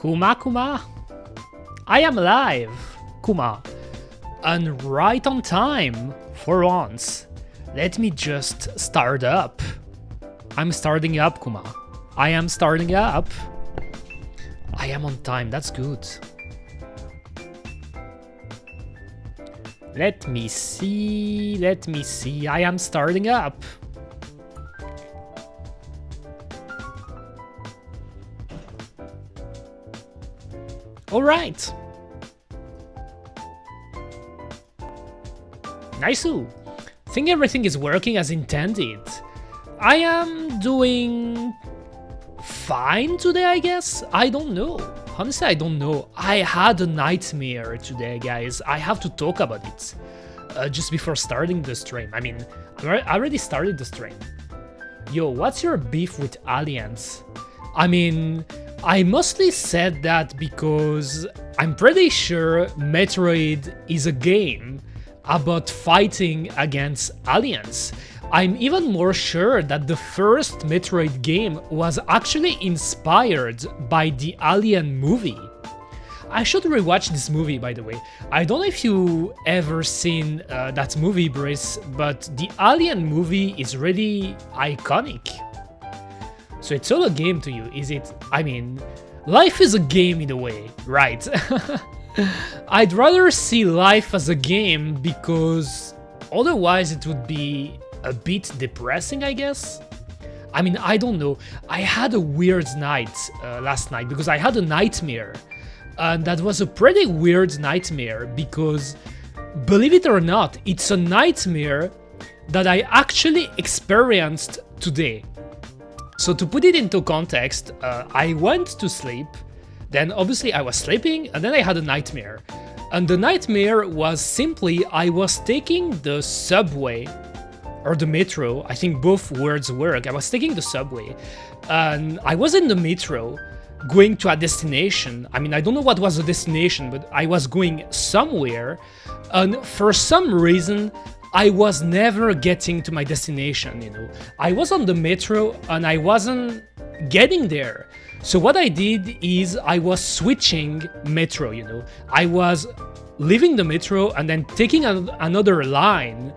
Kuma. I am alive, Kuma. And right on time, for once. Let me just start up. I'm starting up, Kuma. I am starting up. I am on time, that's good. Let me see, I am starting up. Alright. Nice. Think everything is working as intended. I am doing fine today, I guess? I don't know. Honestly, I don't know. I had a nightmare today, guys. I have to talk about it just before starting the stream. I mean, I already started the stream. Yo, what's your beef with aliens? I mean, I mostly said that because I'm pretty sure Metroid is a game about fighting against aliens. I'm even more sure that the first Metroid game was actually inspired by the Alien movie. I should rewatch this movie, by the way. I don't know if you ever seen that movie, Brice, but the Alien movie is really iconic. So it's all a game to you, is it? I mean, life is a game in a way, right? I'd rather see life as a game because otherwise it would be a bit depressing, I guess. I mean, I don't know. I had a weird night last night because I had a nightmare. And that was a pretty weird nightmare because, believe it or not, it's a nightmare that I actually experienced today. So to put it into context, I went to sleep, then obviously I was sleeping, and then I had a nightmare. And the nightmare was simply I was taking the subway, or the metro, I think both words work. I was taking the subway, and I was in the metro, going to a destination. I mean, I don't know what was the destination, but I was going somewhere, and for some reason, I was never getting to my destination, you know. I was on the metro and I wasn't getting there. So what I did is I was switching metro, you know. I was leaving the metro and then taking another line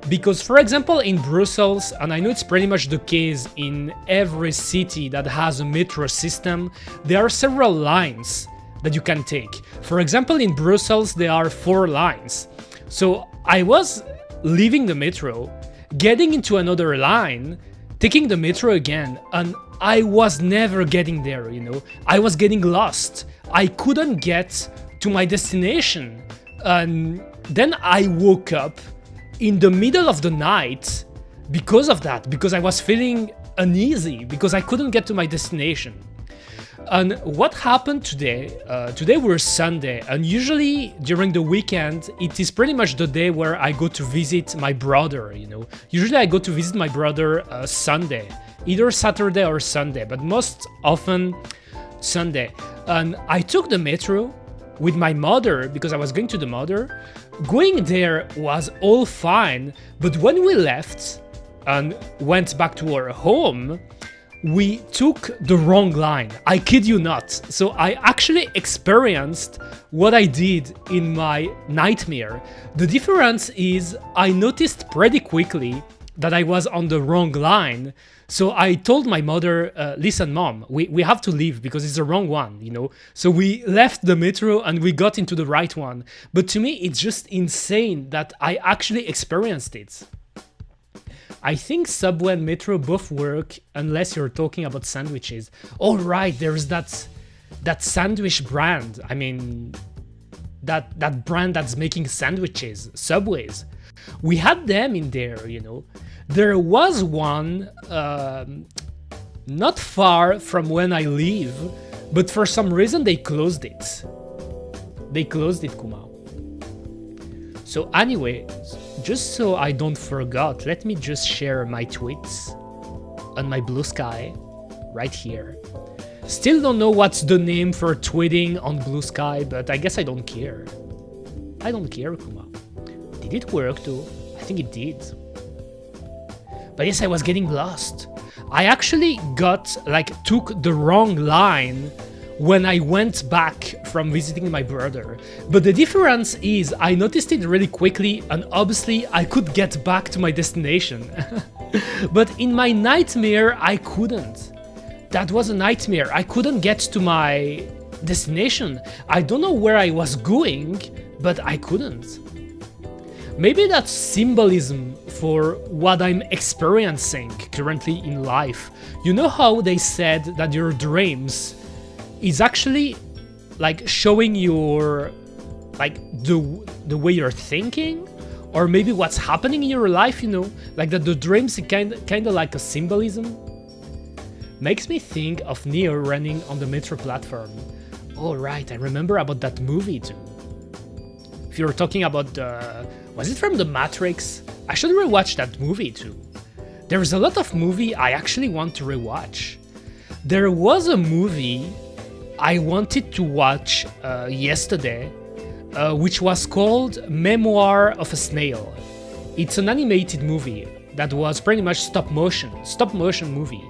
because, for example, in Brussels, and I know it's pretty much the case in every city that has a metro system, there are several lines that you can take. For example, in Brussels, there are 4 lines. So I was leaving the metro, getting into another line, taking the metro again, and I was never getting there, you know. I was getting lost. I couldn't get to my destination. And then I woke up in the middle of the night because of that, because I was feeling uneasy, because I couldn't get to my destination. And what happened today? Today we're Sunday, and usually during the weekend, it is pretty much the day where I go to visit my brother, you know. Usually I go to visit my brother Sunday, either Saturday or Sunday, but most often Sunday. And I took the metro with my mother because I was going to the mother. Going there was all fine, but when we left and went back to our home, we took the wrong line. I kid you not. So I actually experienced what I did in my nightmare. The difference is I noticed pretty quickly that I was on the wrong line. So I told my mother, listen, mom, we have to leave because it's the wrong one, you know? So we left the metro and we got into the right one. But to me, it's just insane that I actually experienced it. I think Subway and Metro both work unless you're talking about sandwiches. Oh right, there's that sandwich brand. I mean, that brand that's making sandwiches, Subways. We had them in there, you know. There was one not far from when I live, but for some reason they closed it. They closed it, Kuma. So anyway, just so I don't forget, let me just share my tweets on my Blue Sky right here. Still don't know what's the name for tweeting on Blue Sky, but I guess I don't care. I don't care, Kuma. Did it work though? I think it did. But yes, I was getting lost. I actually took the wrong line when I went back from visiting my brother. But the difference is I noticed it really quickly, and obviously I could get back to my destination. But in my nightmare, I couldn't. That was a nightmare. I couldn't get to my destination. I don't know where I was going, but I couldn't. Maybe that's symbolism for what I'm experiencing currently in life. You know how they said that your dreams is actually like showing your like the way you're thinking, or maybe what's happening in your life, you know, like that the dreams is kind of like a symbolism. Makes me think of Neo running on the metro platform. Oh right, I remember about that movie too. If you're talking about the... was it from the Matrix? I should rewatch that movie too. There's a lot of movie I actually want to rewatch. There was a movie I wanted to watch yesterday, which was called Memoir of a Snail. It's an animated movie that was pretty much stop motion movie.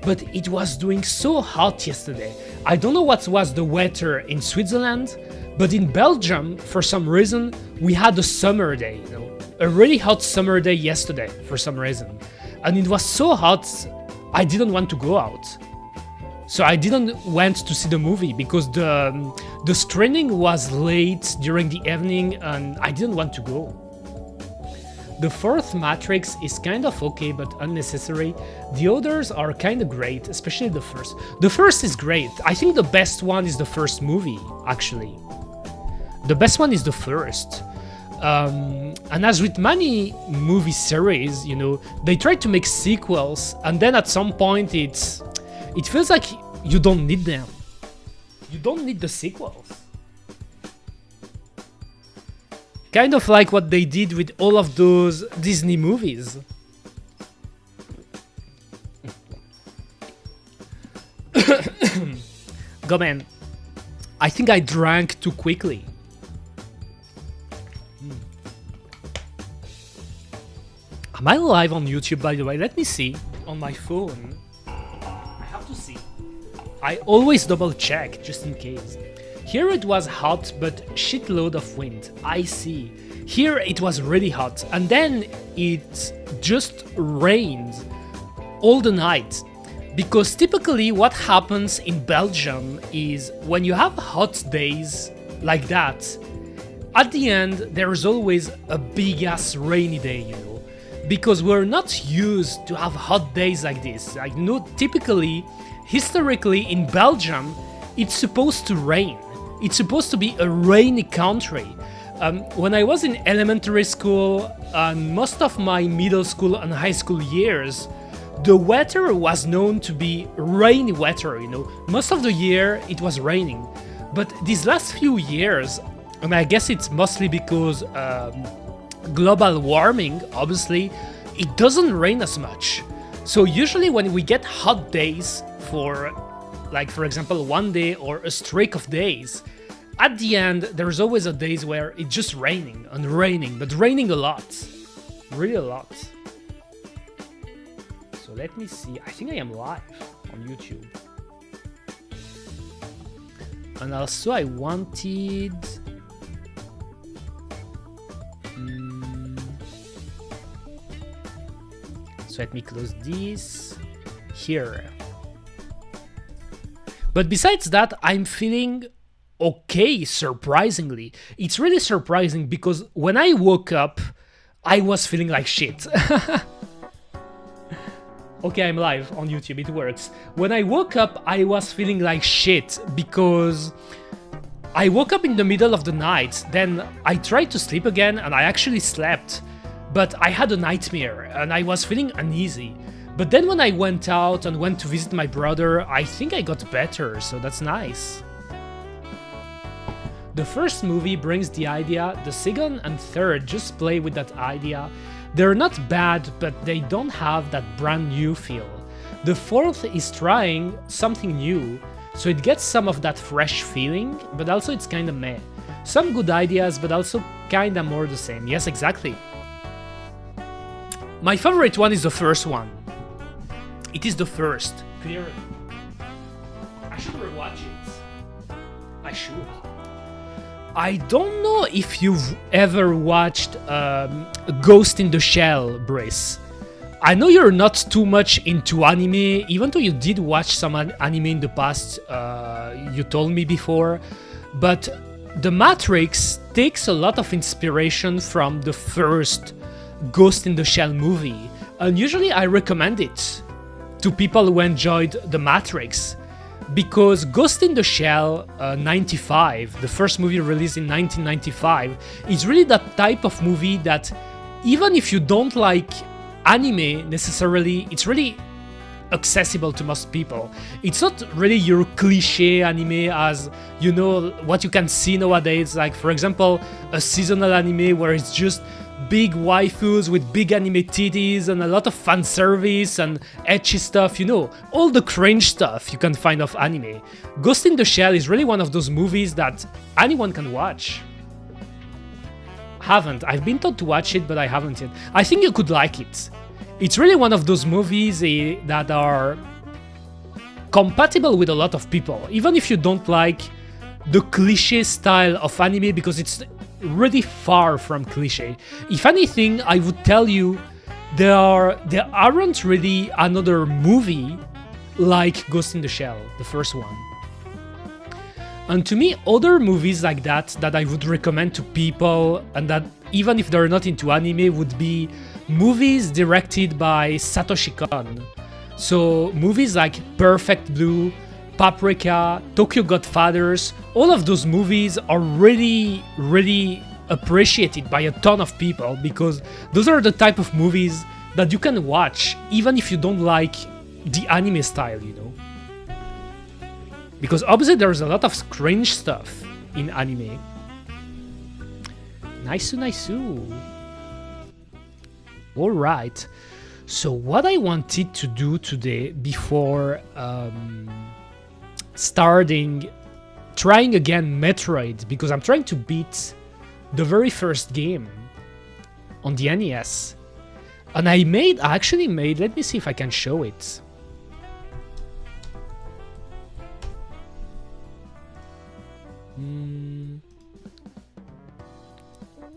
But it was doing so hot yesterday. I don't know what was the weather in Switzerland, but in Belgium, for some reason, we had a summer day, you know, a really hot summer day yesterday for some reason. And it was so hot, I didn't want to go out. So I didn't went to see the movie because the screening was late during the evening and I didn't want to go. The fourth Matrix is kind of okay but unnecessary. The others are kind of great, especially the first. The first is great. I think the best one is the first movie, actually. The best one is the first. And as with many movie series, you know, they try to make sequels and then at some point it feels like you don't need them. You don't need the sequels. Kind of like what they did with all of those Disney movies. Go man, I think I drank too quickly. Am I live on YouTube, by the way? Let me see on my phone. I have to see. I always double check just in case. Here it was hot, but shitload of wind. I see. Here it was really hot, and then it just rained all the night. Because typically what happens in Belgium is when you have hot days like that, at the end there is always a big ass rainy day, you know. Because we're not used to have hot days like this. Like, you know, typically, historically in Belgium, it's supposed to rain. It's supposed to be a rainy country. When I was in elementary school and most of my middle school and high school years, the weather was known to be rainy weather, you know. Most of the year it was raining. But these last few years, and I guess it's mostly because global warming, obviously, it doesn't rain as much. So usually when we get hot days for, like for example, one day or a streak of days, at the end there's always a days where it's just raining and raining, but raining a lot, really a lot. So let me see, I think I am live on YouTube. And also I wanted... So let me close this here. But besides that, I'm feeling okay, surprisingly. It's really surprising because when I woke up, I was feeling like shit. Okay, I'm live on YouTube, it works. When I woke up, I was feeling like shit because I woke up in the middle of the night, then I tried to sleep again and I actually slept. But I had a nightmare and I was feeling uneasy. But then when I went out and went to visit my brother, I think I got better, so that's nice. The first movie brings the idea, the second and third just play with that idea. They're not bad, but they don't have that brand new feel. The fourth is trying something new, so it gets some of that fresh feeling, but also it's kinda meh. Some good ideas, but also kinda more the same. Yes, exactly. My favorite one is the first one. It is the first, clearly. I should rewatch it. sure. I don't know if you've ever watched Ghost in the Shell, Brice. I know you're not too much into anime, even though you did watch some anime in the past, you told me before, but The Matrix takes a lot of inspiration from the first Ghost in the Shell movie, and usually I recommend it to people who enjoyed The Matrix, because Ghost in the Shell 95, the first movie released in 1995, is really that type of movie that even if you don't like anime necessarily, it's really accessible to most people. It's not really your cliche anime as, you know, what you can see nowadays, like for example a seasonal anime where it's just big waifus with big anime titties and a lot of fan service and ecchi stuff, you know, all the cringe stuff you can find of anime. Ghost in the Shell is really one of those movies that anyone can watch. I've been told to watch it, but I haven't yet. I think you could like it. It's really one of those movies that are compatible with a lot of people, even if you don't like the cliche style of anime, because it's really far from cliche. If anything, I would tell you there aren't really another movie like Ghost in the Shell, the first one. And to me, other movies like that I would recommend to people, and that even if they're not into anime, would be movies directed by Satoshi Kon. So movies like Perfect Blue, Paprika, Tokyo Godfathers, all of those movies are really, really appreciated by a ton of people, because those are the type of movies that you can watch even if you don't like the anime style, you know. Because obviously there's a lot of cringe stuff in anime. Nice. Alright, so what I wanted to do today before trying again Metroid, because I'm trying to beat the very first game on the NES. And I actually made, let me see if I can show it.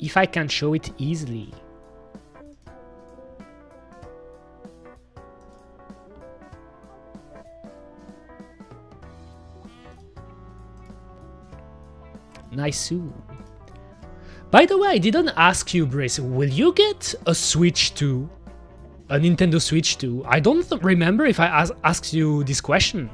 If I can show it easily. Nice. By the way, I didn't ask you, Brice, will you get a Switch 2? A Nintendo Switch 2? I don't remember if I asked you this question.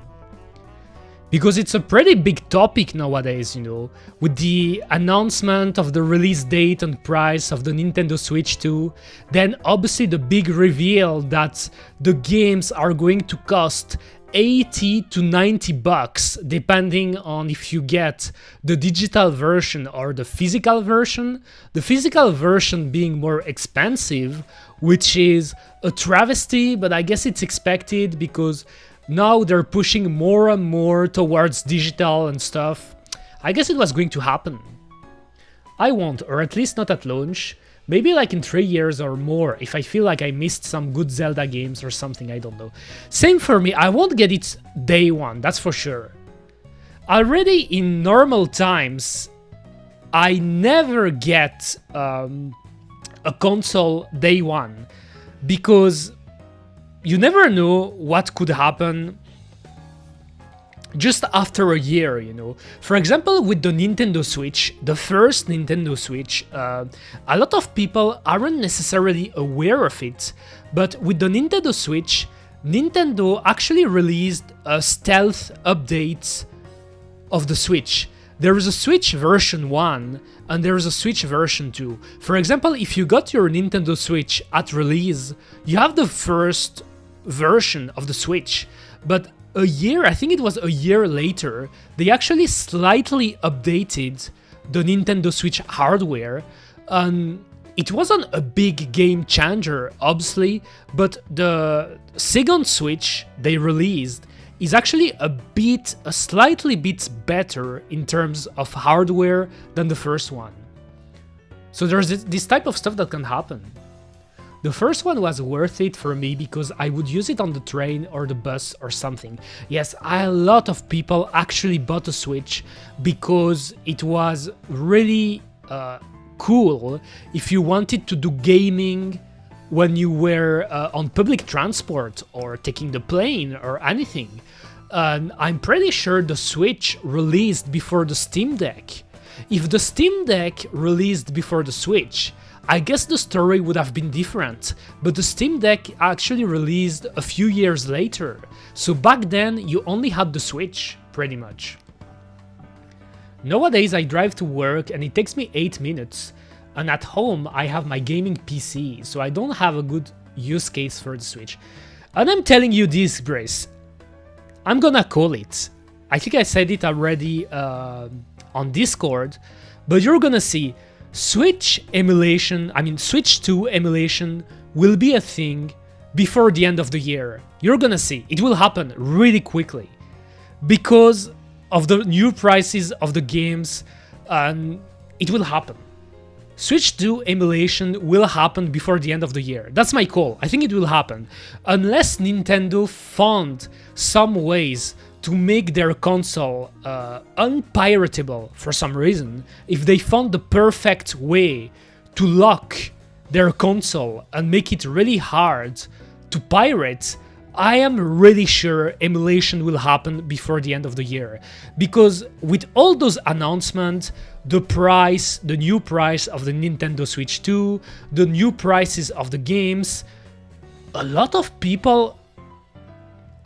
Because it's a pretty big topic nowadays, you know, with the announcement of the release date and price of the Nintendo Switch 2, then obviously the big reveal that the games are going to cost 80 to 90 bucks, depending on if you get the digital version or the physical version. The physical version being more expensive, which is a travesty, but I guess it's expected because now they're pushing more and more towards digital and stuff. I guess it was going to happen. I won't, or at least not at launch. Maybe like in 3 years or more, if I feel like I missed some good Zelda games or something, I don't know. Same for me, I won't get it day one, that's for sure. Already in normal times, I never get a console day one, because you never know what could happen just after a year, you know. For example, with the Nintendo Switch, the first Nintendo Switch, a lot of people aren't necessarily aware of it, but with the Nintendo Switch, Nintendo actually released a stealth update of the Switch. There is a Switch version 1 and there is a Switch version 2. For example, if you got your Nintendo Switch at release, you have the first version of the Switch, but I think it was a year later, they actually slightly updated the Nintendo Switch hardware. It wasn't a big game changer, obviously, but the second Switch they released is actually a slightly bit better in terms of hardware than the first one. So there's this type of stuff that can happen. The first one was worth it for me because I would use it on the train or the bus or something. Yes, a lot of people actually bought a Switch because it was really cool if you wanted to do gaming when you were on public transport or taking the plane or anything. I'm pretty sure the Switch released before the Steam Deck. If the Steam Deck released before the Switch, I guess the story would have been different, but the Steam Deck actually released a few years later, so back then you only had the Switch, pretty much. Nowadays I drive to work and it takes me 8 minutes, and at home I have my gaming PC, so I don't have a good use case for the Switch. And I'm telling you this, Grace, I'm gonna call it. I think I said it already on Discord, but you're gonna see Switch 2 emulation will be a thing before the end of the year. You're gonna see, it will happen really quickly because of the new prices of the games, and it will happen. Switch 2 emulation will happen before the end of the year. That's my call. I think it will happen. Unless Nintendo found some ways to make their console unpiratable for some reason, if they found the perfect way to lock their console and make it really hard to pirate, I am really sure emulation will happen before the end of the year. Because with all those announcements, the new price of the Nintendo Switch 2, the new prices of the games, a lot of people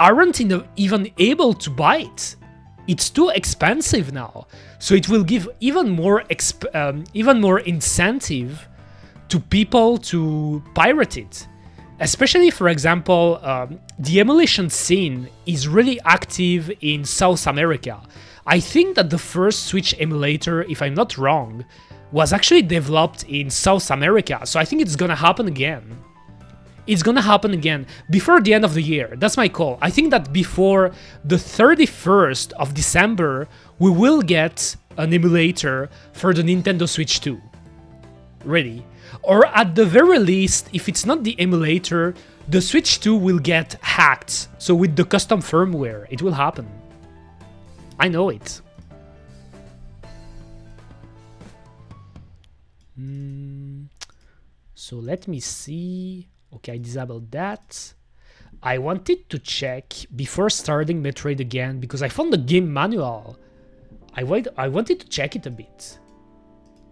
aren't even able to buy it. It's too expensive now, so it will give even more incentive to people to pirate it. Especially, for example, the emulation scene is really active in South America. I think that the first Switch emulator, if I'm not wrong, was actually developed in South America, so I think it's gonna happen again. It's gonna happen again before the end of the year. That's my call. I think that before the 31st of December, we will get an emulator for the Nintendo Switch 2. Really. Or at the very least, if it's not the emulator, the Switch 2 will get hacked. So with the custom firmware, it will happen. I know it. So let me see. Okay, I disabled that. I wanted to check before starting Metroid again because I found the game manual. I wanted to check it a bit.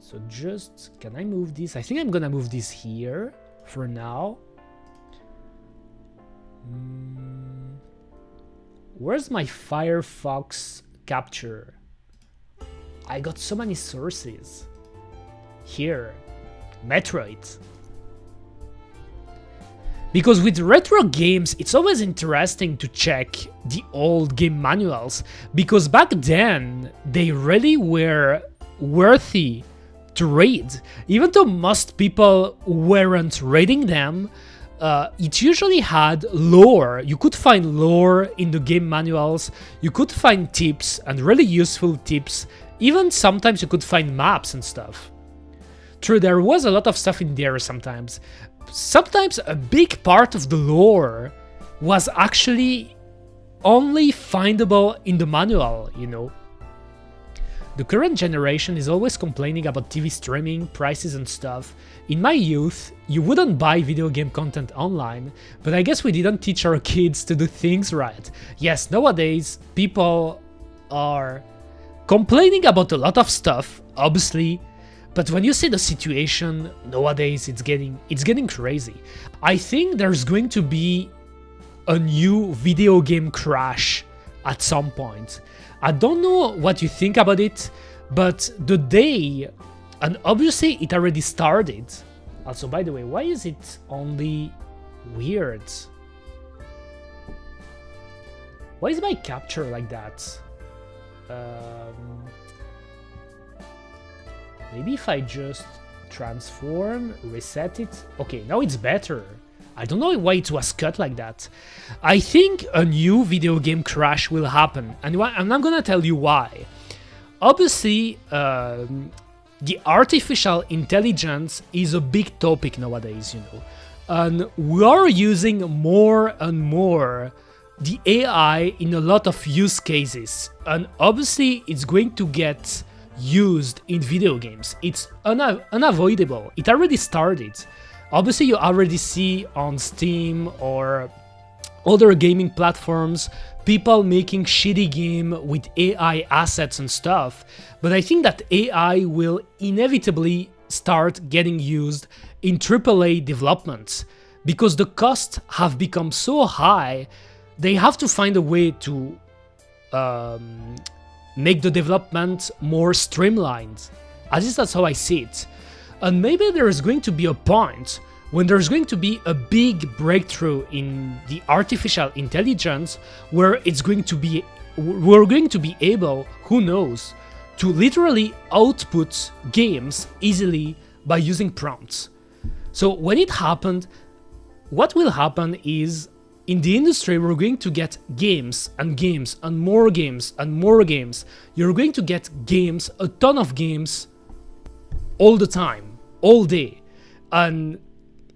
So just, can I move this? I think I'm gonna move this here for now. Where's my Firefox capture? I got so many sources. Here, Metroid. Because with retro games, it's always interesting to check the old game manuals, because back then, they really were worthy to read. Even though most people weren't reading them, it usually had lore. You could find lore in the game manuals, you could find tips and really useful tips, even sometimes you could find maps and stuff. True, there was a lot of stuff in there sometimes. Sometimes a big part of the lore was actually only findable in the manual, you know. The current generation is always complaining about TV streaming, prices and stuff. In my youth, you wouldn't buy video game content online, but I guess we didn't teach our kids to do things right. Yes, nowadays, people are complaining about a lot of stuff, obviously, but when you see the situation nowadays, it's getting crazy. I think there's going to be a new video game crash at some point. I don't know what you think about it, but the day, and obviously it already started. Also, by the way, why is it only weird? Why is my capture like that? Maybe if I just transform, reset it. Okay, now it's better. I don't know why it was cut like that. I think a new video game crash will happen, and I'm not gonna tell you why. Obviously, the artificial intelligence is a big topic nowadays, you know, and we are using more and more the AI in a lot of use cases, and obviously it's going to get used in video games. It's unavoidable. It already started. Obviously you already see on Steam or other gaming platforms people making shitty game with AI assets and stuff, but I think that AI will inevitably start getting used in AAA developments because the costs have become so high. They have to find a way to make the development more streamlined. At least that's how I see it. And maybe there is going to be a point when there's going to be a big breakthrough in the artificial intelligence where we're going to be able, who knows, to literally output games easily by using prompts. So when it happened, what will happen is in the industry we're going to get games and games and more games and more games. You're going to get games, a ton of games all the time, all day. And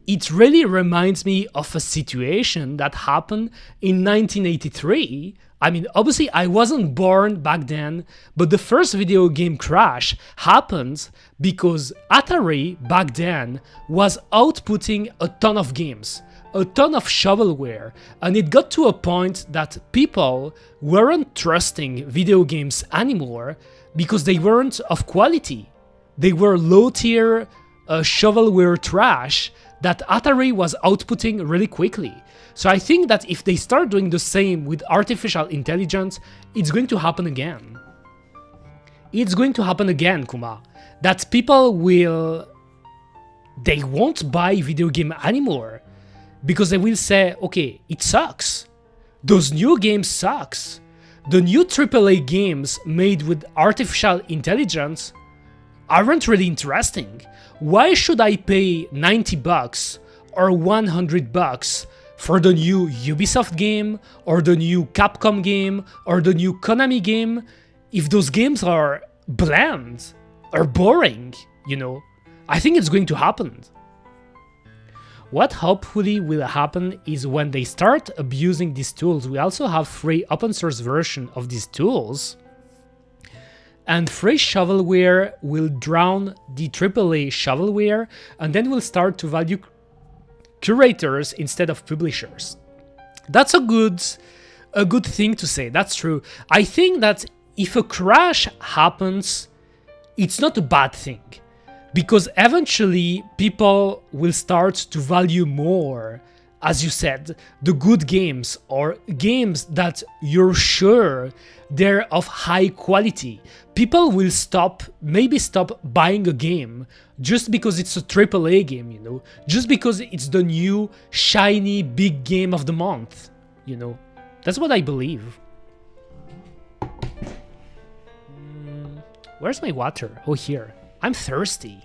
it really reminds me of a situation that happened in 1983. I mean, obviously I wasn't born back then, but the first video game crash happened because Atari back then was outputting a ton of games, a ton of shovelware, and it got to a point that people weren't trusting video games anymore because they weren't of quality. They were low-tier shovelware trash that Atari was outputting really quickly. So I think that if they start doing the same with artificial intelligence, it's going to happen again. It's going to happen again, Kuma. That people they won't buy video game anymore because they will say, okay, it sucks. Those new games sucks. The new AAA games made with artificial intelligence aren't really interesting. Why should I pay $90 or $100 for the new Ubisoft game or the new Capcom game or the new Konami game if those games are bland or boring, you know? I think it's going to happen. What hopefully will happen is when they start abusing these tools, we also have free open source version of these tools, and free shovelware will drown the AAA shovelware, and then we'll start to value curators instead of publishers. That's a good thing to say, that's true. I think that if a crash happens, it's not a bad thing, because eventually people will start to value more, as you said, the good games or games that you're sure they're of high quality. People will maybe stop buying a game just because it's a AAA game, you know, just because it's the new shiny big game of the month, you know. That's what I believe. Where's my water? Oh, here. I'm thirsty.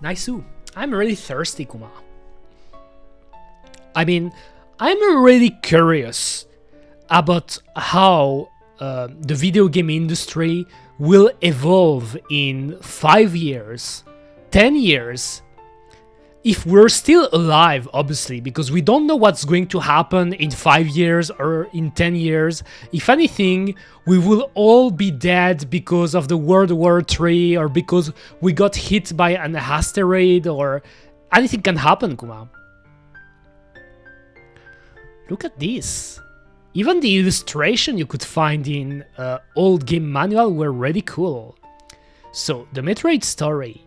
Nice. I'm really thirsty, Kuma. I mean, I'm really curious about how the video game industry will evolve in 5 years, 10 years, if we're still alive, obviously, because we don't know what's going to happen in 5 years or in 10 years. If anything, we will all be dead because of the World War III or because we got hit by an asteroid, or anything can happen, Kuma. Look at this. Even the illustration you could find in old game manual were really cool. So, the Metroid story.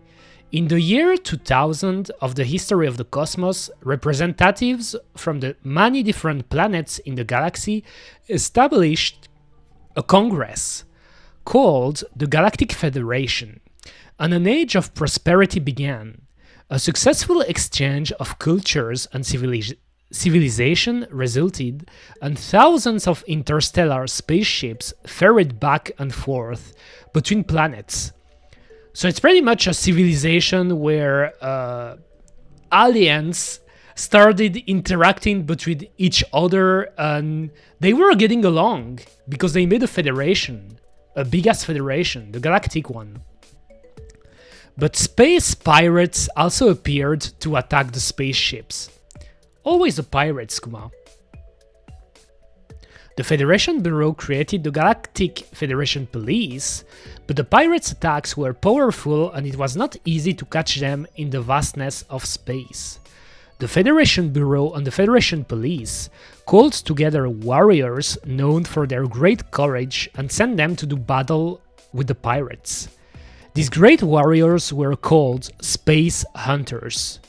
In the year 2000 of the history of the cosmos, representatives from the many different planets in the galaxy established a congress called the Galactic Federation, and an age of prosperity began. A successful exchange of cultures and civilization resulted, and thousands of interstellar spaceships ferried back and forth between planets. So it's pretty much a civilization where aliens started interacting between each other, and they were getting along because they made a federation, a big-ass federation, the galactic one. But space pirates also appeared to attack the spaceships. Always the pirates, Kuma. The Federation Bureau created the Galactic Federation Police, but the pirates' attacks were powerful and it was not easy to catch them in the vastness of space. The Federation Bureau and the Federation Police called together warriors known for their great courage and sent them to do battle with the pirates. These great warriors were called Space Hunters.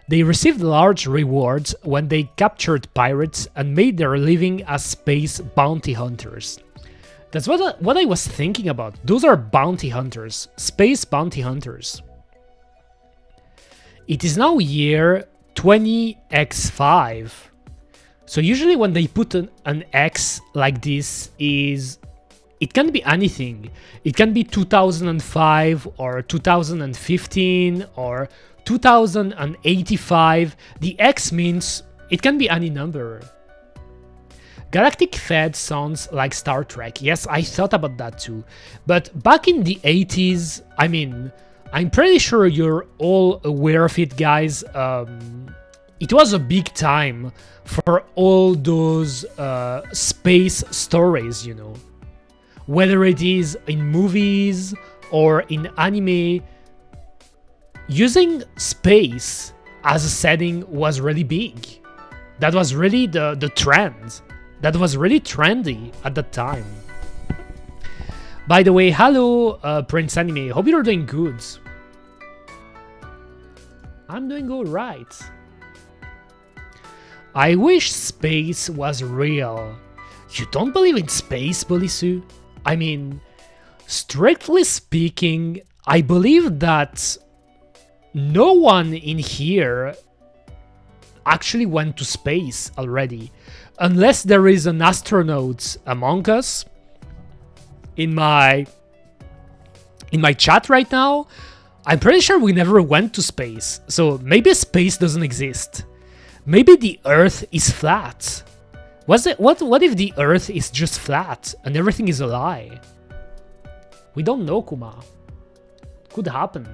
They received large rewards when they captured pirates and made their living as space bounty hunters. That's what I was thinking about. Those are bounty hunters, space bounty hunters. It is now year 20x5. So usually when they put an X like this, it can be anything. It can be 2005 or 2015 or 2085. The X means it can be any number. Galactic Fed sounds like Star Trek. Yes, I thought about that too. But back in the 80s, I mean, I'm pretty sure you're all aware of it, guys. It was a big time for all those space stories, you know. Whether it is in movies or in anime, using space as a setting was really big. That was really the trend. That was really trendy at that time. By the way, hello Prince Anime, hope you're doing good. I'm doing alright. I wish space was real. You don't believe in space, Bolisu? I mean, strictly speaking, I believe that no one in here actually went to space already. Unless there is an astronaut among us. In my chat right now, I'm pretty sure we never went to space. So maybe space doesn't exist. Maybe the Earth is flat. What if the Earth is just flat and everything is a lie? We don't know, Kuma. Could happen.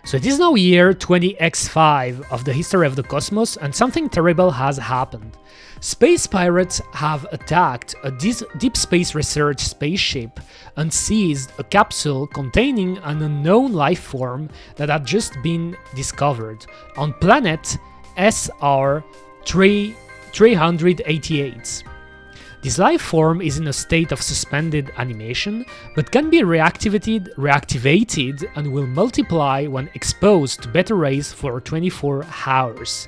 So it is now year 20x5 of the history of the cosmos, and something terrible has happened. Space pirates have attacked a deep space research spaceship and seized a capsule containing an unknown life form that had just been discovered on planet SR388. This life form is in a state of suspended animation, but can be reactivated and will multiply when exposed to beta rays for 24 hours.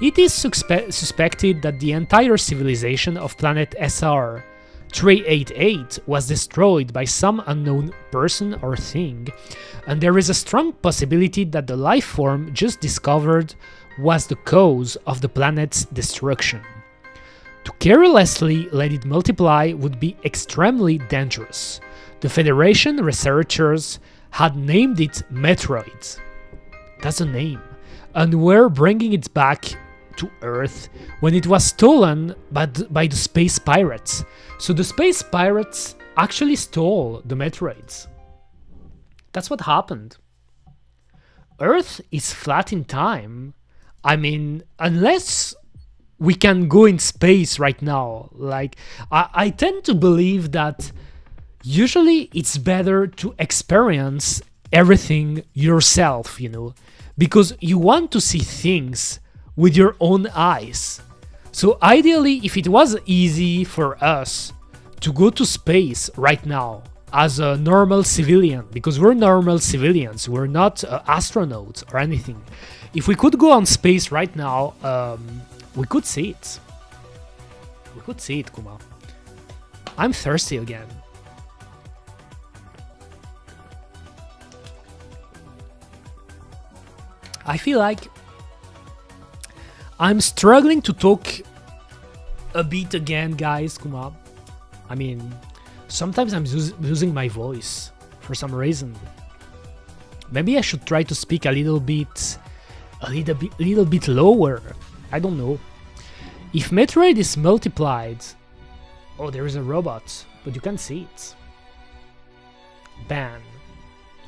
It is suspected that the entire civilization of planet SR388 was destroyed by some unknown person or thing, and there is a strong possibility that the life form just discovered was the cause of the planet's destruction. To carelessly let it multiply would be extremely dangerous. The Federation researchers had named it Metroid. That's a name. And were bringing it back to Earth when it was stolen by the space pirates. So the space pirates actually stole the Metroids. That's what happened. Earth is flat in time. I mean, unless we can go in space right now. Like, I tend to believe that usually it's better to experience everything yourself, you know, because you want to see things with your own eyes. So ideally, if it was easy for us to go to space right now as a normal civilian, because we're normal civilians, we're not astronauts or anything. If we could go on space right now, we could see it. We could see it, Kuma. I'm thirsty again. I feel like I'm struggling to talk a bit again, guys, Kuma. I mean, sometimes I'm losing my voice for some reason. Maybe I should try to speak a little bit lower. I don't know. If Metroid is multiplied... Oh, there is a robot, but you can't see it. Ban.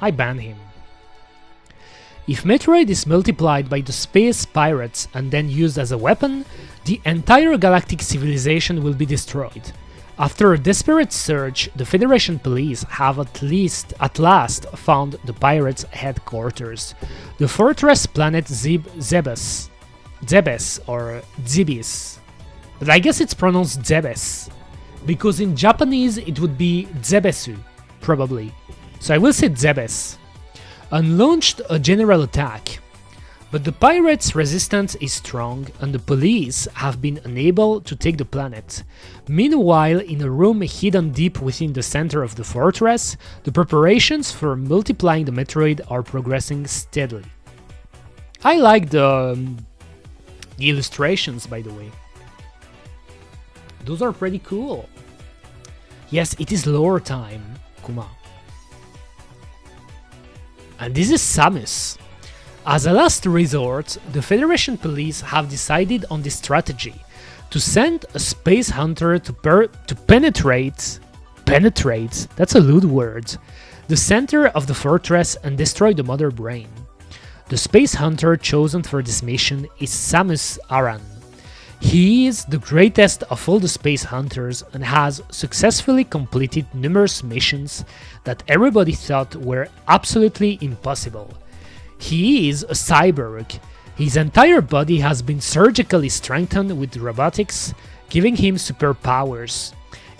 I ban him. If Metroid is multiplied by the space pirates and then used as a weapon, the entire galactic civilization will be destroyed. After a desperate search, the Federation police have at last found the pirates' headquarters, the fortress planet Zebes or Zibis, but I guess it's pronounced Zebes, because in Japanese it would be Zebesu, probably. So I will say Zebes, and launched a general attack. But the pirates' resistance is strong and the police have been unable to take the planet. Meanwhile, in a room hidden deep within the center of the fortress, the preparations for multiplying the Metroid are progressing steadily. I like the illustrations, by the way. Those are pretty cool. Yes, it is lore time, Kuma. And this is Samus. As a last resort, the Federation police have decided on this strategy, to send a space hunter to penetrate, that's a lewd word, the center of the fortress and destroy the mother brain. The space hunter chosen for this mission is Samus Aran. He is the greatest of all the space hunters and has successfully completed numerous missions that everybody thought were absolutely impossible. He is a cyborg. His entire body has been surgically strengthened with robotics, giving him superpowers.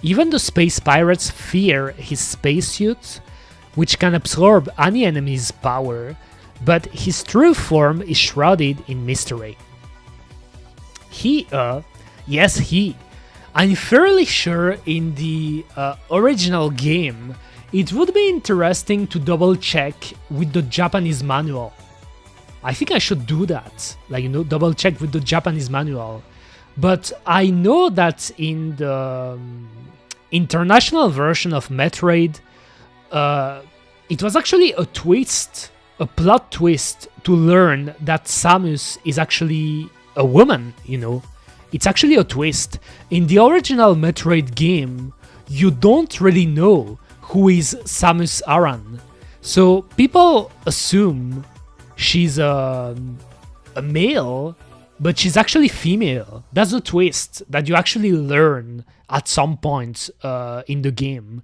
Even the space pirates fear his spacesuit, which can absorb any enemy's power, but his true form is shrouded in mystery. I'm fairly sure in the original game, it would be interesting to double check with the Japanese manual. I think I should do that, double check with the Japanese manual. But I know that in the international version of Metroid, it was actually a plot twist to learn that Samus is actually a woman, It's actually a twist. In the original Metroid game, you don't really know who is Samus Aran. So people assume she's a male, but she's actually female. That's a twist that you actually learn at some point in the game.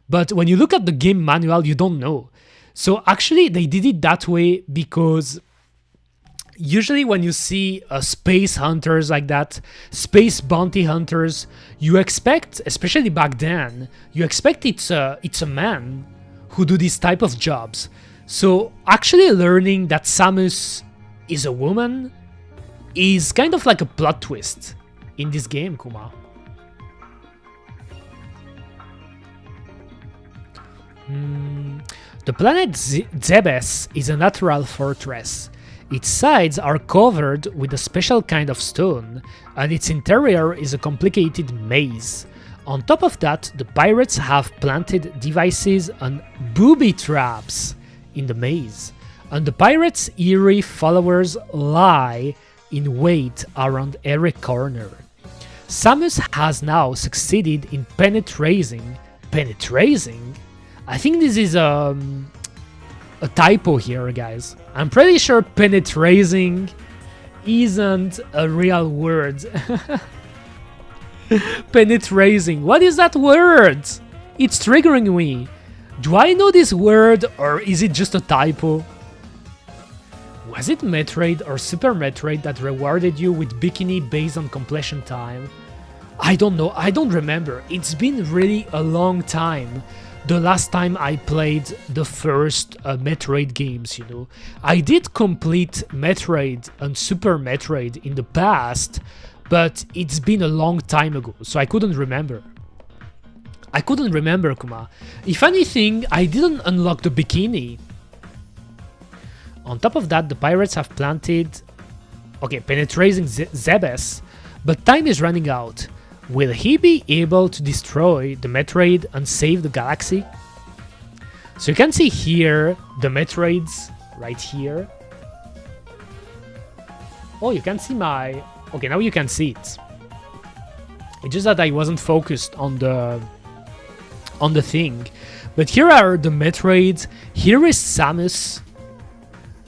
But when you look at the game manual, you don't know. So actually they did it that way because usually when you see space hunters like that, space bounty hunters, you expect, especially back then, you expect it's a man who do these type of jobs. So actually learning that Samus is a woman is kind of like a plot twist in this game, Kuma. The planet Zebes is a natural fortress. Its sides are covered with a special kind of stone, and its interior is a complicated maze. On top of that, the pirates have planted devices and booby traps in the maze, and the pirates' eerie followers lie in wait around every corner. Samus has now succeeded in penetrating? I think this is a typo here, guys. I'm pretty sure penetrating isn't a real word. Penetrating. What is that word? It's triggering me. Do I know this word or is it just a typo? Was it Metroid or Super Metroid that rewarded you with bikini based on completion time? I don't know. I don't remember. It's been really a long time. The last time I played the first Metroid games, I did complete Metroid and Super Metroid in the past, but it's been a long time ago, so I couldn't remember. Kuma. If anything, I didn't unlock the bikini. On top of that, the pirates have planted... Okay, penetrating Zebes, but time is running out. Will he be able to destroy the Metroid and save the galaxy? So you can see here the Metroids right here. Oh, you can see my... Okay, now you can see it. It's just that I wasn't focused on the thing. But here are the Metroids. Here is Samus.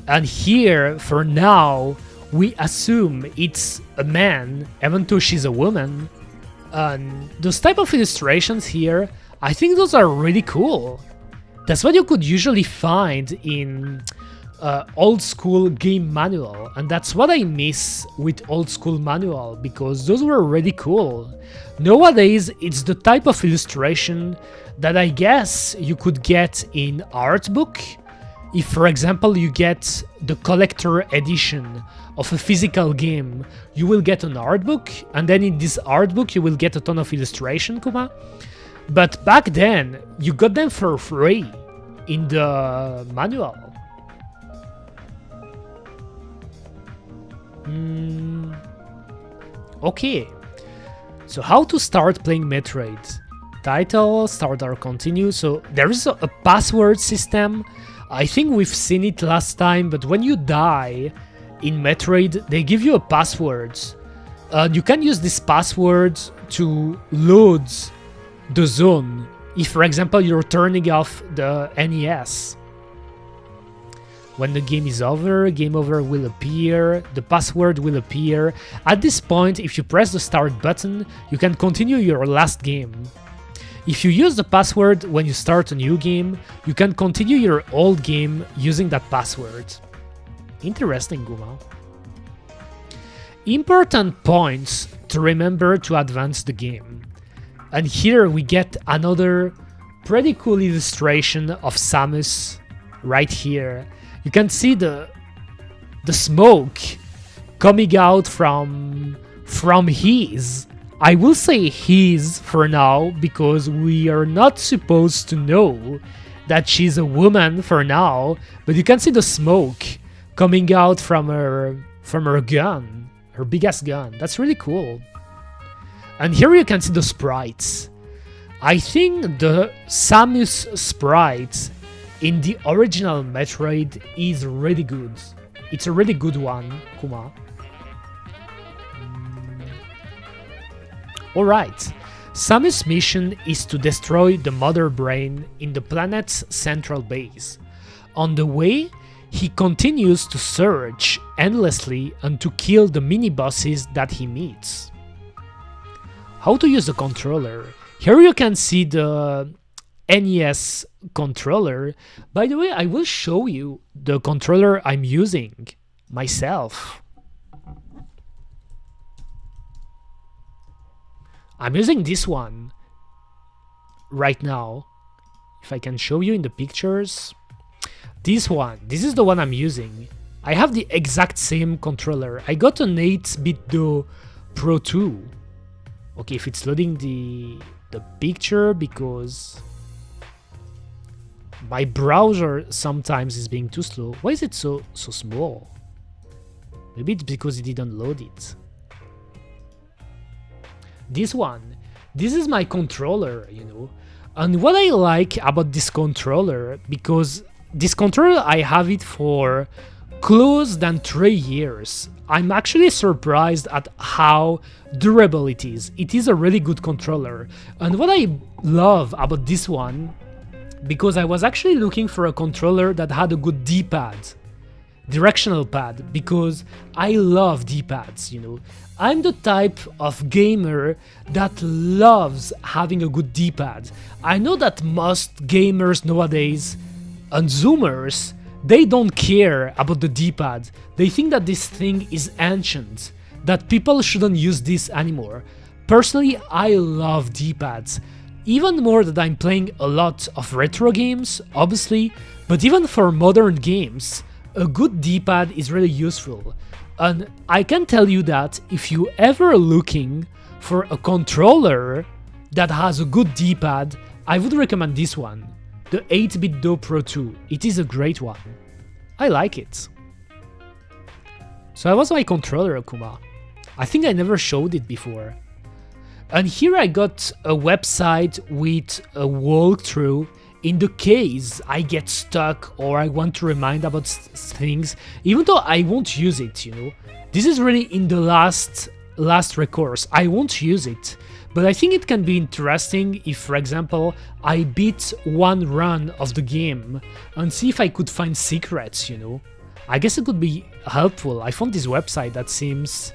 And here, for now, we assume it's a man, even though she's a woman. And those type of illustrations here, I think those are really cool. That's what you could usually find in old school game manual, and that's what I miss with old school manual, because those were really cool. Nowadays, it's the type of illustration that I guess you could get in art book. If, for example, you get the collector edition of a physical game, you will get an art book, and then in this art book you will get a ton of illustration, Kuma. But back then, you got them for free in the manual. Okay, so how to start playing Metroid? Title, start or continue. So there is a password system. I think we've seen it last time, but when you die in Metroid, they give you a password. You can use this password to load the zone. If, for example, you're turning off the NES. When the game is over, game over will appear, the password will appear. At this point, if you press the start button, you can continue your last game. If you use the password when you start a new game, you can continue your old game using that password. Interesting, Guma. Important points to remember to advance the game. And here we get another pretty cool illustration of Samus right here. You can see the smoke coming out from his. I will say his for now, because we are not supposed to know that she's a woman for now, but you can see the smoke coming out from her gun, her biggest gun. That's really cool. And here you can see the sprites. I think the Samus sprite in the original Metroid is really good. It's a really good one, Kuma. Alright, Samus' mission is to destroy the Mother Brain in the planet's central base. On the way, he continues to search endlessly and to kill the mini-bosses that he meets. How to use the controller? Here you can see the NES controller. By the way, I will show you the controller I'm using myself. I'm using this one right now. If I can show you in the pictures. This one. This is the one I'm using. I have the exact same controller. I got an 8-bigot Pro 2. Okay, if it's loading the picture, because my browser sometimes is being too slow. Why is it so small? Maybe it's because it didn't load it. This one. This is my controller, you know. And what I like about this controller, because this controller I have it for close than 3 years. I'm actually surprised at how durable it is. It is a really good controller. And what I love about this one, because I was actually looking for a controller that had a good D-pad, directional pad, because I love D-pads, you know. I'm the type of gamer that loves having a good D-pad. I know that most gamers nowadays and Zoomers, they don't care about the D-pad. They think that this thing is ancient, that people shouldn't use this anymore. Personally, I love D-pads. Even more that I'm playing a lot of retro games, obviously, but even for modern games, a good D-pad is really useful. And I can tell you that if you ever looking for a controller that has a good D-pad, I would recommend this one, the 8-bigot Pro 2. It is a great one. I like it. So that was my controller, Kuma. I think I never showed it before. And here I got a website with a walkthrough in the case I get stuck or I want to remind about things, even though I won't use it, you know. This is really in the last recourse. I won't use it, but I think it can be interesting if, for example, I beat one run of the game and see if I could find secrets, you know. I guess it could be helpful. I found this website that seems...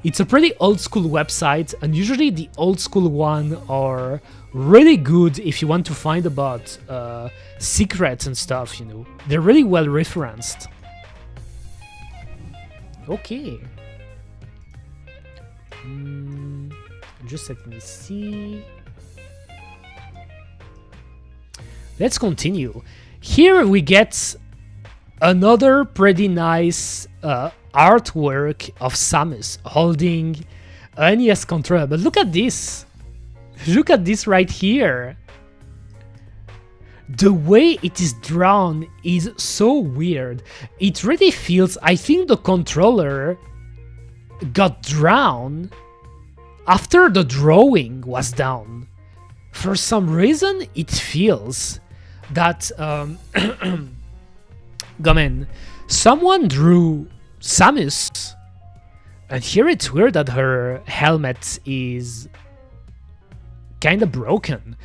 It's a pretty old school website, and usually the old school one are really good if you want to find about secrets and stuff, you know. They're really well referenced. Okay. Just let me see. Let's continue. Here we get another pretty nice artwork of Samus holding an NES controller. But look at this. Look at this right here. The way it is drawn is so weird. It really feels... I think the controller got drawn after the drawing was done. For some reason, it feels that... someone drew Samus, and here it's weird that her helmet is kind of broken,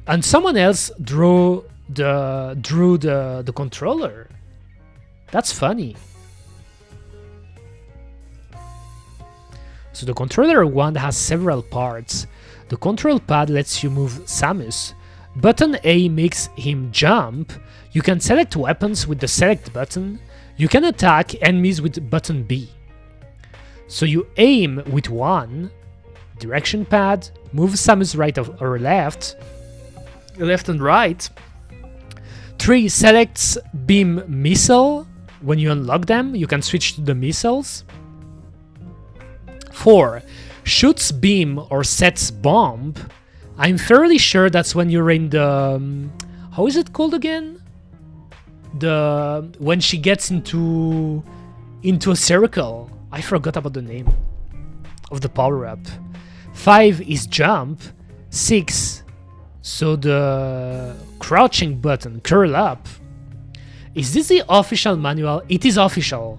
and someone else drew the controller. That's funny. So the controller one has several parts. The control pad lets you move Samus. Button A makes him jump. You can select weapons with the select button. You can attack enemies with button B. So you aim with one, direction pad, move Samus right or left and right. 3 selects beam missile. When you unlock them, you can switch to the missiles. 4 shoots beam or sets bomb. I'm fairly sure that's when you're in the... how is it called again? When she gets into a circle. I forgot about the name of the power-up. 5 is jump. 6, so the crouching button, curl up. Is this the official manual? It is official.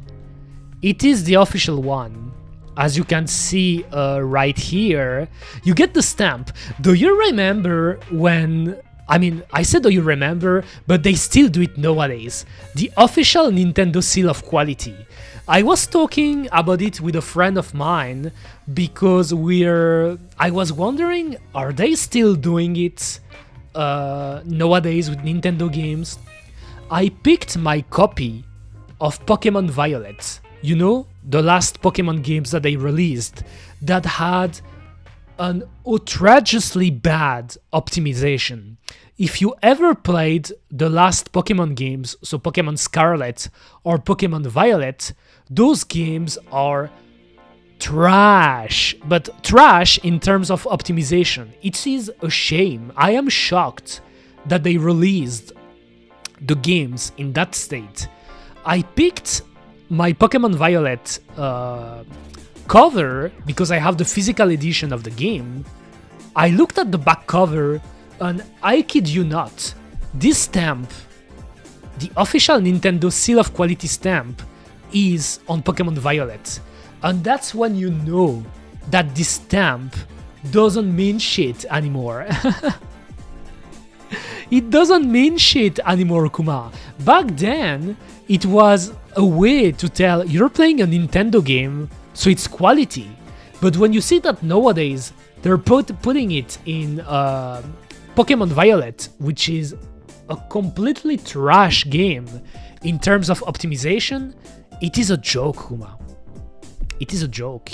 It is the official one. As you can see right here, you get the stamp. Do you remember when... I mean, I said do you remember, but they still do it nowadays. The official Nintendo seal of quality. I was talking about it with a friend of mine because I was wondering, are they still doing it nowadays with Nintendo games? I picked my copy of Pokemon Violet. You know, the last Pokemon games that they released that had an outrageously bad optimization. If you ever played the last Pokemon games, so Pokemon Scarlet or Pokemon Violet, those games are trash, but trash in terms of optimization. It is a shame. I am shocked that they released the games in that state. I picked my Pokemon Violet cover because I have the physical edition of the game. I looked at the back cover and I kid you not, this stamp, the official Nintendo seal of quality stamp, is on Pokemon Violet. And that's when you know that this stamp doesn't mean shit anymore. It doesn't mean shit anymore, Kuma. Back then, it was a way to tell you're playing a Nintendo game, so it's quality. But when you see that nowadays, they're putting it in Pokemon Violet, which is a completely trash game in terms of optimization, it is a joke, Kuma. It is a joke.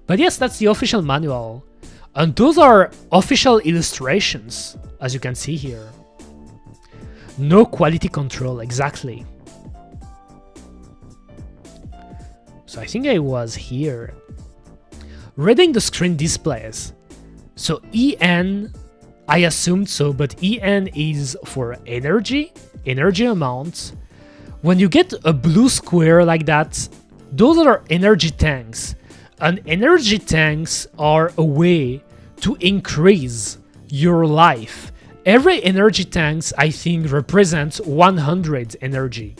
But yes, that's the official manual. And those are official illustrations, as you can see here. No quality control, exactly. So I think I was here. Reading the screen displays. So EN, I assumed so, but EN is for energy amount. When you get a blue square like that, those are energy tanks. And energy tanks are a way to increase your life. Every energy tanks, I think, represents 100 energy.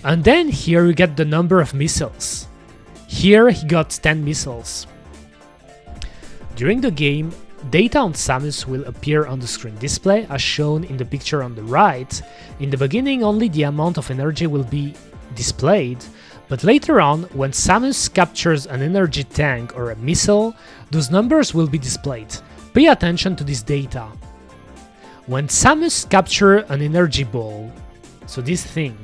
And then here you get the number of missiles. Here he got 10 missiles. During the game, data on Samus will appear on the screen display as shown in the picture on the right. In the beginning, only the amount of energy will be displayed, but later on, when Samus captures an energy tank or a missile, those numbers will be displayed. Pay attention to this data. When Samus captures an energy ball, so this thing,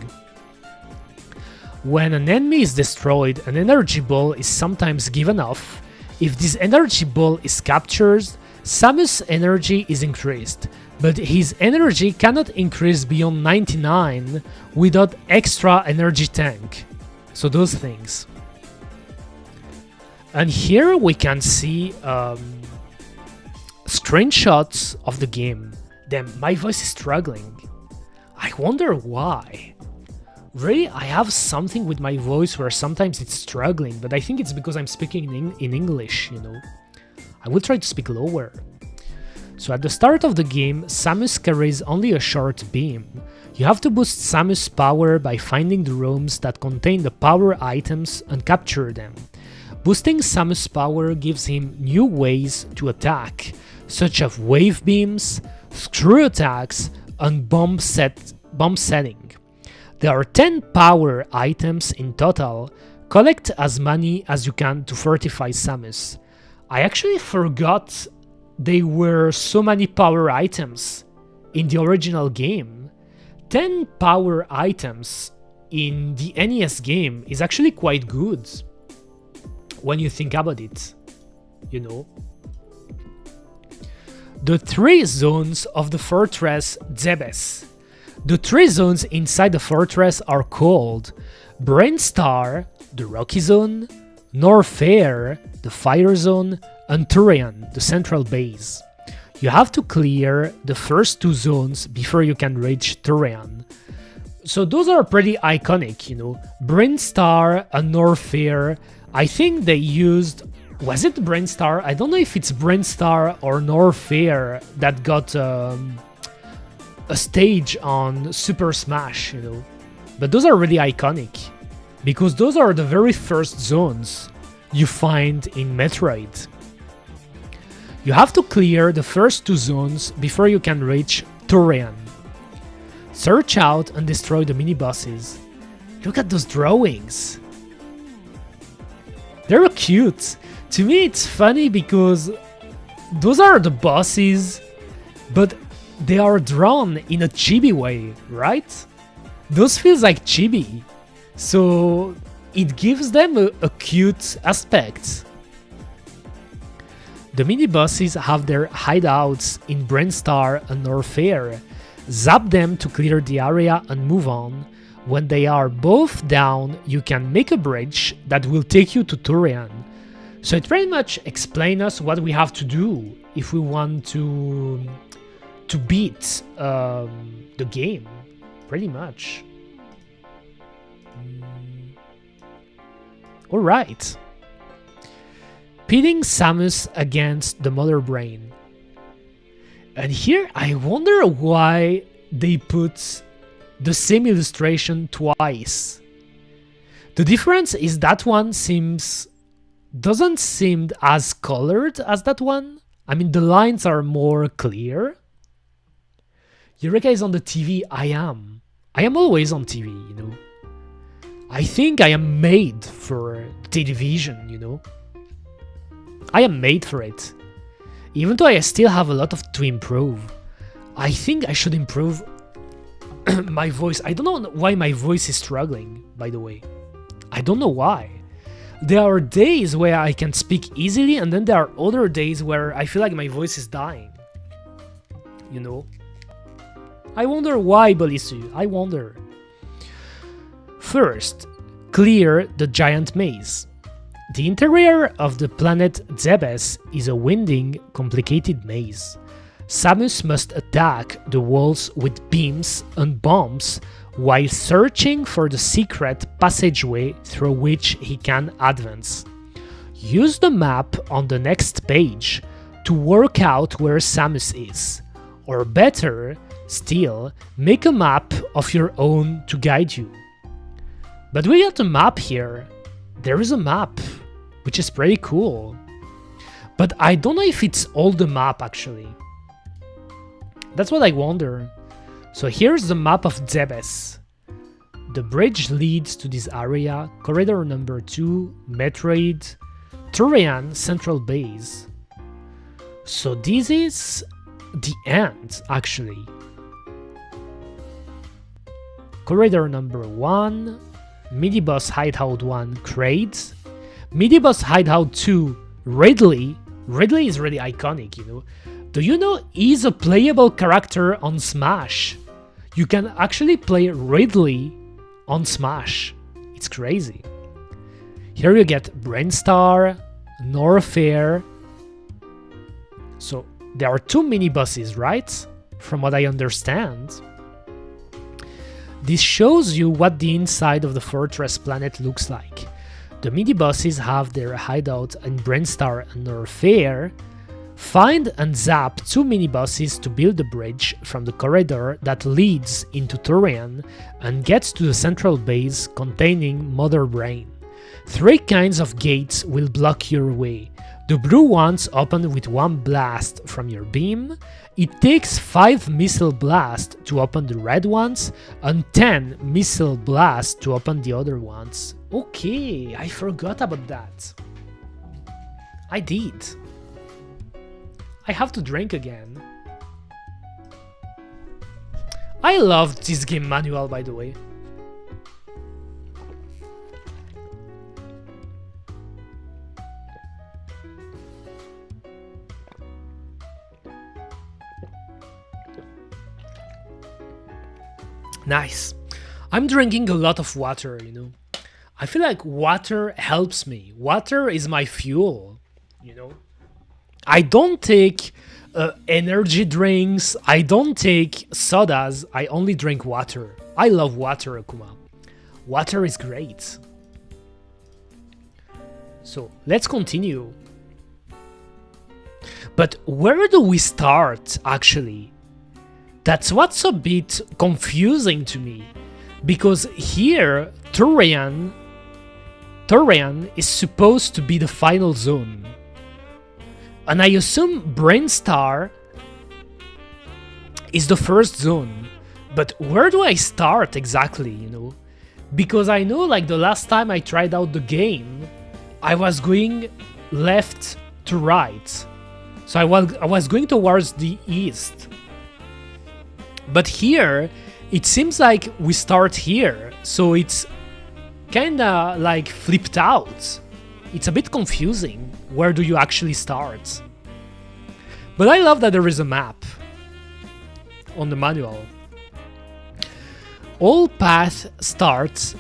when an enemy is destroyed, an energy ball is sometimes given off. If this energy ball is captured, Samus' energy is increased, but his energy cannot increase beyond 99 without extra energy tank. So those things. And here we can see screenshots of the game. Damn, my voice is struggling. I wonder why. Really, I have something with my voice where sometimes it's struggling, but I think it's because I'm speaking in English, you know. I will try to speak lower. So at the start of the game, Samus carries only a short beam. You have to boost Samus' power by finding the rooms that contain the power items and capture them. Boosting Samus' power gives him new ways to attack, such as wave beams, screw attacks, and bomb setting. There are 10 power items in total. Collect as many as you can to fortify Samus. I actually forgot there were so many power items in the original game. 10 power items in the NES game is actually quite good when you think about it, you know. The 3 zones of the fortress Zebes. The 3 zones inside the fortress are called Brainstar, the Rocky Zone, Norfair, the Fire Zone, and Turian, the Central Base. You have to clear the first 2 zones before you can reach Turian. So those are pretty iconic, you know. Brainstar and Norfair, I think they used... Was it Brainstar? I don't know if it's Brainstar or Norfair that got a stage on Super Smash, you know. But those are really iconic, because those are the very first zones you find in Metroid. You have to clear the first 2 zones before you can reach Turian. Search out and destroy the mini-bosses. Look at those drawings! They're cute! To me it's funny because those are the bosses, but they are drawn in a chibi way, right? Those feels like chibi, so it gives them a cute aspect. The mini-bosses have their hideouts in Brainstar and Norfair. Zap them to clear the area and move on. When they are both down, you can make a bridge that will take you to Turian. So it pretty much explains us what we have to do if we want to beat the game, pretty much. Alright. Pitting Samus against the Mother Brain. And here I wonder why they put the same illustration twice. The difference is that one doesn't seem as colored as that one. I mean, the lines are more clear. Eureka is on the TV. I am always on TV, you know. I think I am made for television, you know. I am made for it. Even though I still have a lot to improve. I think I should improve my voice. I don't know why my voice is struggling, by the way. I don't know why. There are days where I can speak easily, and then there are other days where I feel like my voice is dying. You know? I wonder why, Balisu. I wonder. First, clear the giant maze. The interior of the planet Zebes is a winding, complicated maze. Samus must attack the walls with beams and bombs while searching for the secret passageway through which he can advance. Use the map on the next page to work out where Samus is. Or better still, make a map of your own to guide you. But we got a map here. There is a map, which is pretty cool. But I don't know if it's all the map actually. That's what I wonder. So here's the map of Zebes. The bridge leads to this area, corridor number 2, Metroid, Turian Central Base. So this is the end, actually. Corridor number 1, mini-boss hideout 1, Crate, mini-boss hideout 2, Ridley. Ridley is really iconic, you know. Do you know he's a playable character on Smash? You can actually play Ridley on Smash. It's crazy. Here you get Brainstar, Norfair. So there are 2 mini-bosses, right? From what I understand. This shows you what the inside of the fortress planet looks like. The mini-bosses have their hideout in Brainstar and Norfair. Find and zap 2 mini-bosses to build a bridge from the corridor that leads into Turian and gets to the central base containing Mother Brain. 3 kinds of gates will block your way. The blue ones open with 1 blast from your beam. It takes 5 missile blasts to open the red ones and 10 missile blasts to open the other ones. Okay, I forgot about that. I did. I have to drink again. I loved this game manual, by the way. Nice. I'm drinking a lot of water, you know. I feel like water helps me. Water is my fuel, you know. I don't take energy drinks, I don't take sodas, I only drink water. I love water, Kuma. Water is great. So let's continue. But where do we start, actually? That's what's a bit confusing to me. Because here, Turian is supposed to be the final zone. And I assume Brainstar is the first zone. But where do I start exactly, you know? Because I know, like, the last time I tried out the game, I was going left to right. So I was going towards the east. But here, it seems like we start here. So it's kinda like flipped out. It's a bit confusing. Where do you actually start? But I love that there is a map on the manual. All paths start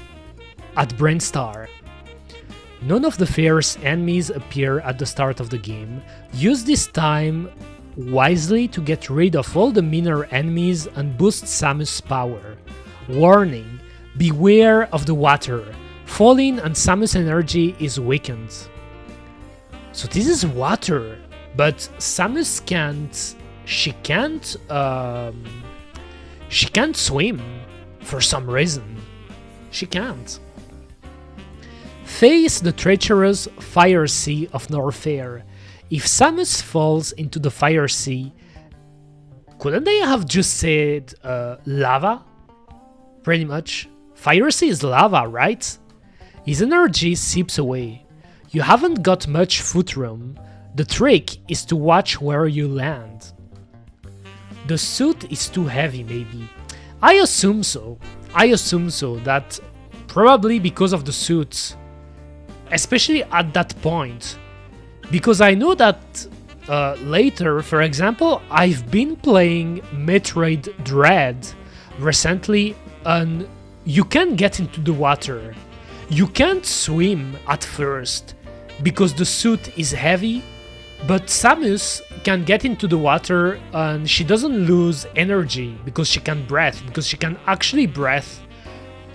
at Brainstar. None of the fierce enemies appear at the start of the game. Use this time wisely to get rid of all the meaner enemies and boost Samus' power. Warning: beware of the water. Falling and Samus' energy is weakened. So this is water, but Samus can't. She can't swim for some reason. She can't. Face the treacherous Fire Sea of Norfair. If Samus falls into the Fire Sea, couldn't they have just said lava? Pretty much. Fire Sea is lava, right? His energy seeps away. You haven't got much foot room. The trick is to watch where you land. The suit is too heavy, maybe. I assume so. That probably because of the suit. Especially at that point. Because I know that later, for example, I've been playing Metroid Dread recently, and you can get into the water. You can't swim at first because the suit is heavy, but Samus can get into the water and she doesn't lose energy because she can breathe, because she can actually breathe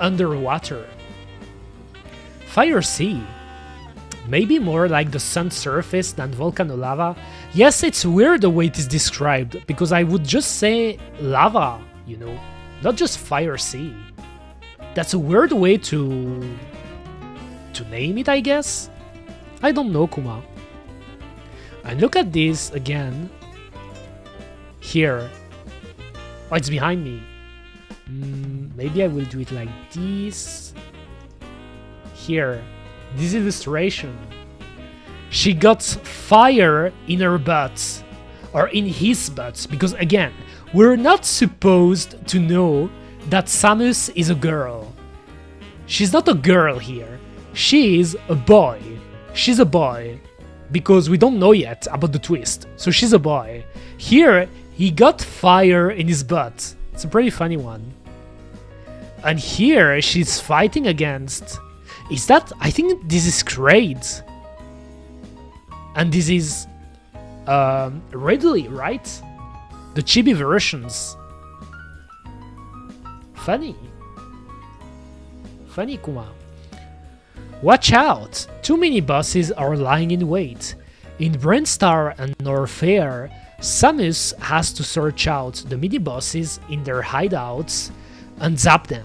underwater. Fire Sea. Maybe more like the sun's surface than volcano lava. Yes, it's weird the way it is described, because I would just say lava, you know, not just fire sea. That's a weird way to name it, I guess? I don't know, Kuma. And look at this again. Here. Oh, it's behind me. Maybe I will do it like this. Here. This illustration. She got fire in her butt. Or in his butt. Because again, we're not supposed to know that Samus is a girl. She's not a girl here. She's a boy. She's a boy. Because we don't know yet about the twist. So she's a boy. Here, he got fire in his butt. It's a pretty funny one. And here, she's fighting against... Is that... I think this is Kraid. And this is... Ridley, right? The chibi versions. Funny. Funny, Kuma. Watch out! 2 mini-bosses are lying in wait. In Brainstar and Norfair, Samus has to search out the mini-bosses in their hideouts and zap them.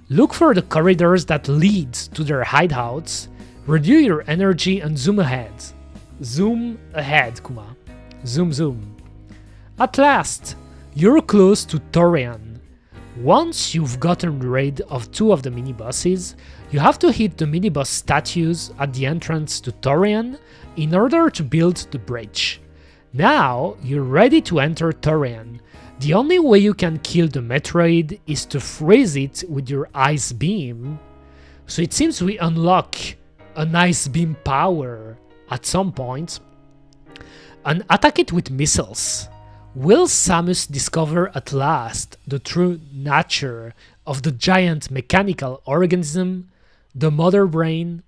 Look for the corridors that lead to their hideouts, renew your energy and zoom ahead. Zoom ahead, Kuma. Zoom zoom. At last, you're close to Torian. Once you've gotten rid of 2 of the mini-bosses, you have to hit the mini-boss statues at the entrance to Torian in order to build the bridge. Now, you're ready to enter Torian. The only way you can kill the Metroid is to freeze it with your ice beam. So it seems we unlock an ice beam power at some point. And attack it with missiles. Will Samus discover at last the true nature of the giant mechanical organism, the mother brain?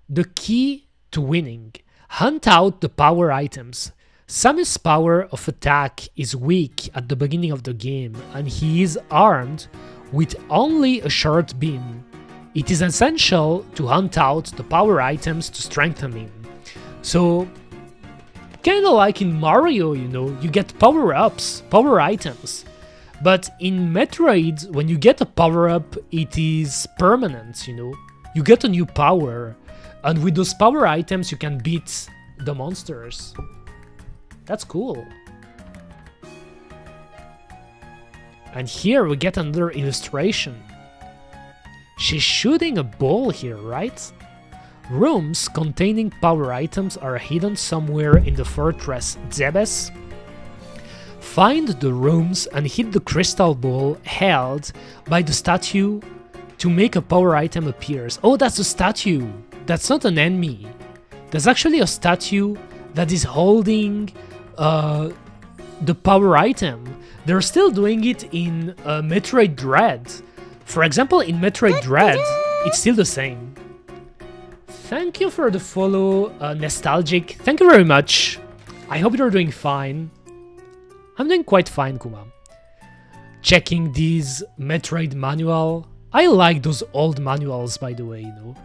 The key to winning. Hunt out the power items. Samus' power of attack is weak at the beginning of the game, and he is armed with only a short beam. It is essential to hunt out the power items to strengthen him. So, kinda like in Mario, you know, you get power-ups, power items. But in Metroid, when you get a power-up, it is permanent, you know. You get a new power, and with those power items you can beat the monsters. That's cool. And here we get another illustration. She's shooting a ball here, right? Rooms containing power items are hidden somewhere in the fortress Zebes. Find the rooms and hit the crystal ball held by the statue to make a power item appears. Oh, that's a statue. That's not an enemy. That's actually a statue that is holding the power item. They're still doing it in Metroid Dread. For example, in Metroid Dread, it's still the same. Thank you for the follow, Nostalgic. Thank you very much. I hope you're doing fine. I'm doing quite fine, Kuma. Checking this Metroid manual. I like those old manuals, by the way, you know.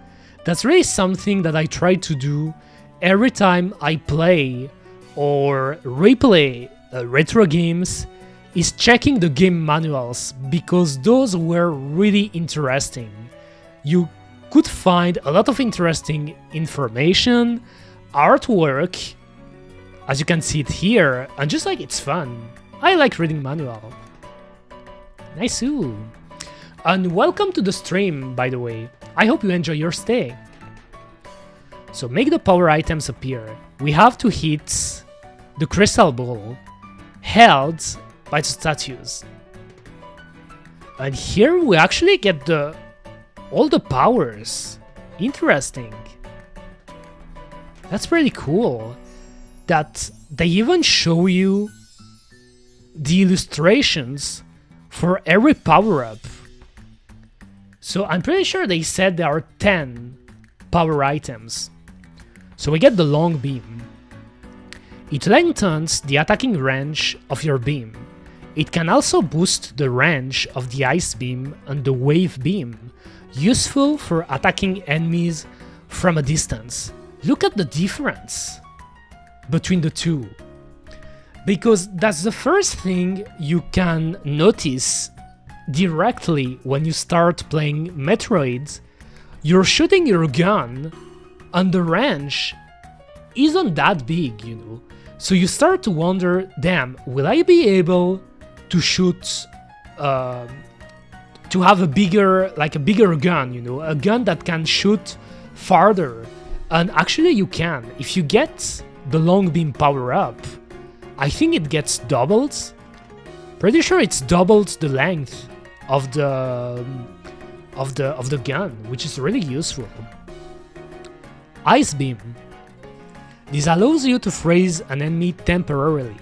That's really something that I try to do every time I play or replay retro games, is checking the game manuals, because those were really interesting. You could find a lot of interesting information, artwork, as you can see it here, and just like it's fun. I like reading manual. Nice. And welcome to the stream, by the way. I hope you enjoy your stay. So make the power items appear. We have to hit the crystal ball held by the statues. And here we actually get all the powers. Interesting. That's pretty cool. That they even show you the illustrations for every power-up. So I'm pretty sure they said there are 10 power items. So we get the long beam. It lengthens the attacking range of your beam. It can also boost the range of the ice beam and the wave beam, useful for attacking enemies from a distance. Look at the difference between the two. Because that's the first thing you can notice directly when you start playing Metroid. You're shooting your gun and the range isn't that big, you know. So you start to wonder, damn, will I be able to shoot, to have a bigger gun, you know, a gun that can shoot farther. And actually you can. If you get the long beam power up, I think it gets doubled. Pretty sure it's doubled the length of the gun, which is really useful. Ice beam. This allows you to freeze an enemy temporarily.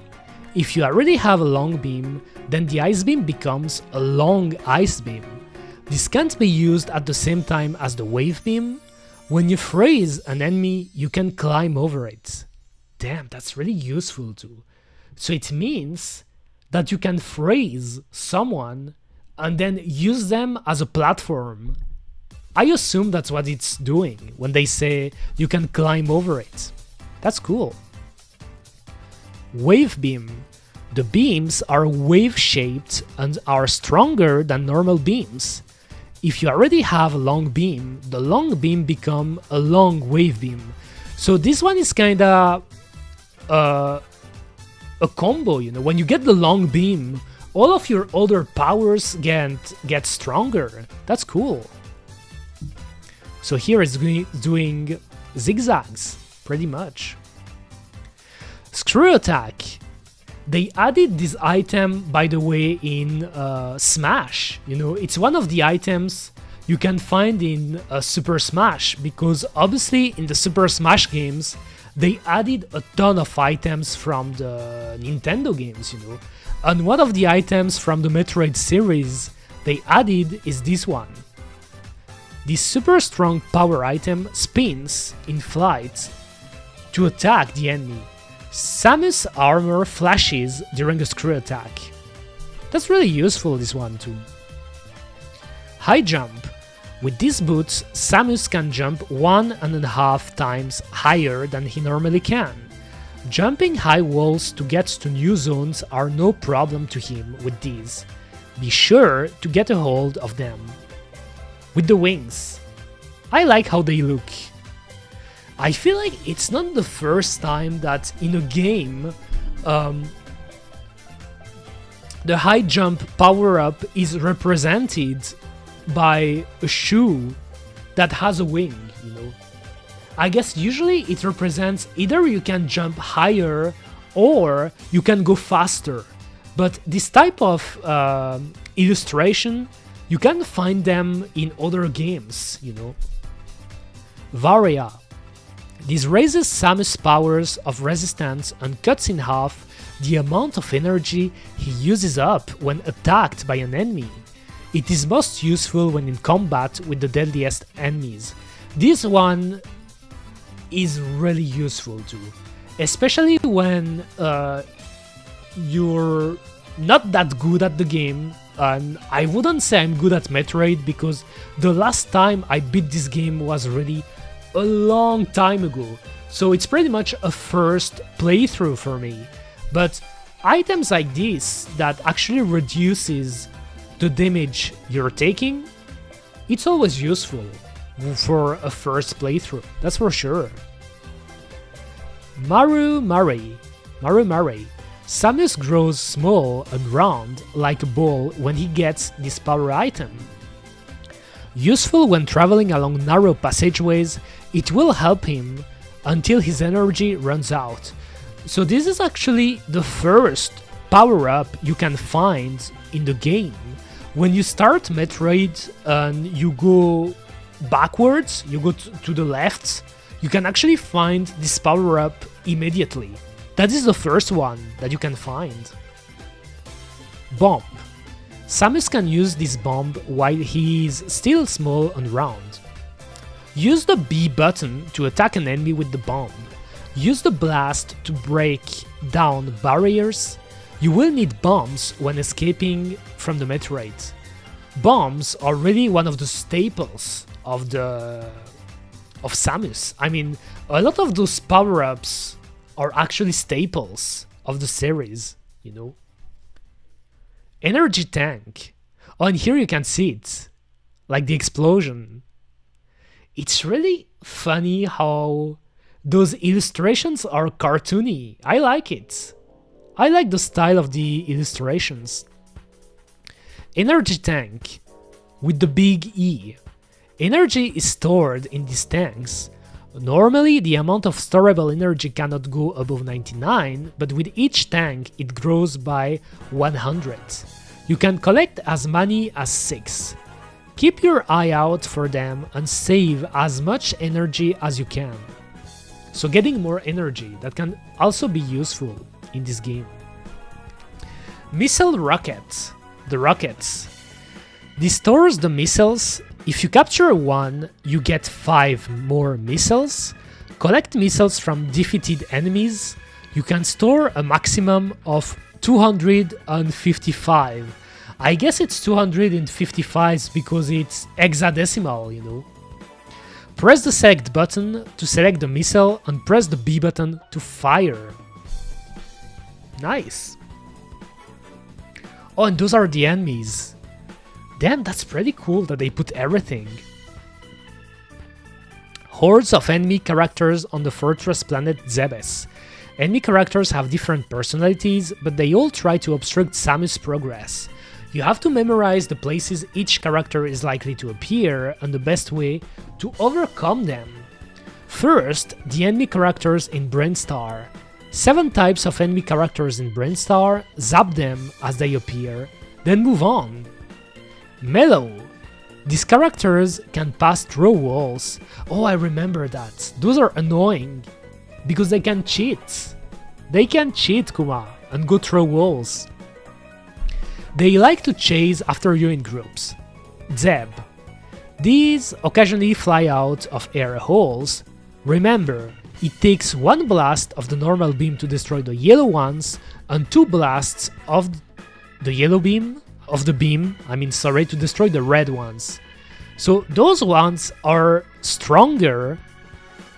If you already have a long beam, then the ice beam becomes a long ice beam. This can't be used at the same time as the wave beam. When you freeze an enemy, you can climb over it. Damn, that's really useful too. So it means that you can freeze someone and then use them as a platform. I assume that's what it's doing when they say you can climb over it. That's cool. Wave beam. The beams are wave-shaped and are stronger than normal beams. If you already have a long beam, the long beam become a long wave beam. So this one is kinda a combo, you know. When you get the long beam, all of your other powers get stronger. That's cool. So here it's doing zigzags, pretty much. Screw attack. They added this item, by the way, in Smash. You know, it's one of the items you can find in Super Smash, because obviously in the Super Smash games, they added a ton of items from the Nintendo games, you know. And one of the items from the Metroid series they added is this one. This super strong power item spins in flight to attack the enemy. Samus' armor flashes during a screw attack. That's really useful, this one too. High jump. With these boots, Samus can jump 1.5 times higher than he normally can. Jumping high walls to get to new zones are no problem to him with these. Be sure to get a hold of them. With the wings. I like how they look. I feel like it's not the first time that in a game the high jump power-up is represented by a shoe that has a wing, you know. I guess usually it represents either you can jump higher or you can go faster. But this type of illustration, you can find them in other games, you know. Varia. This raises Samus' powers of resistance and cuts in half the amount of energy he uses up when attacked by an enemy. It is most useful when in combat with the deadliest enemies. This one is really useful too, especially when you're not that good at the game. And I wouldn't say I'm good at Metroid, because the last time I beat this game was really a long time ago, so it's pretty much a first playthrough for me. But items like this that actually reduces the damage you're taking, it's always useful for a first playthrough, that's for sure. Maru Mare. Samus grows small and round like a ball when he gets this power item. Useful when traveling along narrow passageways, it will help him until his energy runs out. So this is actually the first power-up you can find in the game. When you start Metroid and you go backwards, you go to the left, you can actually find this power-up immediately. That is the first one that you can find. Bomb. Samus can use this bomb while he is still small and round. Use the B button to attack an enemy with the bomb. Use the blast to break down barriers. You will need bombs when escaping from the Metroid. Bombs are really one of the staples of the of Samus. I mean, a lot of those power-ups are actually staples of the series, you know. Energy tank. Oh, and here you can see it, like the explosion. It's really funny how those illustrations are cartoony. I like it. I like the style of the illustrations. Energy tank with the big E. Energy is stored in these tanks. Normally, the amount of storable energy cannot go above 99, but with each tank, it grows by 100. You can collect as many as 6. Keep your eye out for them and save as much energy as you can. So getting more energy, that can also be useful in this game. Missile rocket. The rockets. This stores the missiles. If you capture one, you get 5 more missiles. Collect missiles from defeated enemies. You can store a maximum of 255. I guess it's 255 because it's hexadecimal, you know. Press the select button to select the missile and press the B button to fire. Nice. Oh, and those are the enemies. Damn, that's pretty cool that they put everything. Hordes of enemy characters on the fortress planet Zebes. Enemy characters have different personalities, but they all try to obstruct Samus' progress. You have to memorize the places each character is likely to appear and the best way to overcome them. First, the enemy characters in Brainstar. 7 types of enemy characters in Brainstar, zap them as they appear, then move on. Mellow. These characters can pass through walls. Oh, I remember that. Those are annoying, because they can cheat. They can cheat, Kuma, and go through walls. They like to chase after you in groups. Zeb. These occasionally fly out of air holes. Remember, it takes 1 blast of the normal beam to destroy the yellow ones, and 2 blasts of the yellow beam, to destroy the red ones. So those ones are stronger,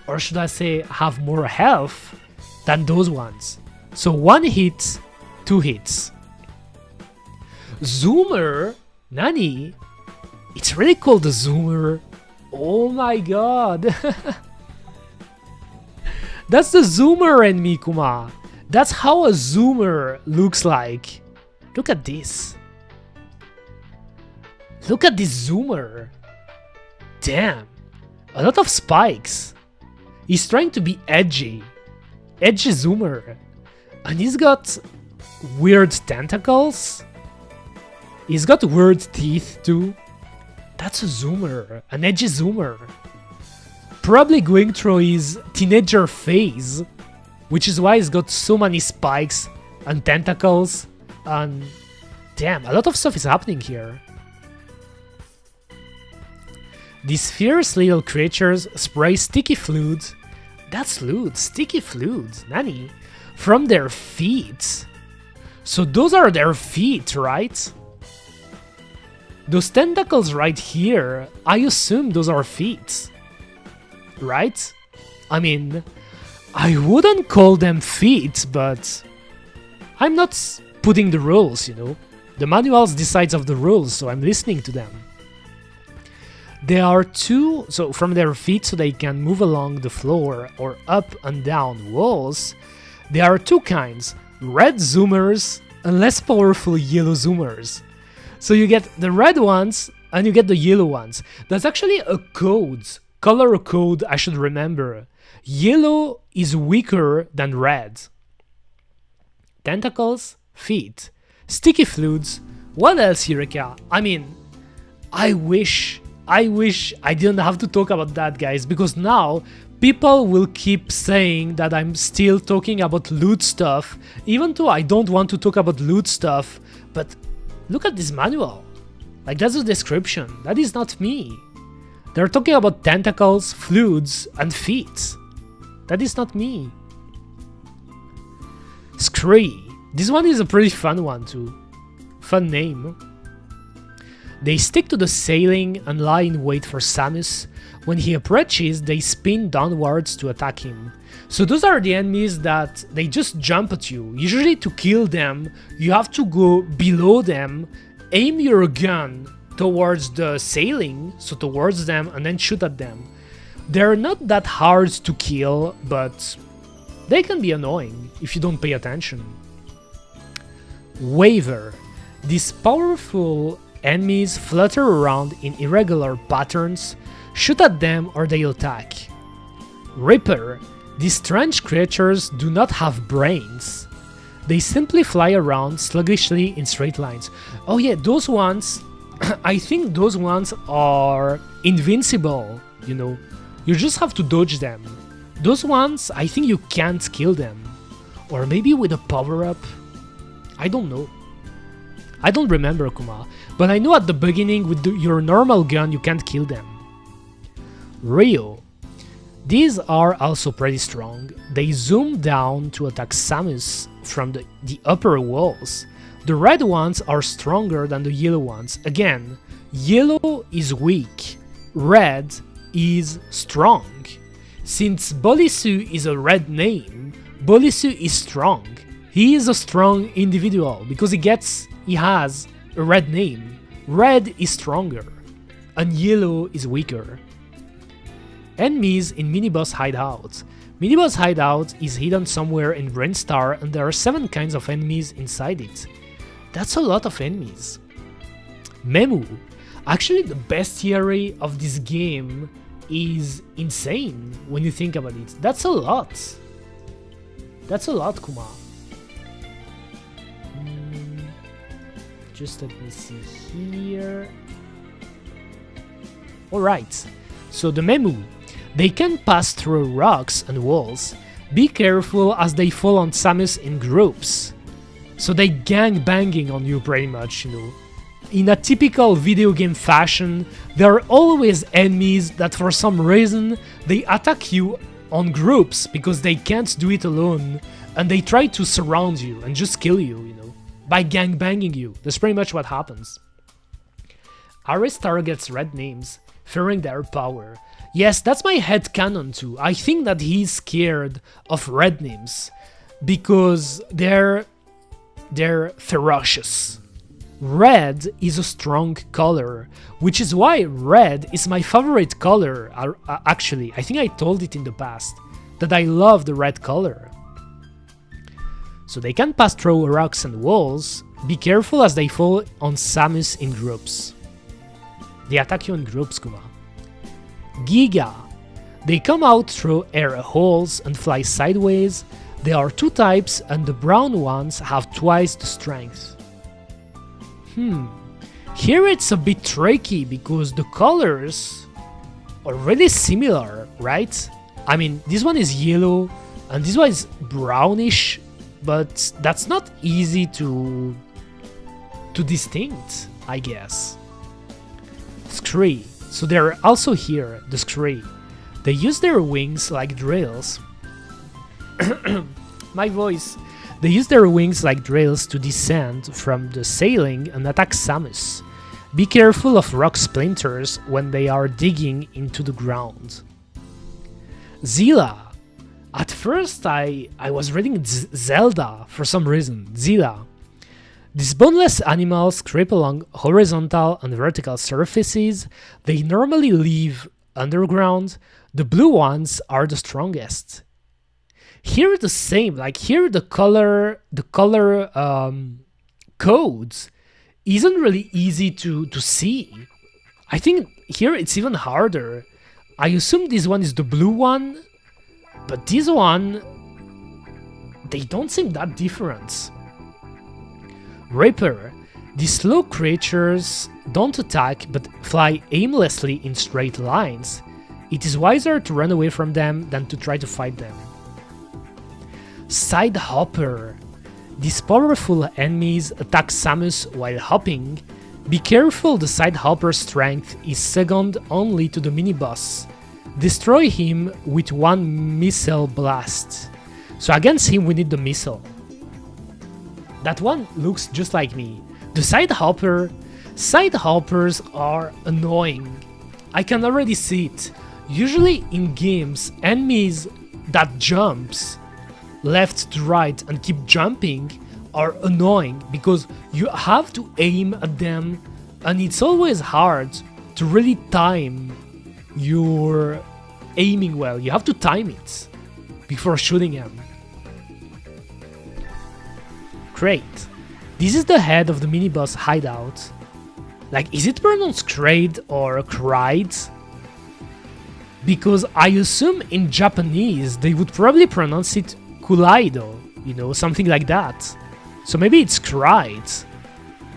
or should I say have more health, than those ones. So 1 hit, 2 hits. Zoomer? Nani? It's really called the Zoomer. Oh my god. That's the Zoomer enemy, Kuma. That's how a Zoomer looks like. Look at this. Look at this Zoomer. Damn. A lot of spikes. He's trying to be edgy. Edgy Zoomer. And he's got weird tentacles. He's got weird teeth too. That's a Zoomer. An edgy Zoomer. Probably going through his teenager phase, which is why he's got so many spikes and tentacles, and damn, a lot of stuff is happening here. These fierce little creatures spray sticky fluid. That's fluid, sticky fluid, nani? From their feet. So those are their feet, right? Those tentacles right here, I assume those are feet. Right? I mean, I wouldn't call them feet, but I'm not putting the rules, you know. The manuals decides of the rules, so I'm listening to them. There are 2, so from their feet so they can move along the floor or up and down walls. There are 2 kinds, red zoomers and less powerful yellow zoomers. So you get the red ones and you get the yellow ones. That's actually a code. Color code I should remember. Yellow is weaker than red. Tentacles, feet, sticky fluids. What else, Eureka? I mean, I wish I didn't have to talk about that, guys, because now people will keep saying that I'm still talking about loot stuff, even though I don't want to talk about loot stuff. But look at this manual. Like, that's the description. That is not me. They're talking about tentacles, fluids, and feet. That is not me. Scree. This one is a pretty fun one too. Fun name. They stick to the ceiling and lie in wait for Samus. When he approaches, they spin downwards to attack him. So those are the enemies that they just jump at you. Usually to kill them, you have to go below them, aim your gun towards the ceiling, so towards them, and then shoot at them. They're not that hard to kill, but they can be annoying if you don't pay attention. Waver. These powerful enemies flutter around in irregular patterns. Shoot at them or they'll attack. Ripper. These strange creatures do not have brains. They simply fly around sluggishly in straight lines. Oh yeah, those ones, I think those ones are invincible, you know. You just have to dodge them. Those ones, I think you can't kill them. Or maybe with a power-up. I don't know. I don't remember, Kuma. But I know at the beginning with your normal gun you can't kill them. Rio. These are also pretty strong. They zoom down to attack Samus from the upper walls. The red ones are stronger than the yellow ones. Again, yellow is weak, red is strong. Since Bolisu is a red name, Bolisu is strong. He is a strong individual because he has a red name. Red is stronger, and yellow is weaker. Enemies in Miniboss Hideout. Miniboss Hideout is hidden somewhere in Brainstar and there are 7 kinds of enemies inside it. That's a lot of enemies. Memu. Actually, the bestiary of this game is insane when you think about it. That's a lot. That's a lot, Kuma. Just let me see here. Alright, so the Memu. They can pass through rocks and walls. Be careful as they fall on Samus in groups. So they gang banging on you pretty much, you know. In a typical video game fashion, there are always enemies that for some reason they attack you on groups because they can't do it alone and they try to surround you and just kill you, you know, by gang banging you. That's pretty much what happens. Ares targets red names, fearing their power. Yes, that's my headcanon too. I think that he's scared of red names because they're ferocious. Red is a strong color, which is why red is my favorite color. Actually, I think I told it in the past that I love the red color. So they can pass through rocks and walls. Be careful as they fall on Samus in groups. They attack you in groups, Kuma. Giga. They come out through air holes and fly sideways. There are 2 types and the brown ones have twice the strength. Here it's a bit tricky because the colors are really similar, right? I mean, this one is yellow and this one is brownish, but that's not easy to distinct, I guess. Scree. So they're also here, the Scree. They use their wings like drills. My voice. They use their wings like drills to descend from the ceiling and attack Samus. Be careful of rock splinters when they are digging into the ground. Zilla. At first I was reading Zelda for some reason. Zilla. These boneless animals creep along horizontal and vertical surfaces. They normally live underground. The blue ones are the strongest. Here the same, like here the color codes isn't really easy to see. I think here it's even harder. I assume this one is the blue one, but this one, they don't seem that different. Ripper. These slow creatures don't attack but fly aimlessly in straight lines. It is wiser to run away from them than to try to fight them. Side Hopper. These powerful enemies attack Samus while hopping. Be careful, the Side Hopper's strength is second only to the mini-boss. Destroy him with 1 missile blast. So against him we need the missile. That one looks just like me. The Side Hopper, Side hoppers are annoying. I can already see it. Usually in games, enemies that jumps left to right and keep jumping are annoying because you have to aim at them, and it's always hard to really time your aiming well. You have to time it before shooting them. Great. This is the head of the mini-boss hideout. Like, is it pronounced crade or cried? Because I assume in Japanese they would probably pronounce it kulaido, you know, something like that. So maybe it's cried,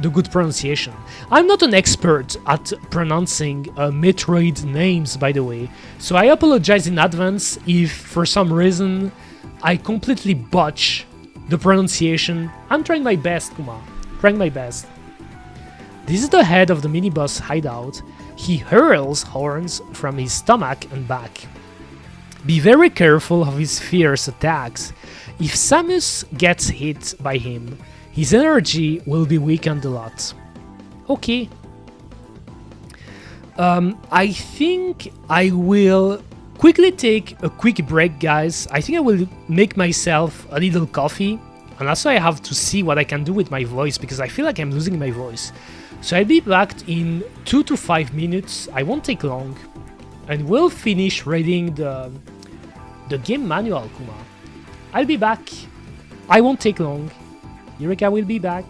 the good pronunciation. I'm not an expert at pronouncing Metroid names, by the way, so I apologize in advance if for some reason I completely botch the pronunciation. I'm trying my best, Kuma. Trying my best. This is the head of the mini-boss hideout. He hurls horns from his stomach and back. Be very careful of his fierce attacks. If Samus gets hit by him, his energy will be weakened a lot. Okay. I think I will quickly take a quick break, guys. I think I will make myself a little coffee. And also I have to see what I can do with my voice, because I feel like I'm losing my voice. So I'll be back in 2 to 5 minutes. I won't take long. And we'll finish reading the game manual, Kuma. I'll be back. I won't take long. Eureka will be back.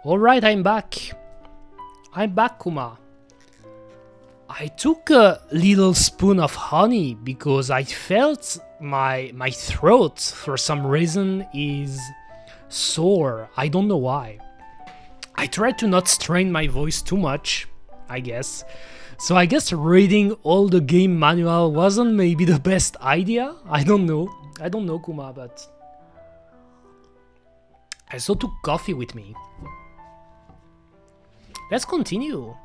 Alright, I'm back. I'm back, Kuma. I took a little spoon of honey because I felt my throat for some reason is sore. I don't know why. I tried to not strain my voice too much, I guess. So I guess reading all the game manual wasn't maybe the best idea. I don't know, Kuma, but I also took coffee with me. Let's continue.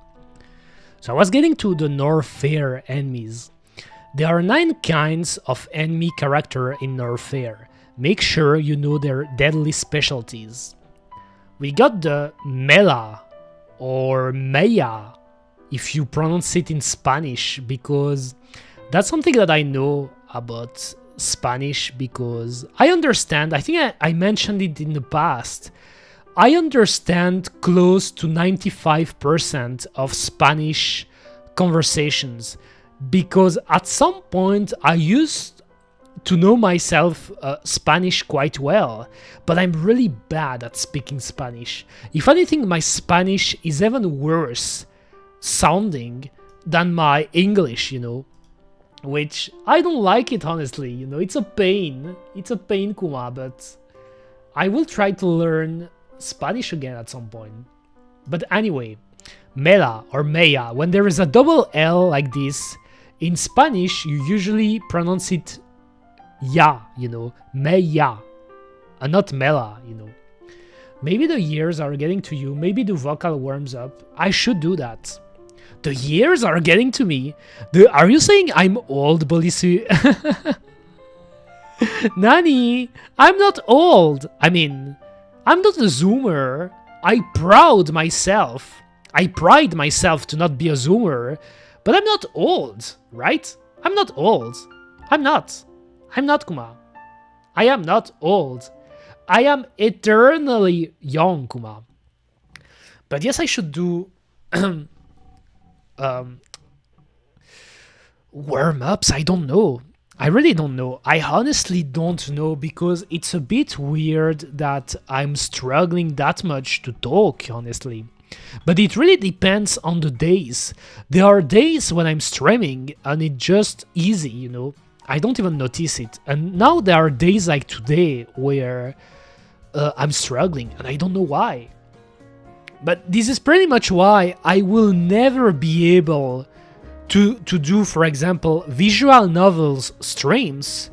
So I was getting to the Norfair enemies. There are 9 kinds of enemy character in Norfair. Make sure you know their deadly specialties. We got the Mela, or Maya, if you pronounce it in Spanish, because that's something that I know about Spanish, because I understand, I think I mentioned it in the past, I understand close to 95% of Spanish conversations, because at some point I used to know myself Spanish quite well, but I'm really bad at speaking Spanish. If anything, my Spanish is even worse sounding than my English, which I don't like it, honestly. It's a pain, Kuma, but I will try to learn Spanish again at some point. But anyway, Mela or Maya, when there is a double L like this, in Spanish you usually pronounce it ya, Maya, and not Mela, Maybe the years are getting to you, maybe the vocal warms up. I should do that. The years are getting to me. Are you saying I'm old, Bolisu? Nani, I'm not old. I mean, I'm not a zoomer. I pride myself to not be a zoomer, but I'm not old, right? I'm not old. I'm not, Kuma. I am not old. I am eternally young, Kuma. But yes, I should do warm-ups. I don't know. I really don't know. I honestly don't know, because it's a bit weird that I'm struggling that much to talk, honestly. But it really depends on the days. There are days when I'm streaming and it's just easy, I don't even notice it. And now there are days like today where I'm struggling and I don't know why. But this is pretty much why I will never be able to do, for example, visual novels streams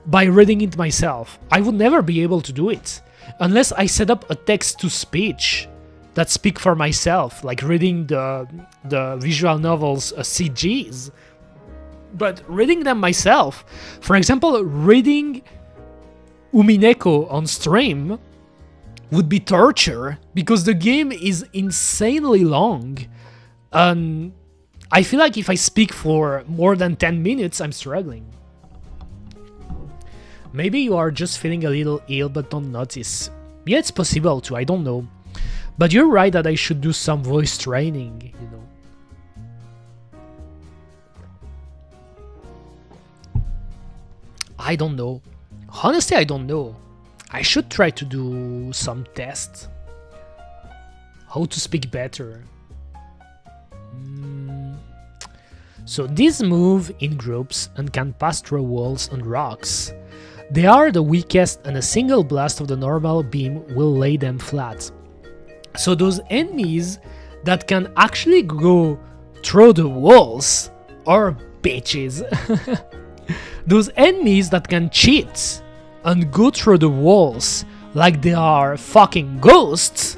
by reading it myself. I would never be able to do it unless I set up a text-to-speech that speak for myself, like reading the visual novels CGs. But reading them myself, for example, reading Umineko on stream would be torture, because the game is insanely long, and I feel like if I speak for more than 10 minutes, I'm struggling. Maybe you are just feeling a little ill but don't notice. Yeah, it's possible too, I don't know. But you're right that I should do some voice training, I don't know. Honestly, I don't know. I should try to do some tests. How to speak better. So these move in groups and can pass through walls and rocks. They are the weakest, and a single blast of the normal beam will lay them flat. So those enemies that can actually go through the walls are bitches. Those enemies that can cheat and go through the walls like they are fucking ghosts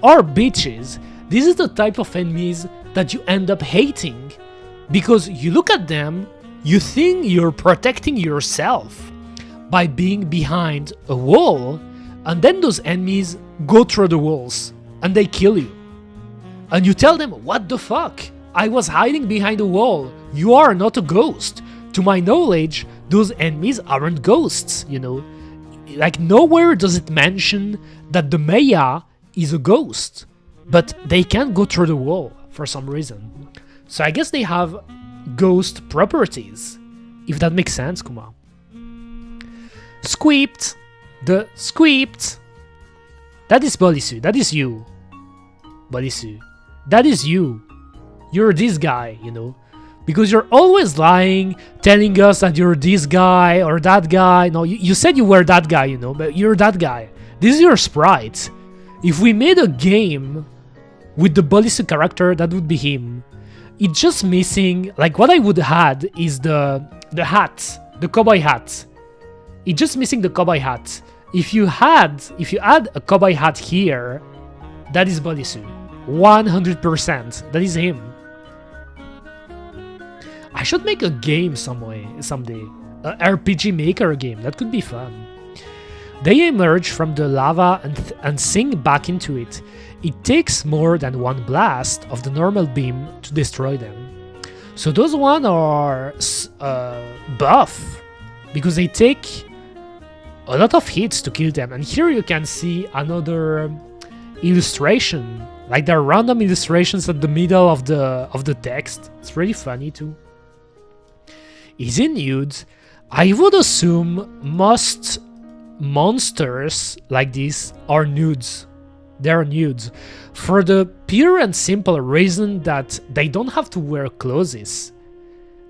are bitches. This is the type of enemies that you end up hating, because you look at them, you think you're protecting yourself by being behind a wall, and then those enemies go through the walls and they kill you. And you tell them, what the fuck? I was hiding behind a wall. You are not a ghost. To my knowledge, those enemies aren't ghosts, Like, nowhere does it mention that the Maya is a ghost, but they can go through the wall for some reason. So I guess they have ghost properties, if that makes sense, Kuma. Squeeped. The squeeped. That is Bolisu. That is you. Bolisu. That is you. you're this guy, you know? Because you're always lying, telling us that you're this guy or that guy. No, you said you were that guy, you know, but you're that guy. This is your sprite. If we made a game with the Bolisu character, that would be him. It's just missing, like what I would had is the hat, the cowboy hat. It's just missing the cowboy hat. If you add a cowboy hat here, that is Bolisu. 100%. That is him. I should make a game someday. A RPG Maker game. That could be fun. They emerge from the lava and sink back into it. It takes more than one blast of the normal beam to destroy them. So those ones are buff, because they take a lot of hits to kill them. And here you can see another illustration. Like there are random illustrations at the middle of the text. It's really funny too. Is he nude? I would assume most monsters like this are nudes. They're nudes. For the pure and simple reason that they don't have to wear clothes.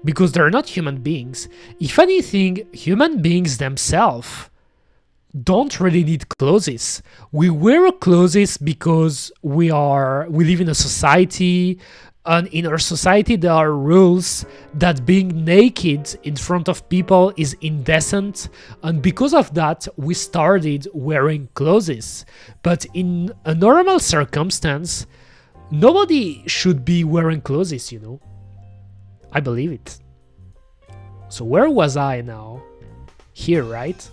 Because they're not human beings. If anything, human beings themselves don't really need clothes. We wear clothes because we live in a society, and in our society there are rules that being naked in front of people is indecent, and because of that we started wearing clothes. But in a normal circumstance, nobody should be wearing clothes, you know. I believe it. So where was I now? Here, right?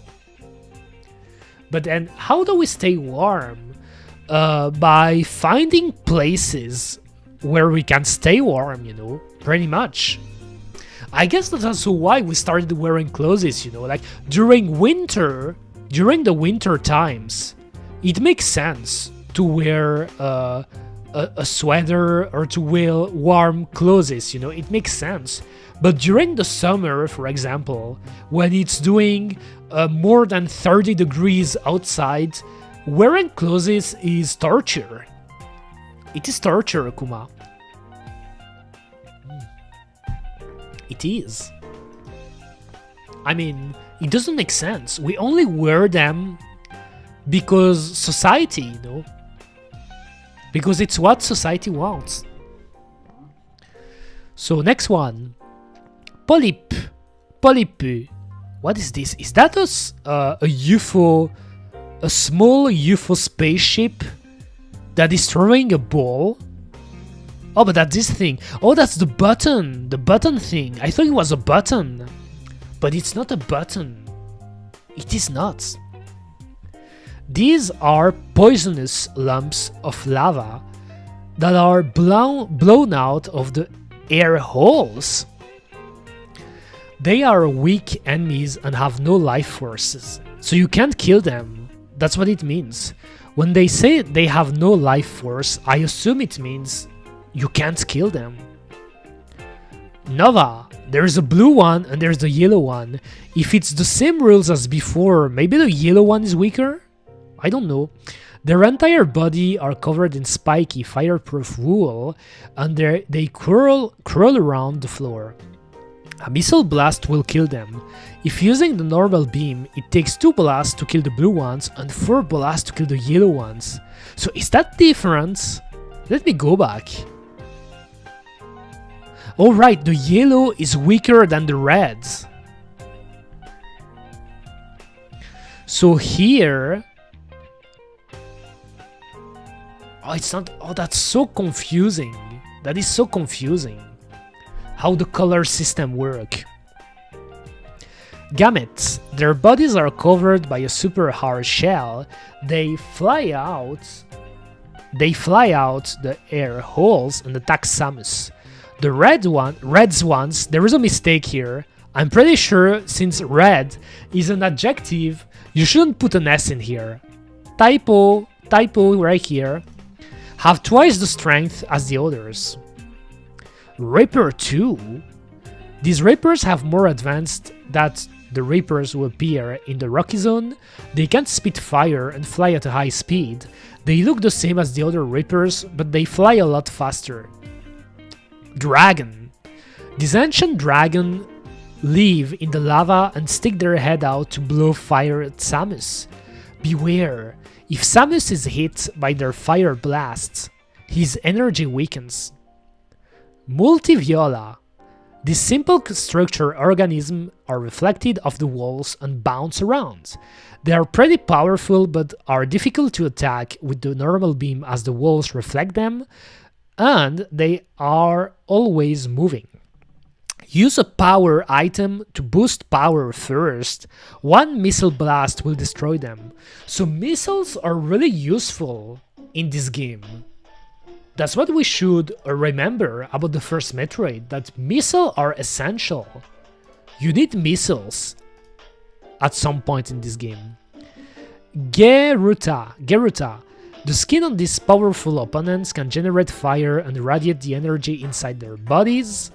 But then how do we stay warm? By finding places where we can stay warm, you know, pretty much. I guess that's also why we started wearing clothes, you know, like during the winter times, it makes sense to wear a sweater or to wear warm clothes, you know, it makes sense. But during the summer, for example, when it's doing more than 30 degrees outside, wearing clothes is torture. It is torture, Kuma. It is. I mean, it doesn't make sense. We only wear them because society, you know? Because it's what society wants. So next one. Polyp. Polypu. What is this? Is that a UFO? A small UFO spaceship that is throwing a ball? Oh, but that's this thing. Oh, that's the button. The button thing. I thought it was a button. But it's not a button. It is not. These are poisonous lumps of lava that are blown out of the air holes. They are weak enemies and have no life forces, so you can't kill them. That's what it means. When they say they have no life force, I assume it means you can't kill them. Nova. There's a blue one and there's the yellow one. If it's the same rules as before, maybe the yellow one is weaker? I don't know. Their entire body are covered in spiky, fireproof wool, and they crawl around the floor. A missile blast will kill them. If using the normal beam, it takes 2 blasts to kill the blue ones and 4 blasts to kill the yellow ones. So is that different? Let me go back. Oh right, the yellow is weaker than the red. So here... Oh, it's not... Oh, that's so confusing. That is so confusing. How the color system work. Gametes. Their bodies are covered by a super hard shell. They fly out the air holes and attack Samus. The reds ones, there is a mistake here. I'm pretty sure since red is an adjective, you shouldn't put an S in here. Typo right here. Have twice the strength as the others. Reaper 2. These Reapers have more advanced that the Reapers who appear in the Rocky Zone. They can spit fire and fly at a high speed. They look the same as the other Reapers, but they fly a lot faster. Dragon. These ancient dragon live in the lava and stick their head out to blow fire at Samus. Beware, if Samus is hit by their fire blasts, his energy weakens. Multiviola. These simple structure organisms are reflected off the walls and bounce around. They are pretty powerful but are difficult to attack with the normal beam as the walls reflect them, and they are always moving. Use a power item to boost power first. One missile blast will destroy them. So missiles are really useful in this game. That's what we should remember about the first Metroid, that missiles are essential. You need missiles at some point in this game. Geruta. The skin on these powerful opponents can generate fire and radiate the energy inside their bodies.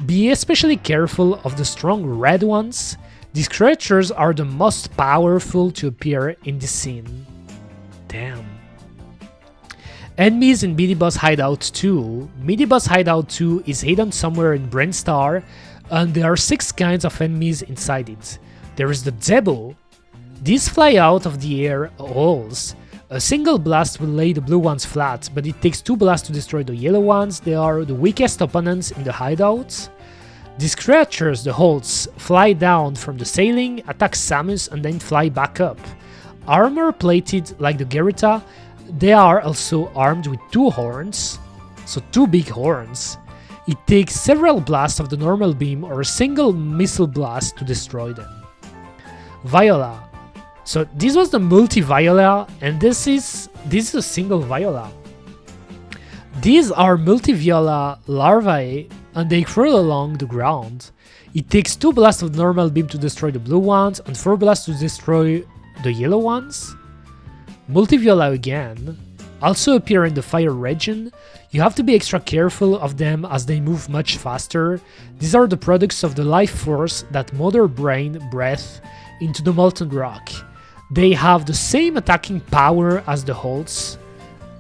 Be especially careful of the strong red ones. These creatures are the most powerful to appear in this scene. Damn. Enemies in Mini-Boss Hideout 2. Mini-Boss Hideout 2 is hidden somewhere in Brainstar, and there are 6 kinds of enemies inside it. There is the Debo. These fly out of the air holes. A single blast will lay the blue ones flat, but it takes 2 blasts to destroy the yellow ones. They are the weakest opponents in the hideouts. These creatures, the holes, fly down from the ceiling, attack Samus, and then fly back up. Armor plated like the Geruta, they are also armed with 2 horns, so 2 big horns. It takes several blasts of the normal beam or a single missile blast to destroy them. Viola. So this was the multi-Viola, and this is a single Viola. These are multi-Viola larvae, and they crawl along the ground. It takes 2 blasts of normal beam to destroy the blue ones, and 4 blasts to destroy the yellow ones. Multiviola again also appear in the fire region. You have to be extra careful of them as they move much faster. These are the products of the life force that Mother Brain breathed into the molten rock. They have the same attacking power as the Holtz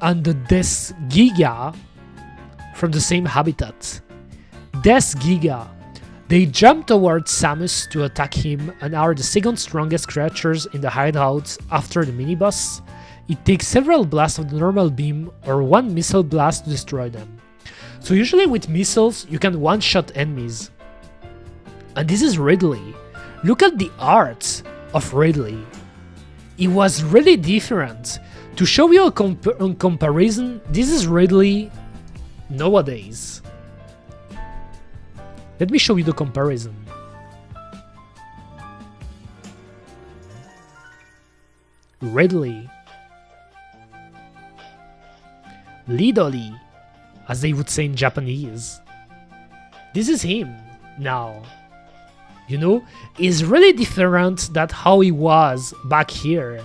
and the Des Giga from the same habitat. Des Giga. They jump towards Samus to attack him and are the second strongest creatures in the hideout after the mini-boss. It takes several blasts of the normal beam or 1 missile blast to destroy them. So usually with missiles you can one-shot enemies. And this is Ridley. Look at the art of Ridley. It was really different. To show you a comparison, this is Ridley nowadays. Let me show you the comparison. Ridley. Lidoli, as they would say in Japanese. This is him now. You know, it's really different than how he was back here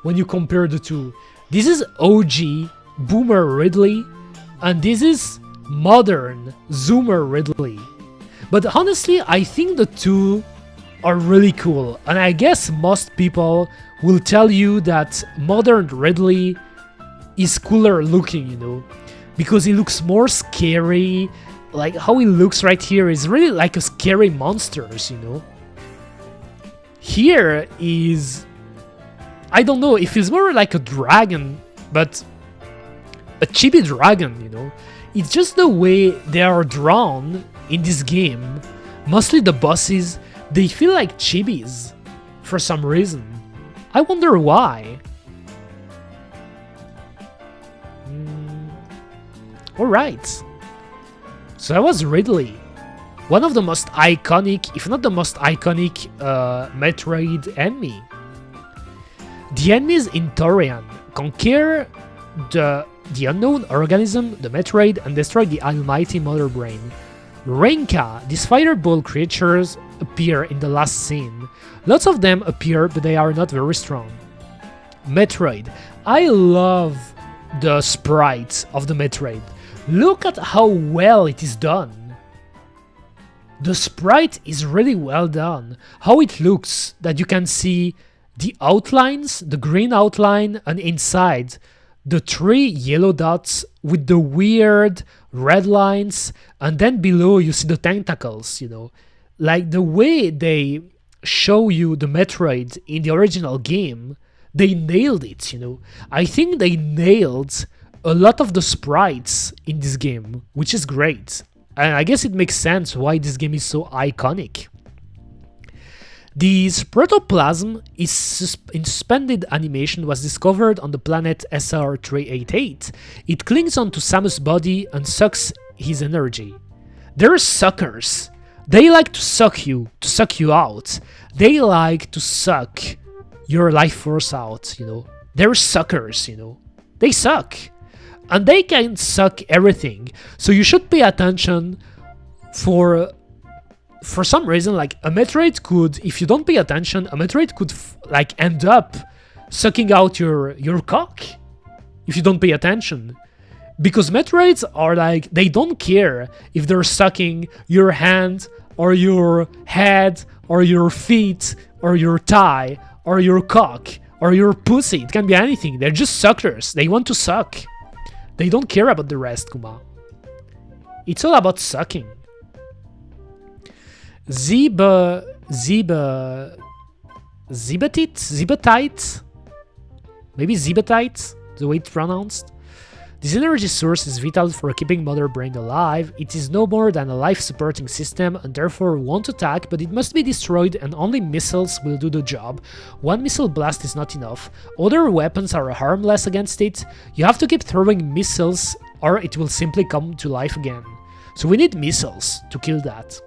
when you compare the two. This is OG Boomer Ridley, and this is modern Zoomer Ridley. But honestly, I think the two are really cool, and I guess most people will tell you that modern Ridley is cooler looking, you know, because he looks more scary. Like how he looks right here is really like a scary monsters, you know. Here is, I don't know, it feels more like a dragon, but a chibi dragon, you know. It's just the way they are drawn in this game. Mostly the bosses, they feel like chibis for some reason. I wonder why. Alright. So that was Ridley. One of the most iconic, if not the most iconic, Metroid enemy. The enemies in Torian conquer the unknown organism, the Metroid, and destroy the almighty Mother Brain. Renka, these fireball creatures appear in the last scene. Lots of them appear, but they are not very strong. Metroid. I love the sprites of the Metroid. Look at how well it is done. The sprite is really well done. How it looks, that you can see the outlines, the green outline, and inside the 3 yellow dots with the weird red lines, and then below you see the tentacles, you know. Like the way they show you the Metroid in the original game, they nailed it, you know. I think they nailed a lot of the sprites in this game, which is great. And I guess it makes sense why this game is so iconic. The protoplasm in suspended animation was discovered on the planet SR388. It clings onto Samus' body and sucks his energy. They're suckers. They like to suck you out. They like to suck your life force out, you know. They're suckers, you know. They suck. And they can suck everything. So you should pay attention for some reason. Like a Metroid could, if you don't pay attention, a Metroid could like end up sucking out your cock if you don't pay attention. Because Metroids are like, they don't care if they're sucking your hand or your head or your feet or your thigh or your cock or your pussy. It can be anything. They're just suckers. They want to suck. They don't care about the rest, Kuma. It's all about sucking. Zebatite? Maybe Zebatite, the way it's pronounced. This energy source is vital for keeping Mother Brain alive. It is no more than a life-supporting system and therefore won't attack, but it must be destroyed and only missiles will do the job. One missile blast is not enough. Other weapons are harmless against it. You have to keep throwing missiles or it will simply come to life again. So we need missiles to kill that.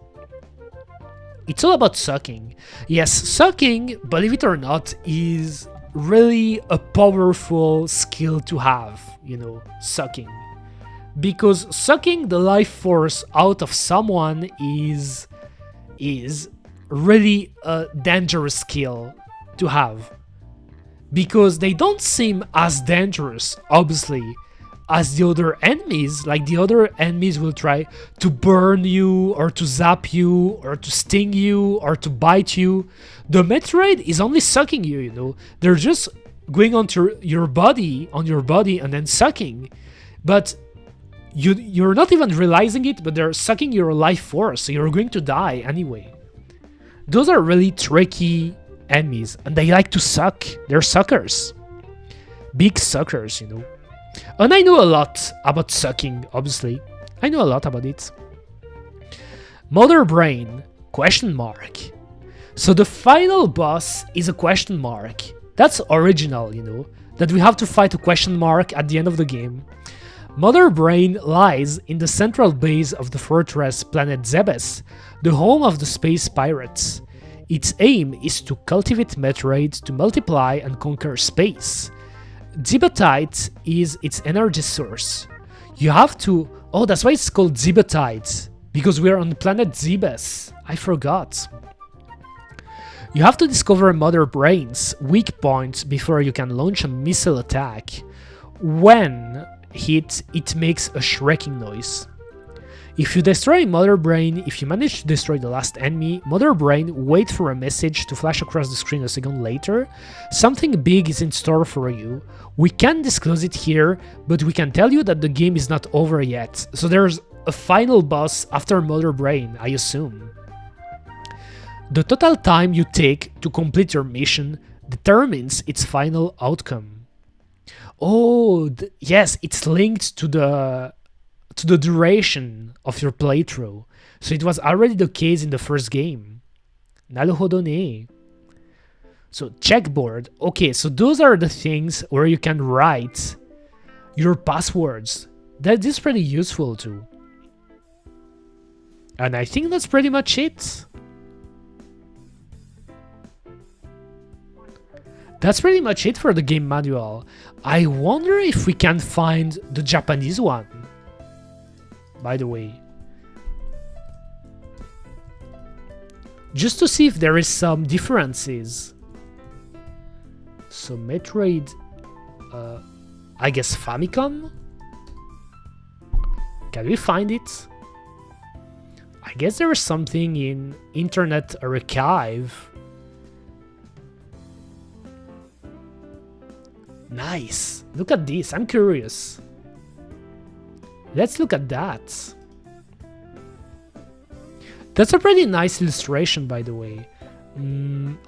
It's all about sucking. Yes, sucking, believe it or not, is really a powerful skill to have, you know, sucking. Because sucking the life force out of someone is really a dangerous skill to have. Because they don't seem as dangerous, obviously, as the other enemies. Like the other enemies will try to burn you or to zap you or to sting you or to bite you. The Metroid is only sucking you, you know. They're just going onto your body, and then sucking. But you're not even realizing it, but they're sucking your life force, so you're going to die anyway. Those are really tricky enemies, and they like to suck. They're suckers. Big suckers, you know. And I know a lot about sucking, obviously. I know a lot about it. Mother Brain, question mark. So the final boss is a question mark. That's original, you know, that we have to fight a question mark at the end of the game. Mother Brain lies in the central base of the fortress planet Zebes, the home of the space pirates. Its aim is to cultivate Metroid to multiply and conquer space. Zebatite is its energy source. You have to... Oh, that's why it's called Zebatite, because we're on the planet Zebes. I forgot. You have to discover Mother Brain's weak points before you can launch a missile attack. When hit, it makes a shrieking noise. If you destroy Mother Brain, if you manage to destroy the last enemy, Mother Brain wait for a message to flash across the screen a second later. Something big is in store for you. We can't disclose it here, but we can tell you that the game is not over yet. So there's a final boss after Mother Brain, I assume. The total time you take to complete your mission determines its final outcome. Oh, yes, it's linked to the duration of your playthrough. So it was already the case in the first game. Naruhodo ne. So checkboard. Okay, so those are the things where you can write your passwords. That is pretty useful too. And I think that's pretty much it. That's pretty much it for the game manual. I wonder if we can find the Japanese one. By the way, just to see if there is some differences. So Metroid, I guess Famicom? Can we find it? I guess there is something in Internet Archive. Nice. Look at this. I'm curious. Let's look at that. That's a pretty nice illustration, by the way.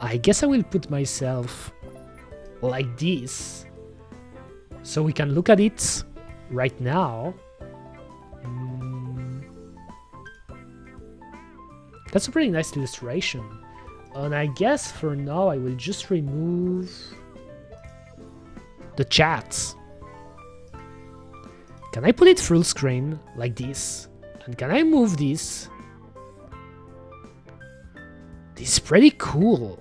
I guess I will put myself like this, so we can look at it right now. That's a pretty nice illustration. And I guess for now I will just remove the chat. Can I put it full screen like this? And can I move this? This is pretty cool.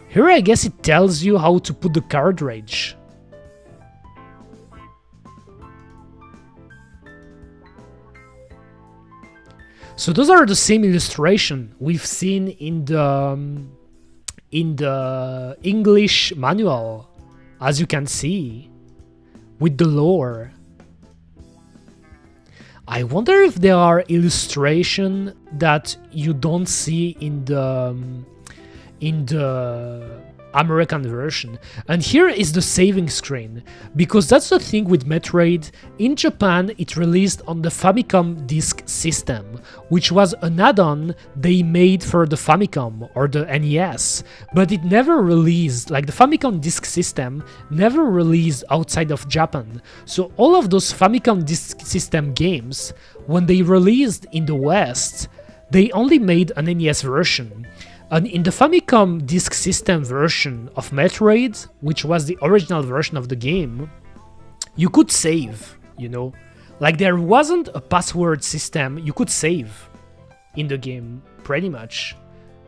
Here I guess it tells you how to put the cartridge. So those are the same illustration we've seen in the English manual, as you can see, with the lore. I wonder if there are illustrations that you don't see in the American version. And here is the saving screen, because that's the thing with Metroid. In Japan, it released on the Famicom Disk System, which was an add-on they made for the Famicom or the NES, but it never released, like the Famicom Disk System never released outside of Japan. So all of those Famicom Disk System games, when they released in the West, they only made an NES version. And in the Famicom Disk System version of Metroid, which was the original version of the game, you could save, you know? Like there wasn't a password system, you could save in the game, pretty much.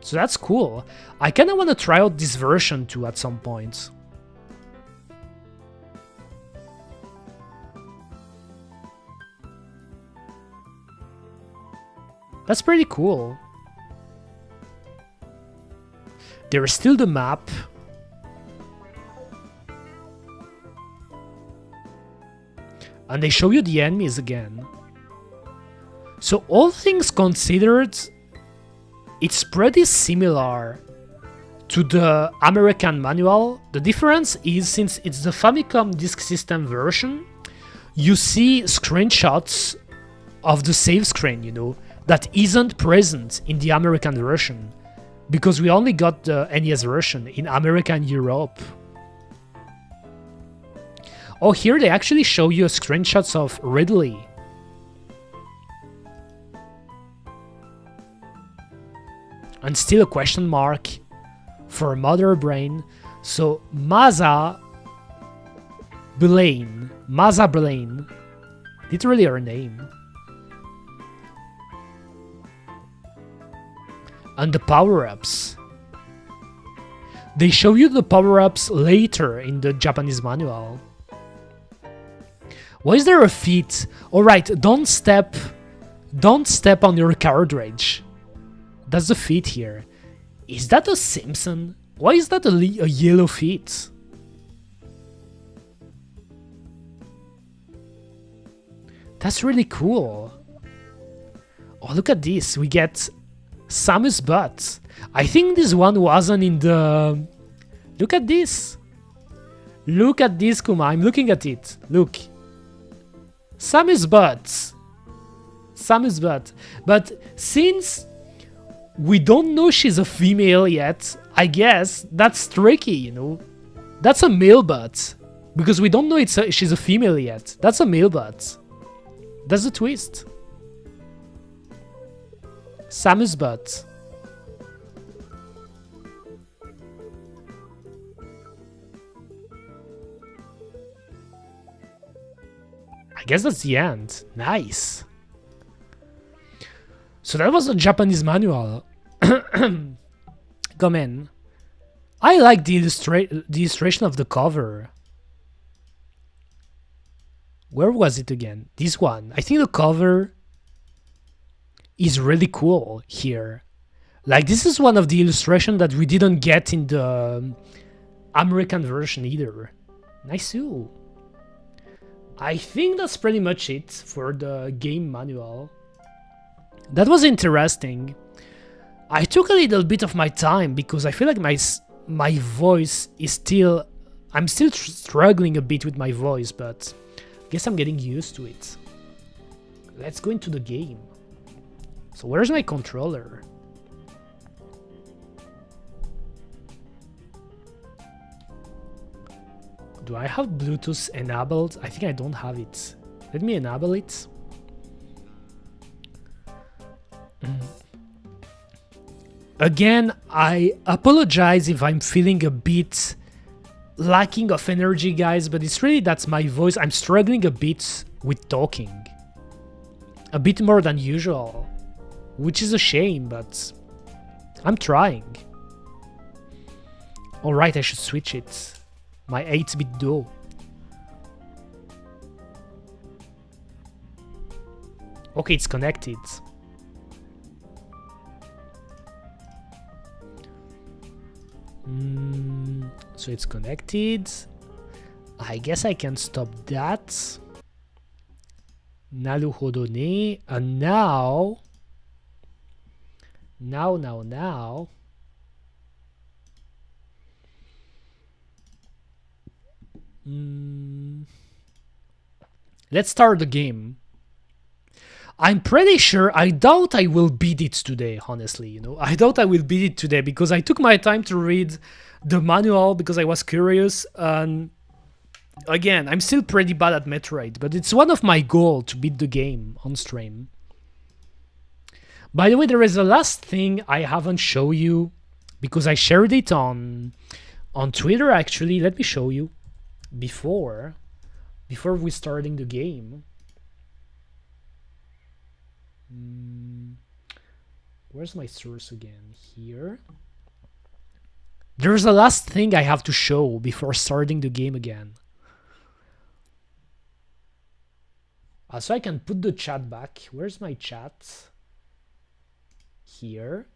So that's cool. I kinda wanna try out this version too at some point. That's pretty cool. There is still the map. And they show you the enemies again. So all things considered, it's pretty similar to the American manual. The difference is, since it's the Famicom Disk System version, you see screenshots of the save screen, you know, that isn't present in the American version. Because we only got the NES version in America and Europe. Oh, here they actually show you screenshots of Ridley. And still a question mark for Mother Brain. So Maza Blaine. Literally her name. And the power-ups. They show you the power-ups later in the Japanese manual. Why is there a feat? Alright, don't step on your cartridge. That's the feat here. Is that a Simpson? Why is that a yellow feat? That's really cool. Oh, look at this. We get Samus butt. I think this one wasn't in the... Look at this. Look at this, Kuma. I'm looking at it. Look. Samus butt. Samus butt. But since we don't know she's a female yet, I guess that's tricky, you know? That's a male butt. Because we don't know she's a female yet. That's a male butt. That's the twist. Samus butt. I guess that's the end. Nice. So that was a Japanese manual. Come in. I like the illustration of the cover. Where was it again? This one. I think the cover is really cool here. Like, this is one of the illustrations that we didn't get in the American version either. Nice too. I think that's pretty much it for the game manual. That was interesting. I took a little bit of my time because I feel like my voice is still... I'm still struggling a bit with my voice, but I guess I'm getting used to it. Let's go into the game. So where's my controller? Do I have Bluetooth enabled? I think I don't have it. Let me enable it. Again, I apologize if I'm feeling a bit lacking of energy, guys, but it's really that's my voice. I'm struggling a bit with talking. A bit more than usual, which is a shame, but I'm trying. Alright, I should switch it. My 8-bit DO. Okay, it's connected. So it's connected. I guess I can stop that. Naruhodo ne. And now. Now. Let's start the game. I'm pretty sure, I doubt I will beat it today, honestly, you know. I doubt I will beat it today because I took my time to read the manual because I was curious. And again, I'm still pretty bad at Metroid, but it's one of my goals to beat the game on stream. By the way, there is a last thing I haven't shown you because I shared it on Twitter, actually. Let me show you before we starting the game. Where's my source again? Here. There's a last thing I have to show before starting the game again. So I can put the chat back. Where's my chat? Here.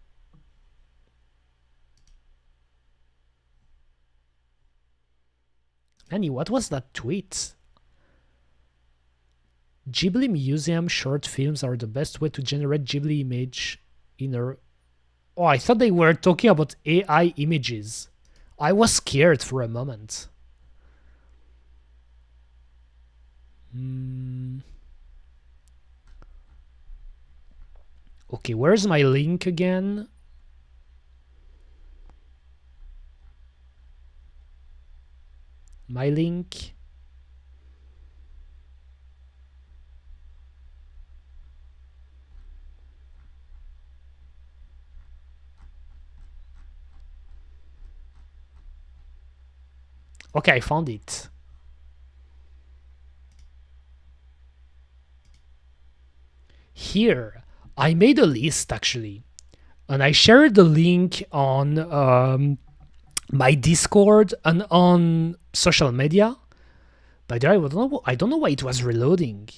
Annie, what was that tweet? Ghibli Museum short films are the best way to generate Ghibli image in a... Oh, I thought they were talking about AI images. I was scared for a moment. Okay, where's my link again? My link. Okay, I found it. Here, I made a list actually, and I shared the link on my Discord and on social media. By the way, I don't know why it was reloading.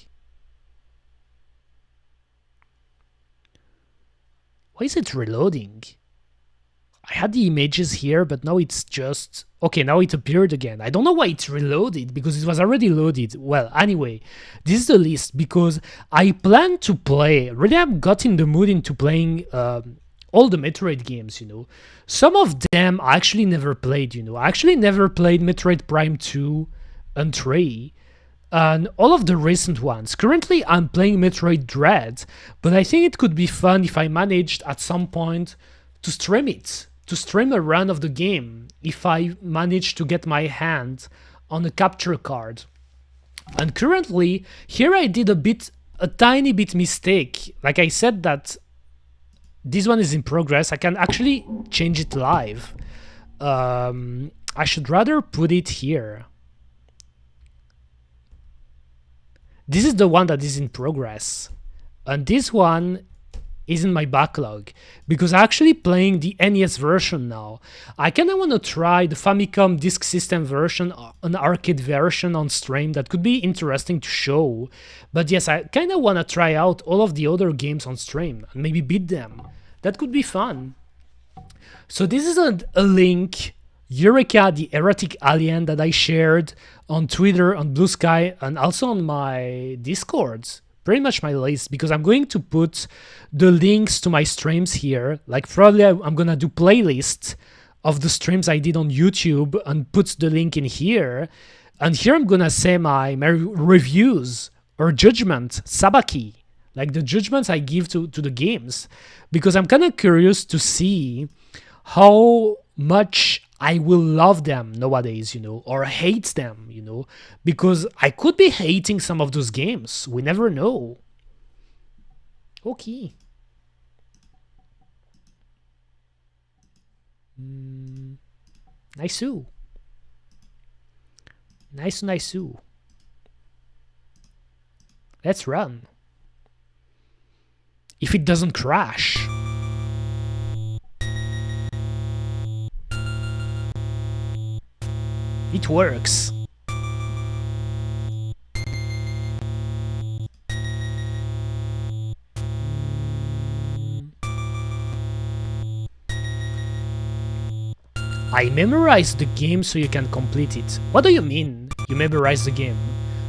Why is it reloading? I had the images here, but now it's just... Okay, now it appeared again. I don't know why it's reloaded, because it was already loaded. Well, anyway, this is the list, because I plan to play... Really, I've got in the mood into playing all the Metroid games, you know. Some of them I actually never played, you know. I actually never played Metroid Prime 2 and 3, and all of the recent ones. Currently, I'm playing Metroid Dread, but I think it could be fun if I managed at some point to stream it. To stream a run of the game if I manage to get my hand on a capture card. And currently, here I did a tiny bit mistake. Like I said that this one is in progress. I can actually change it live. I should rather put it here. This is the one that is in progress. And this one is in my backlog because I'm actually playing the NES version now. I kind of want to try the Famicom Disk System version, an arcade version on stream. That could be interesting to show. But yes, I kind of want to try out all of the other games on stream and maybe beat them. That could be fun. So this is a link, Eureka, the erratic alien, that I shared on Twitter, on Blue Sky, and also on my Discords. Pretty much my list, because I'm going to put the links to my streams here. Like probably I'm gonna do playlists of the streams I did on YouTube and put the link in here. And here I'm gonna say my reviews or judgment, sabaki, like the judgments I give to the games, because I'm kind of curious to see how much I will love them nowadays, or hate them, because I could be hating some of those games. We never know. Okay. Nice. Nice. Let's run. If it doesn't crash. It works. I memorized the game so you can complete it. What do you mean, you memorize the game?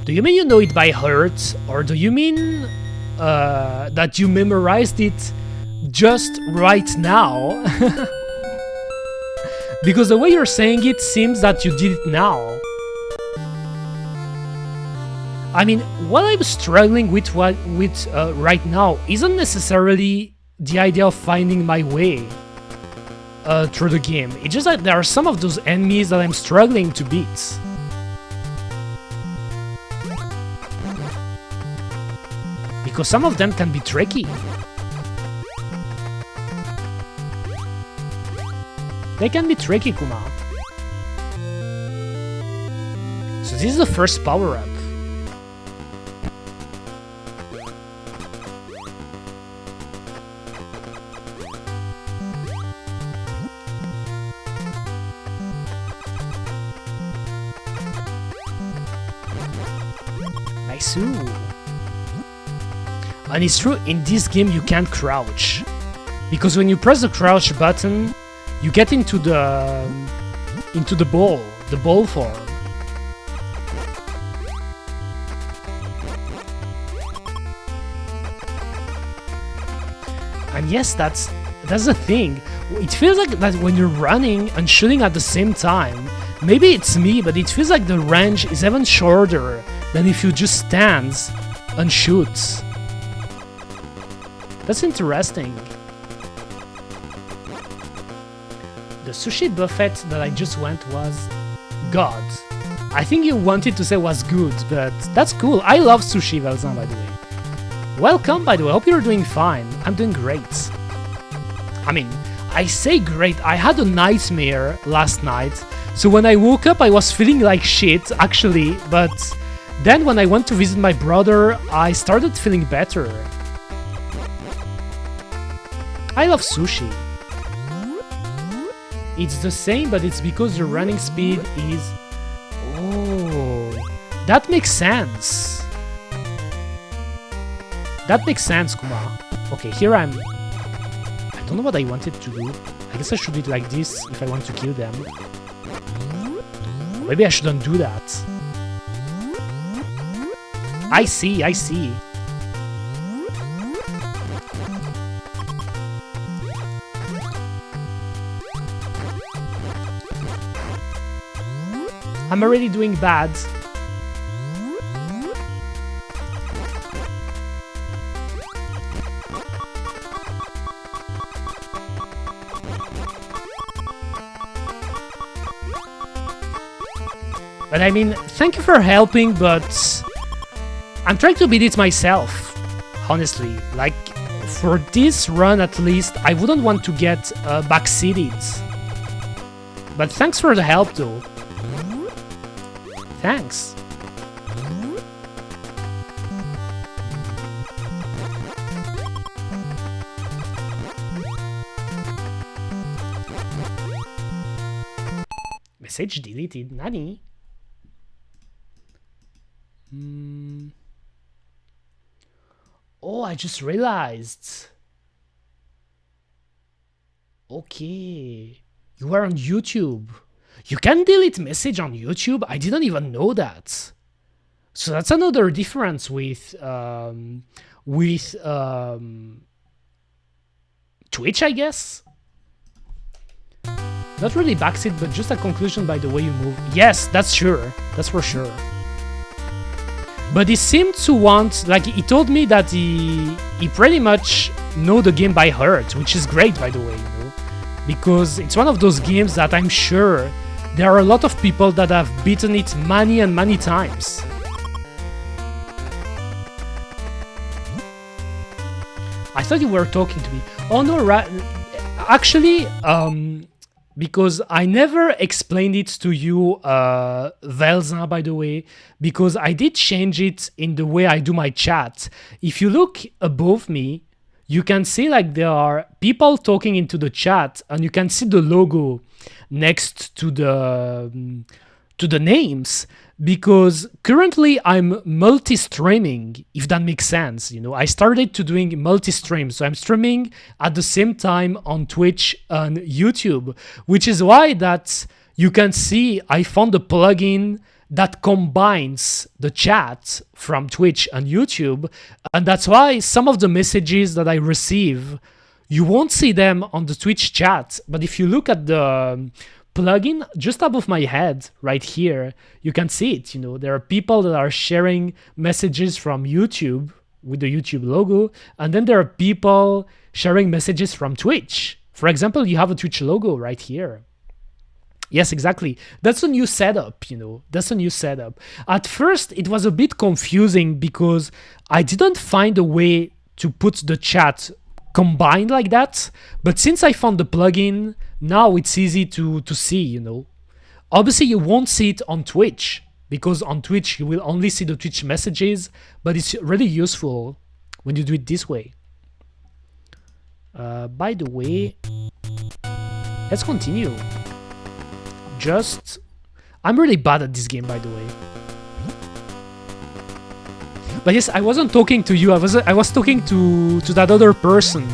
Do you mean you know it by heart? Or do you mean that you memorized it just right now? Because the way you're saying it seems that you did it now. I mean, what I'm struggling with right now isn't necessarily the idea of finding my way through the game. It's just that there are some of those enemies that I'm struggling to beat. Because some of them can be tricky. They can be tricky, Kuma. So this is the first power-up. Nice. And it's true, in this game you can't crouch. Because when you press the crouch button, you get into the ball form. And yes, that's the thing. It feels like that when you're running and shooting at the same time. Maybe it's me, but it feels like the range is even shorter than if you just stand and shoot. That's interesting. The sushi buffet that I just went was God. I think you wanted to say was good, but that's cool. I love sushi, Valzan, by the way. Welcome, by the way. Hope you're doing fine. I'm doing great. I mean, I say great. I had a nightmare last night, so when I woke up, I was feeling like shit, actually, but then when I went to visit my brother, I started feeling better. I love sushi. It's the same, but it's because the running speed is... Oh, that makes sense. That makes sense, Kuma. Okay, here I don't know what I wanted to do. I guess I should do it like this if I want to kill them. Or maybe I shouldn't do that. I see. I'm already doing bad. But I mean, thank you for helping, but I'm trying to beat it myself, honestly. Like, for this run at least, I wouldn't want to get backseated. But thanks for the help, though. Thanks. Message deleted. Nani? Oh, I just realized. Okay. You are on YouTube. You can delete message on YouTube? I didn't even know that. So that's another difference with Twitch, I guess. Not really backseat, but just a conclusion by the way you move. Yes, that's sure. That's for sure. But he seemed to want, like, he told me that he pretty much know the game by heart, which is great, by the way, you know, because it's one of those games that I'm sure there are a lot of people that have beaten it many and many times. I thought you were talking to me. Oh no, actually, because I never explained it to you, Velza, by the way, because I did change it in the way I do my chat. If you look above me, you can see like there are people talking into the chat, and you can see the logo next to the names, because currently I'm multi-streaming, if that makes sense. You know, I started to doing multi-stream, so I'm streaming at the same time on Twitch and YouTube, which is why that you can see I found a plugin that combines the chat from Twitch and YouTube, and that's why some of the messages that I receive, you won't see them on the Twitch chat, but if you look at the plugin just above my head right here, you can see it. You know, there are people that are sharing messages from YouTube with the YouTube logo, and then there are people sharing messages from Twitch. For example, you have a Twitch logo right here. Yes, exactly. That's a new setup, you know. That's a new setup. At first, it was a bit confusing because I didn't find a way to put the chat combined like that. But since I found the plugin, now it's easy to see, you know. Obviously, you won't see it on Twitch, because on Twitch, you will only see the Twitch messages, but it's really useful when you do it this way. By the way, let's continue. I'm really bad at this game, by the way. But yes, I wasn't talking to you. I was talking to that other person.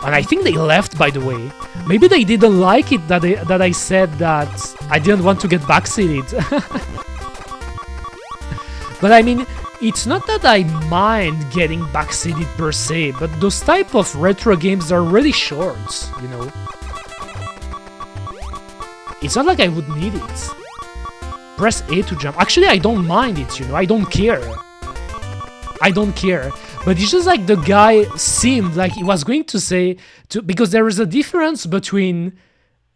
And I think they left, by the way. Maybe they didn't like it that I said that I didn't want to get backseated. But I mean, it's not that I mind getting backseated per se, but those type of retro games are really short, you know. It's not like I would need it. Press A to jump. Actually, I don't mind it, you know. I don't care. I don't care. But it's just like the guy seemed like he was going to say, because there is a difference between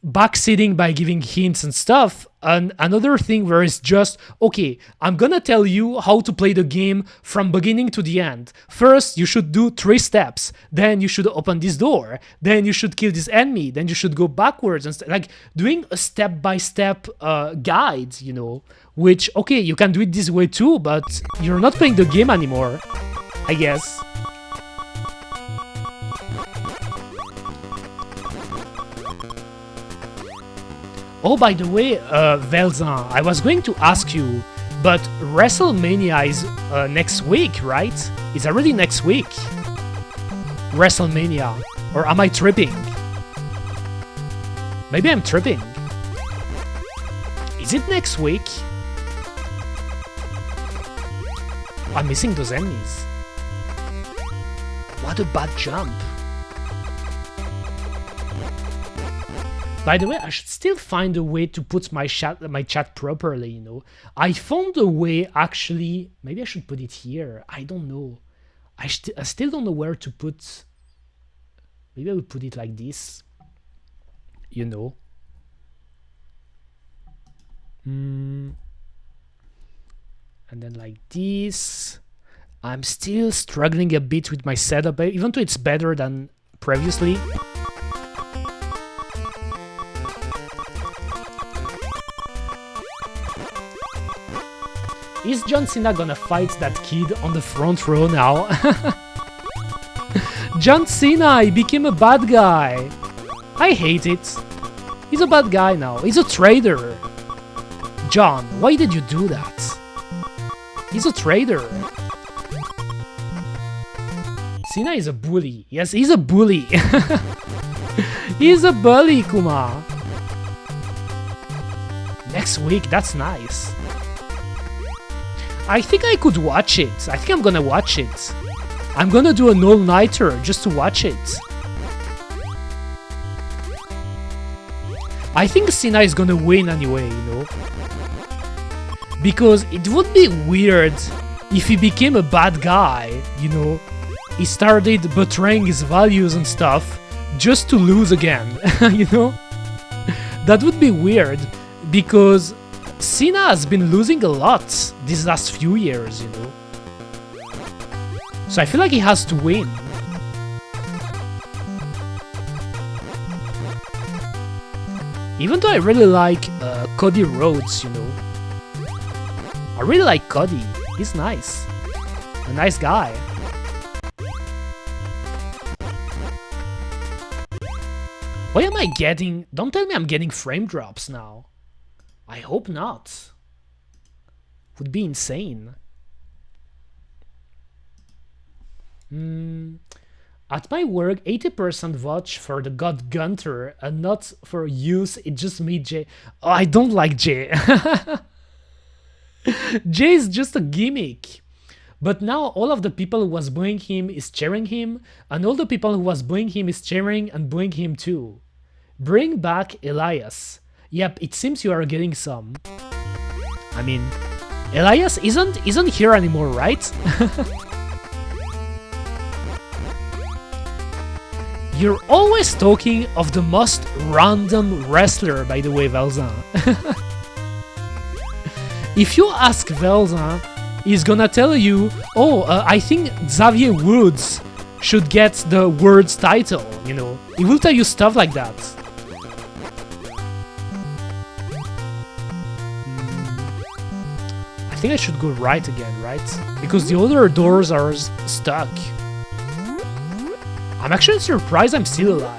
backseating by giving hints and stuff, and another thing where it's just, okay, I'm gonna tell you how to play the game from beginning to the end. First, you should do 3 steps, then you should open this door, then you should kill this enemy, then you should go backwards, and like doing a step-by-step guide, you know, which, okay, you can do it this way too, but you're not playing the game anymore, I guess. Oh, by the way, Velzan, I was going to ask you, but WrestleMania is next week, right? It's already next week. WrestleMania. Or am I tripping? Maybe I'm tripping. Is it next week? I'm missing those enemies. What a bad jump. By the way, I should still find a way to put my chat properly, you know. I found a way, actually. Maybe I should put it here. I don't know. I still don't know where to put. Maybe I would put it like this. You know. And then like this. I'm still struggling a bit with my setup, even though it's better than previously. Is John Cena gonna fight that kid on the front row now? John Cena, he became a bad guy. I hate it. He's a bad guy now. He's a traitor. John, why did you do that? He's a traitor. Cena is a bully. Yes, he's a bully. He's a bully, Kuma. Next week, that's nice. I think I could watch it. I think I'm gonna watch it. I'm gonna do an all-nighter just to watch it. I think Sina is gonna win anyway, you know? Because it would be weird if he became a bad guy, you know? He started betraying his values and stuff just to lose again, you know? That would be weird, because Sina has been losing a lot these last few years, you know? So I feel like he has to win. Even though I really like Cody Rhodes, you know? I really like Cody. He's nice. A nice guy. Why am I getting... Don't tell me I'm getting frame drops now. I hope not. Would be insane. At my work, 80% vote for the God Gunter and not for use. It's just me, Jay. Oh, I don't like Jay. Jay is just a gimmick. But now all of the people who was booing him is cheering him, and all the people who was booing him is cheering and booing him too. Bring back Elias. Yep, it seems you are getting some. I mean, Elias isn't here anymore, right? You're always talking of the most random wrestler, by the way, Velzin. If you ask Velzin, he's gonna tell you, oh, I think Xavier Woods should get the Words title, you know. He will tell you stuff like that. I think I should go right again, right? Because the other doors are stuck. I'm actually surprised I'm still alive.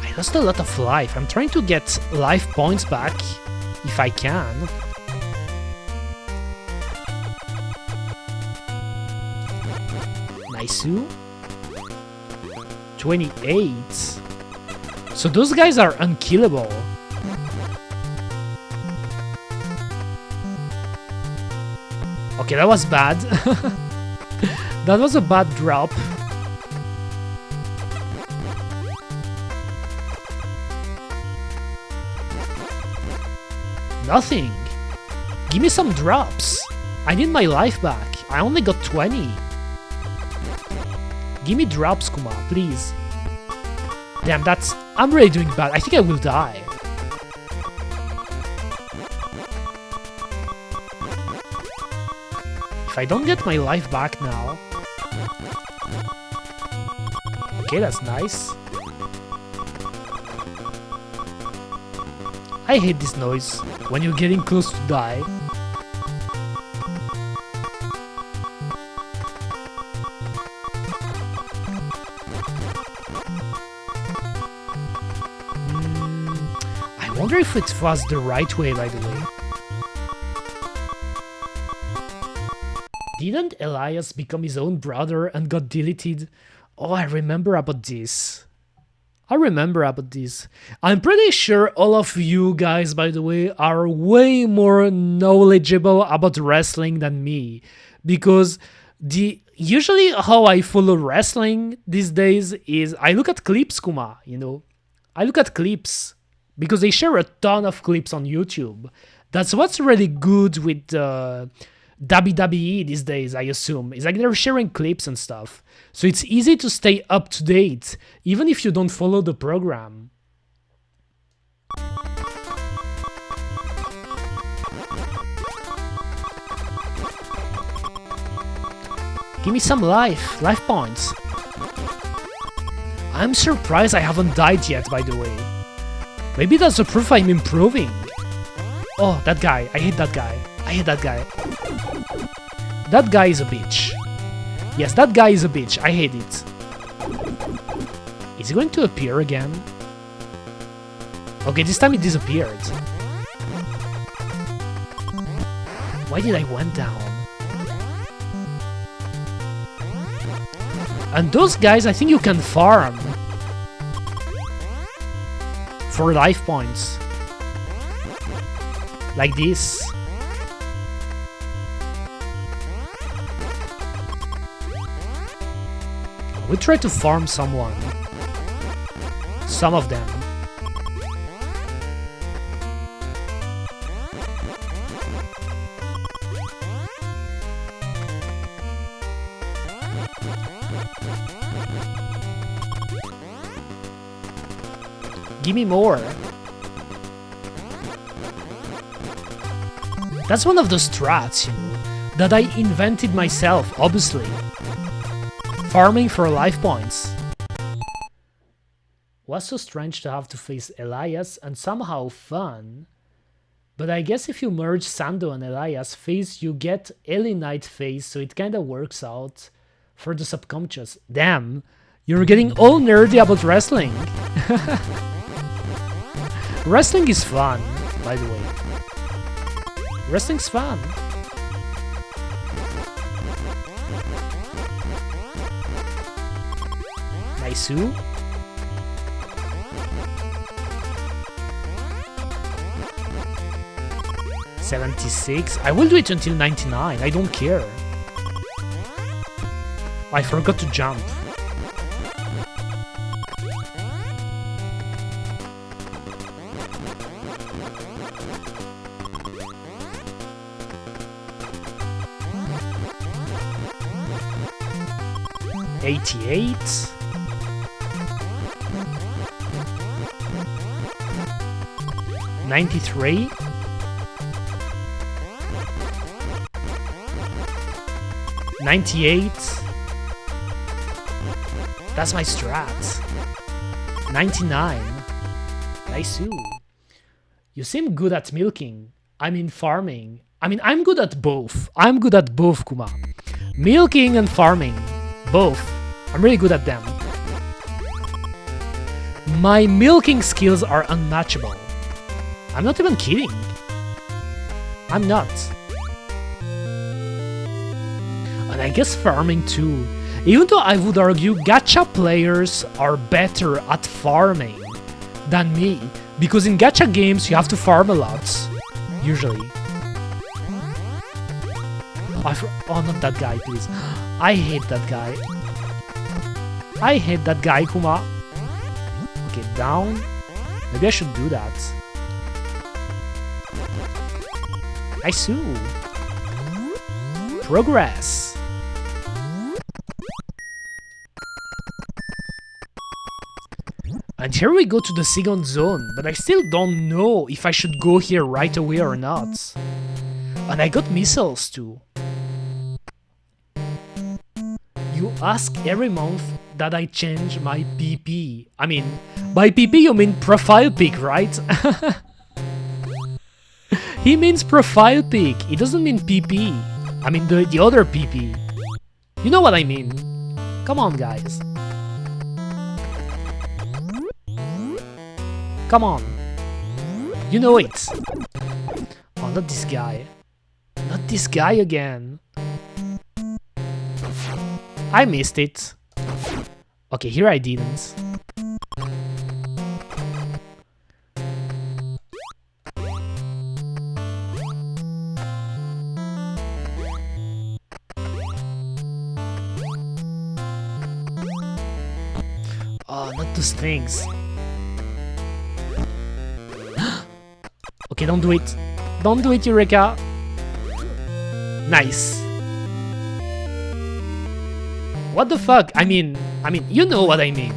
I lost a lot of life. I'm trying to get life points back if I can. Naisu? 28. So those guys are unkillable. Okay, that was bad. That was a bad drop. Nothing. Give me some drops. I need my life back. I only got 20. Give me drops, Kuma, please. Damn, I'm really doing bad. I think I will die. If I don't get my life back now... Okay, that's nice. I hate this noise when you're getting close to die. I wonder if it was the right way, by the way. Didn't Elias become his own brother and got deleted? Oh, I remember about this. I'm pretty sure all of you guys, by the way, are way more knowledgeable about wrestling than me. Because usually how I follow wrestling these days is I look at clips, Kuma, you know. I look at clips because they share a ton of clips on YouTube. That's what's really good with WWE these days, I assume. It's like they're sharing clips and stuff. So it's easy to stay up to date, even if you don't follow the program. Give me some life points. I'm surprised I haven't died yet, by the way. Maybe that's a proof I'm improving. Oh, that guy. I hate that guy. That guy is a bitch. Yes, that guy is a bitch. I hate it. Is he going to appear again? Okay, this time it disappeared. Why did I went down? And those guys, I think you can farm. for life points. Like this. We try to farm someone. Some of them. Give me more. That's one of those strats, you know, that I invented myself, obviously. Farming for life points. Was so strange to have to face Elias and somehow fun. But I guess if you merge Sando and Elias face, you get Ellie Knight face, so it kinda works out for the subconscious. Damn, you're getting all nerdy about wrestling. Wrestling is fun, by the way. Wrestling's fun. Nice. 76. I will do it until 99. I don't care. I forgot to jump. $88. $93. $98. That's my strat. $99. Nice. You seem good at milking. I mean farming. I mean, I'm good at both. I'm good at both, Kuma. Milking and farming. Both. I'm really good at them. My milking skills are unmatchable. I'm not even kidding. I'm not. And I guess farming too. Even though I would argue gacha players are better at farming than me, because in gacha games you have to farm a lot, usually. Oh, not that guy, please. I hate that guy. I hate that guy, Kuma. Okay, down. Maybe I should do that. Nice. Progress. And here we go to the second zone, but I still don't know if I should go here right away or not. And I got missiles too. You ask every month that I change my PP. I mean, by PP you mean profile pic, right? He means profile pic. He doesn't mean PP. I mean the other PP. You know what I mean. Come on, guys. Come on. You know it. Oh, not this guy. Not this guy again. I missed it. Okay, here I didn't. Oh, not those things. Okay, don't do it. Don't do it, Eureka. Nice. What the fuck? I mean, you know what I mean.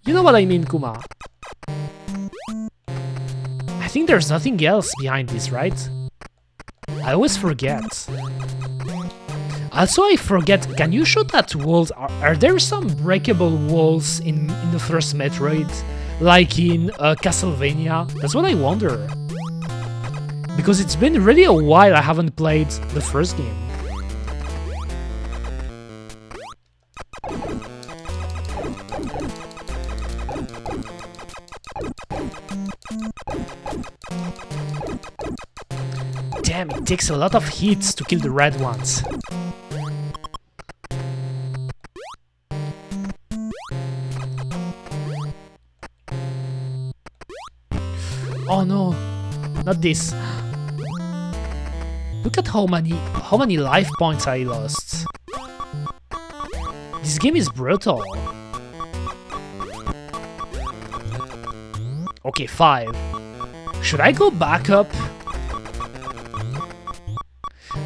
You know what I mean, Kuma. I think there's nothing else behind this, right? I always forget. Also, I forget, can you shoot at walls? Are there some breakable walls in the first Metroid? Like in Castlevania? That's what I wonder. Because it's been really a while I haven't played the first game. Damn, it takes a lot of hits to kill the red ones. Oh no, not this. Look at how many life points I lost. This game is brutal. Okay, 5. Should I go back up?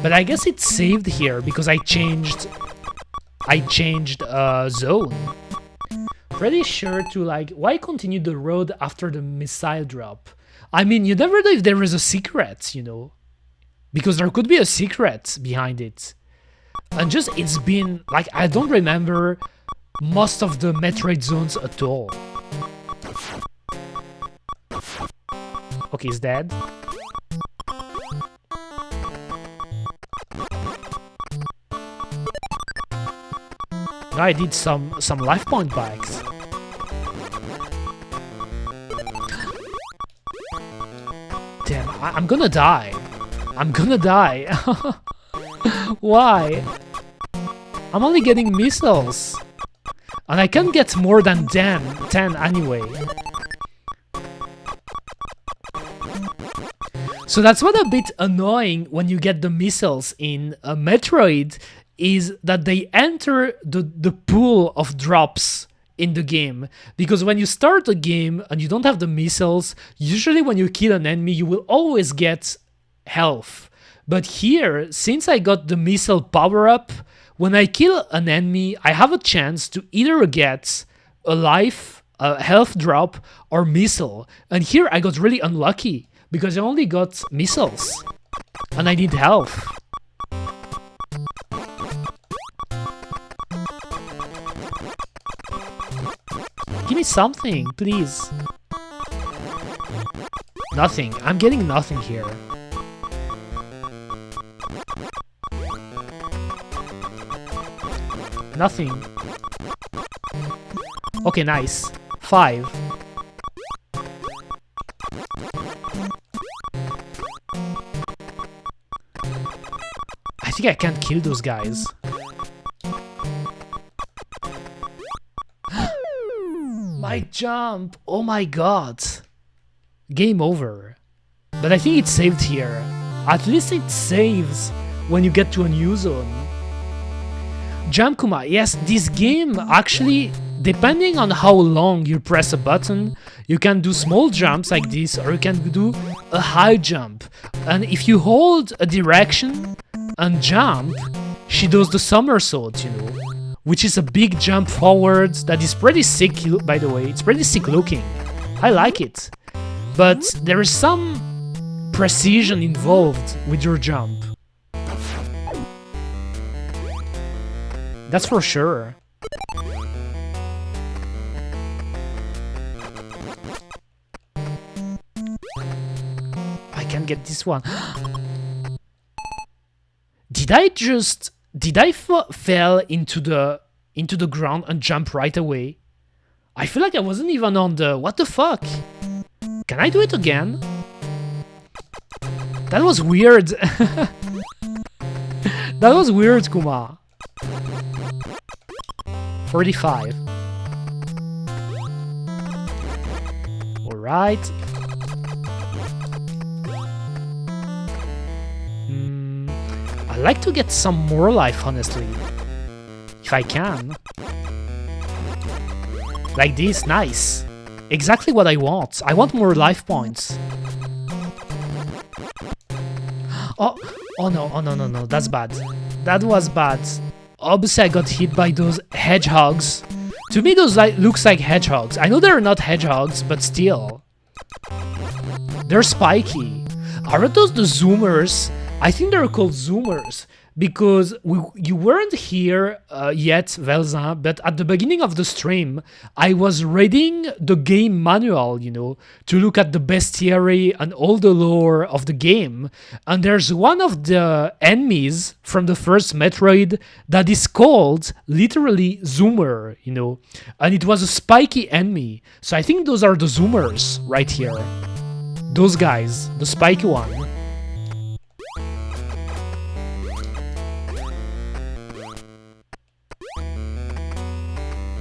But I guess it's saved here because I changed zone. Pretty sure to like, why continue the road after the missile drop? I mean, you never know if there is a secret, you know, because there could be a secret behind it. And just, it's been like, I don't remember most of the Metroid zones at all. Okay, he's dead. Now I did some life point backs. Damn, I'm gonna die. I'm gonna die. Why? I'm only getting missiles. And I can't get more than 10 anyway. So that's what a bit annoying when you get the missiles in a Metroid, is that they enter the pool of drops in the game. Because when you start a game and you don't have the missiles, usually when you kill an enemy, you will always get health. But here, since I got the missile power-up, when I kill an enemy, I have a chance to either get a life, a health drop, or missile. And here I got really unlucky, because I only got missiles. And I need health. Give me something, please. Nothing. I'm getting nothing here. Nothing. Okay, nice. 5. I think I can't kill those guys. My jump! Oh my god! Game over. But I think it's saved here. At least it saves when you get to a new zone. Jump Kuma, yes, this game actually, depending on how long you press a button, you can do small jumps like this, or you can do a high jump. And if you hold a direction and jump, she does the somersault, you know, which is a big jump forward that is pretty sick, by the way. It's pretty sick looking. I like it. But there is some precision involved with your jump. That's for sure. I can get this one. Did I fell into the ground and jump right away? I feel like I wasn't even on the... What the fuck? Can I do it again? That was weird. That was weird, Kuma. 45. Alright. I'd like to get some more life, honestly. If I can. Like this, nice. Exactly what I want. I want more life points. Oh no, that's bad. That was bad. Obviously I got hit by those hedgehogs. To me those looks like hedgehogs. I know they're not hedgehogs, but still. They're spiky. Aren't those the zoomers? I think they're called zoomers. Because you weren't here yet, Velza, but at the beginning of the stream, I was reading the game manual, you know, to look at the bestiary and all the lore of the game. And there's one of the enemies from the first Metroid that is called literally Zoomer, you know, and it was a spiky enemy. So I think those are the Zoomers right here. Those guys, the spiky one.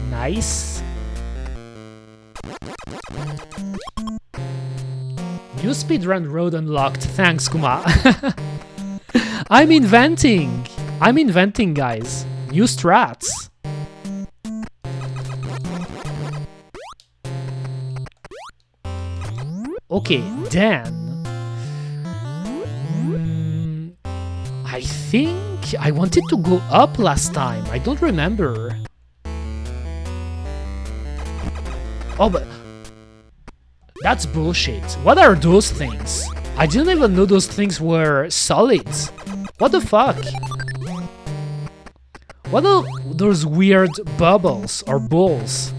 Nice. New speedrun road unlocked. Thanks, Kuma. I'm inventing, guys. New strats. Okay, then. I think I wanted to go up last time. I don't remember. Oh, but that's bullshit. What are those things? I didn't even know those things were solid. What the fuck? What are those weird bubbles or balls?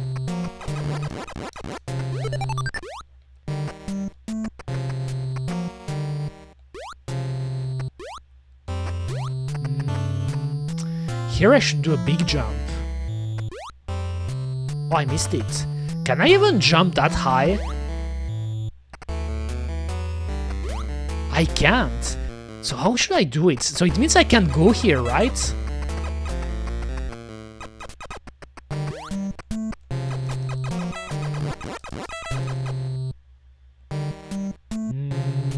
Here I should do a big jump. Oh, I missed it. Can I even jump that high? I can't. So how should I do it? So it means I can't go here, right?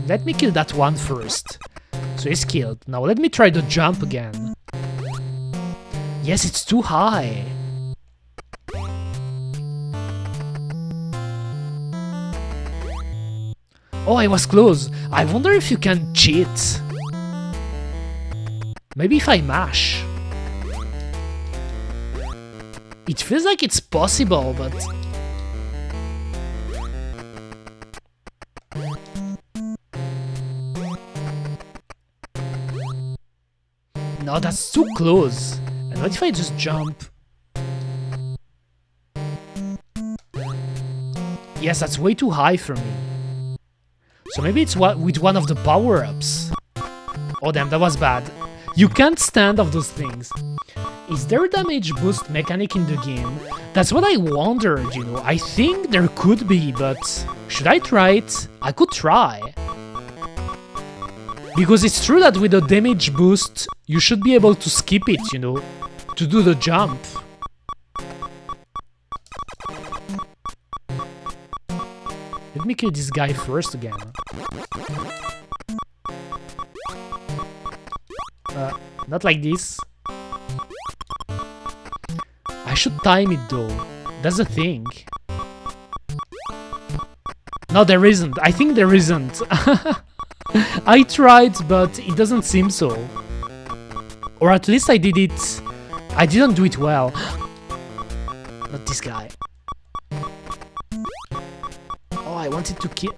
Let me kill that one first. So he's killed. Now let me try the jump again. Yes, it's too high. Oh, I was close. I wonder if you can cheat. Maybe if I mash. It feels like it's possible, but... No, that's too close. And what if I just jump? Yes, that's way too high for me. So maybe it's with one of the power-ups. Oh damn, that was bad. You can't stand off those things. Is there a damage boost mechanic in the game? That's what I wondered, you know. I think there could be, but should I try it? I could try. Because it's true that with a damage boost, you should be able to skip it, you know, to do the jump. Let me kill this guy first again. Not like this. I should time it though. That's the thing. No, there isn't. I think there isn't. I tried, but it doesn't seem so. Or at least I did it. I didn't do it well. Not this guy. Oh, I wanted to kill.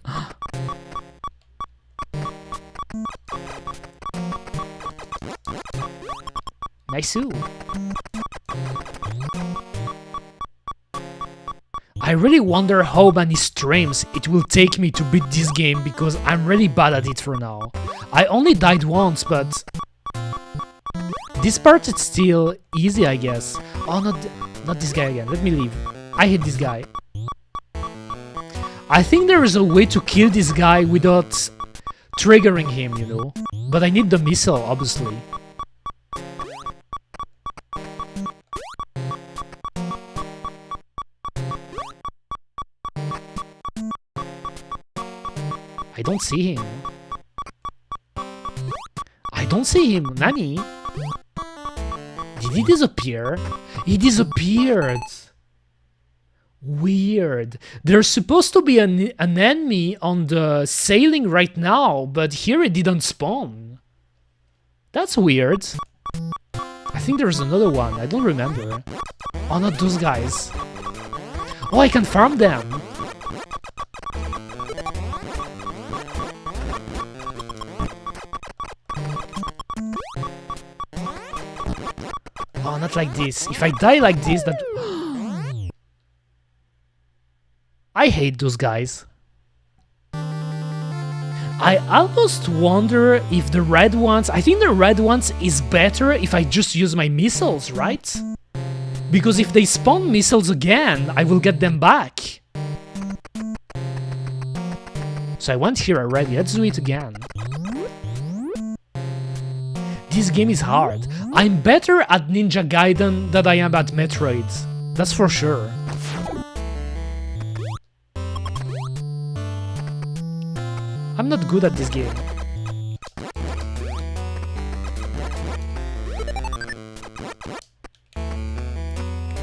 Nice. I really wonder how many streams it will take me to beat this game because I'm really bad at it for now. I only died once, but this part is still easy, I guess. Oh, not this guy again. Let me leave. I hate this guy. I think there is a way to kill this guy without triggering him, you know. But I need the missile, obviously. I don't see him. I don't see him. Nani? Did he disappear? He disappeared. Weird. There's supposed to be an enemy on the sailing right now, but here it didn't spawn. That's weird. I think there's another one. I don't remember. Oh, not those guys. Oh, I can farm them. Oh, not like this. If I die like this, that... I hate those guys. I almost wonder if the red ones... I think the red ones is better if I just use my missiles, right? Because if they spawn missiles again, I will get them back. So I went here already. Let's do it again. This game is hard. I'm better at Ninja Gaiden than I am at Metroid. That's for sure. I'm not good at this game.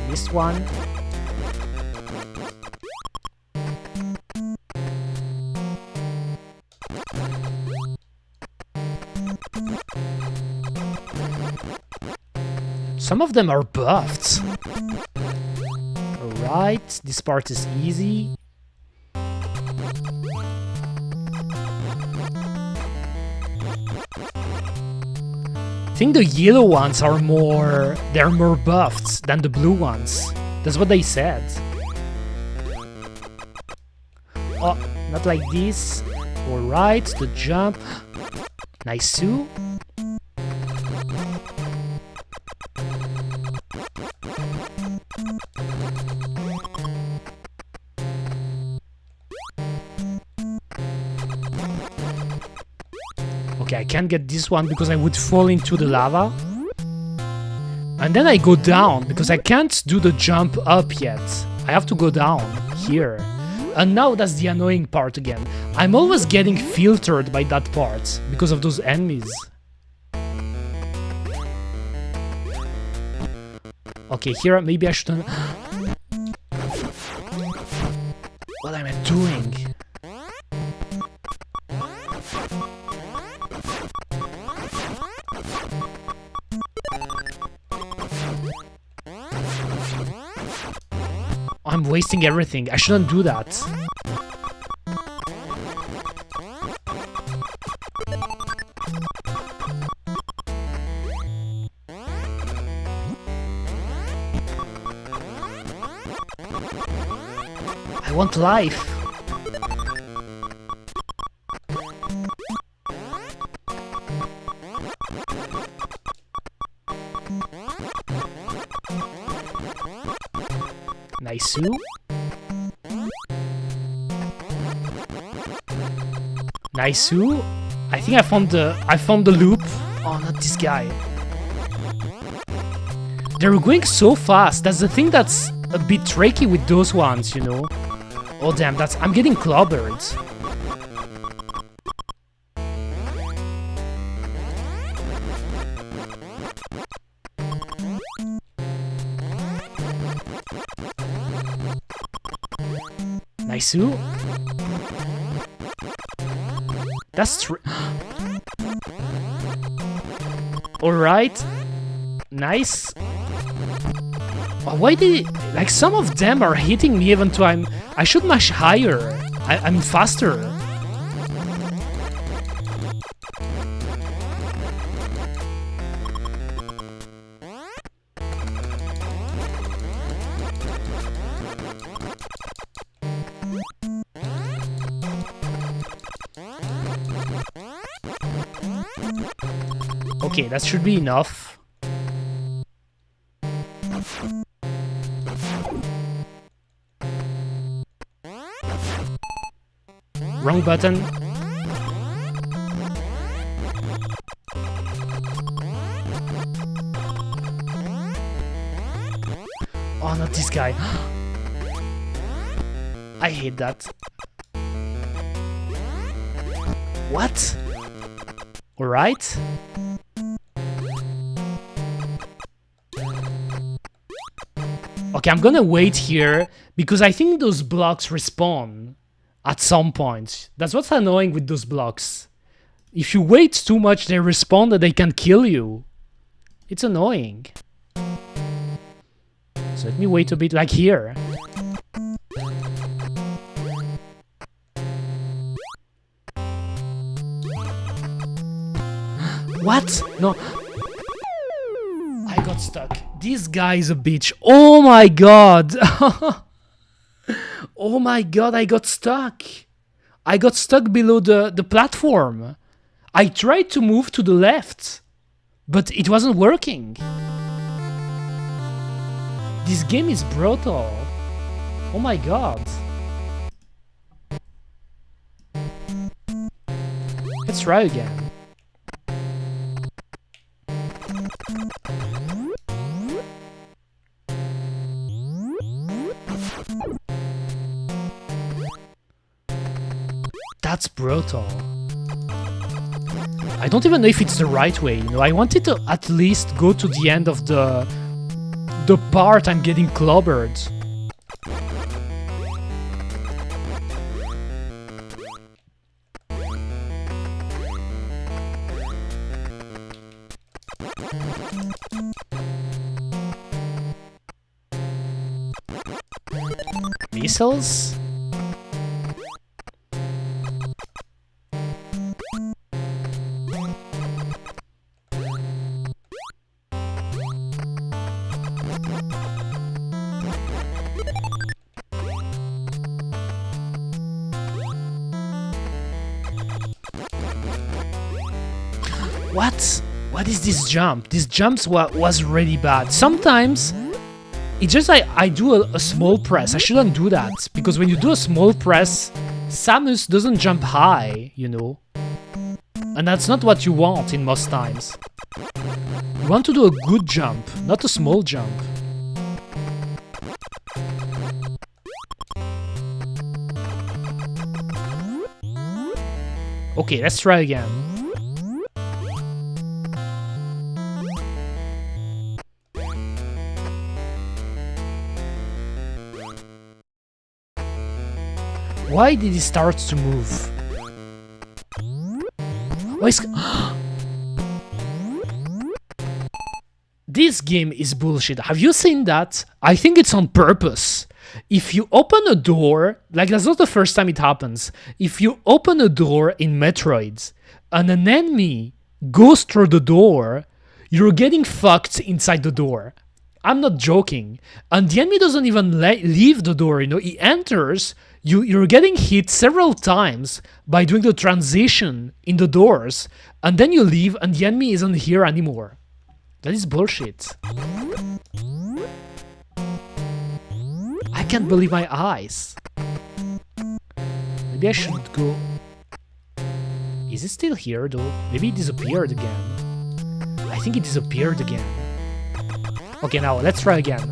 This one. Some of them are buffed. Alright, this part is easy. I think the yellow ones are they're more buffed than the blue ones. That's what they said. Oh, not like this. Alright, the jump. Nice too. Okay, I can't get this one because I would fall into the lava. And then I go down because I can't do the jump up yet. I have to go down here. And now that's the annoying part again. I'm always getting filtered by that part because of those enemies. Okay, here maybe I shouldn't... What am I doing? I'm wasting everything. I shouldn't do that. I want life. Nice. Nice. I think I found the loop. Oh, not this guy. They're going so fast. That's the thing that's a bit tricky with those ones, you know. Oh damn, I'm getting clobbered. Nice. That's true. Alright. Nice. Why like some of them are hitting me even though I should mash higher. I'm faster. Okay, that should be enough. Wrong button. Oh, not this guy. I hate that. What? Alright. Okay, I'm gonna wait here because I think those blocks respawn at some point. That's what's annoying with those blocks. If you wait too much, they respawn and they can kill you. It's annoying. So let me wait a bit, like here. What? No. I got stuck. This guy is a bitch. Oh my god. Oh my god, I got stuck. I got stuck below the platform. I tried to move to the left, but it wasn't working. This game is brutal. Oh my god. Let's try again. That's brutal. I don't even know if it's the right way, you know. I wanted to at least go to the end of the part I'm getting clobbered. Missiles? What? What is this jump? This jump was really bad. Sometimes it's just I do a small press. I shouldn't do that, because when you do a small press, Samus doesn't jump high, you know. And that's not what you want in most times. You want to do a good jump, not a small jump. Okay, let's try again. Why did he start to move? This game is bullshit. Have you seen that? I think it's on purpose. If you open a door, like that's not the first time it happens. If you open a door in Metroid and an enemy goes through the door, you're getting fucked inside the door. I'm not joking. And the enemy doesn't even leave the door, you know, he enters. You're getting hit several times by doing the transition in the doors, and then you leave and the enemy isn't here anymore. That is bullshit. I can't believe my eyes. Maybe I should go... Is it still here though? Maybe it disappeared again. I think it disappeared again. Okay, now let's try again.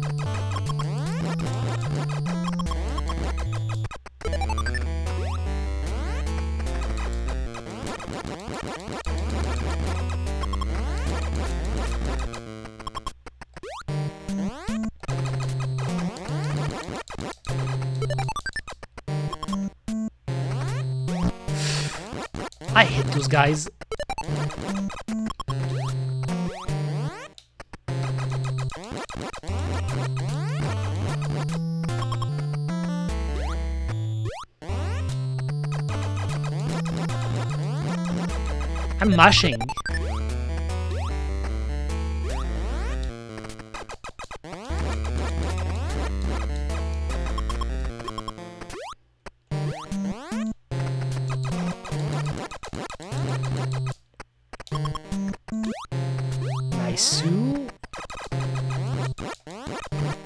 I hate those guys. I'm mashing. Nice.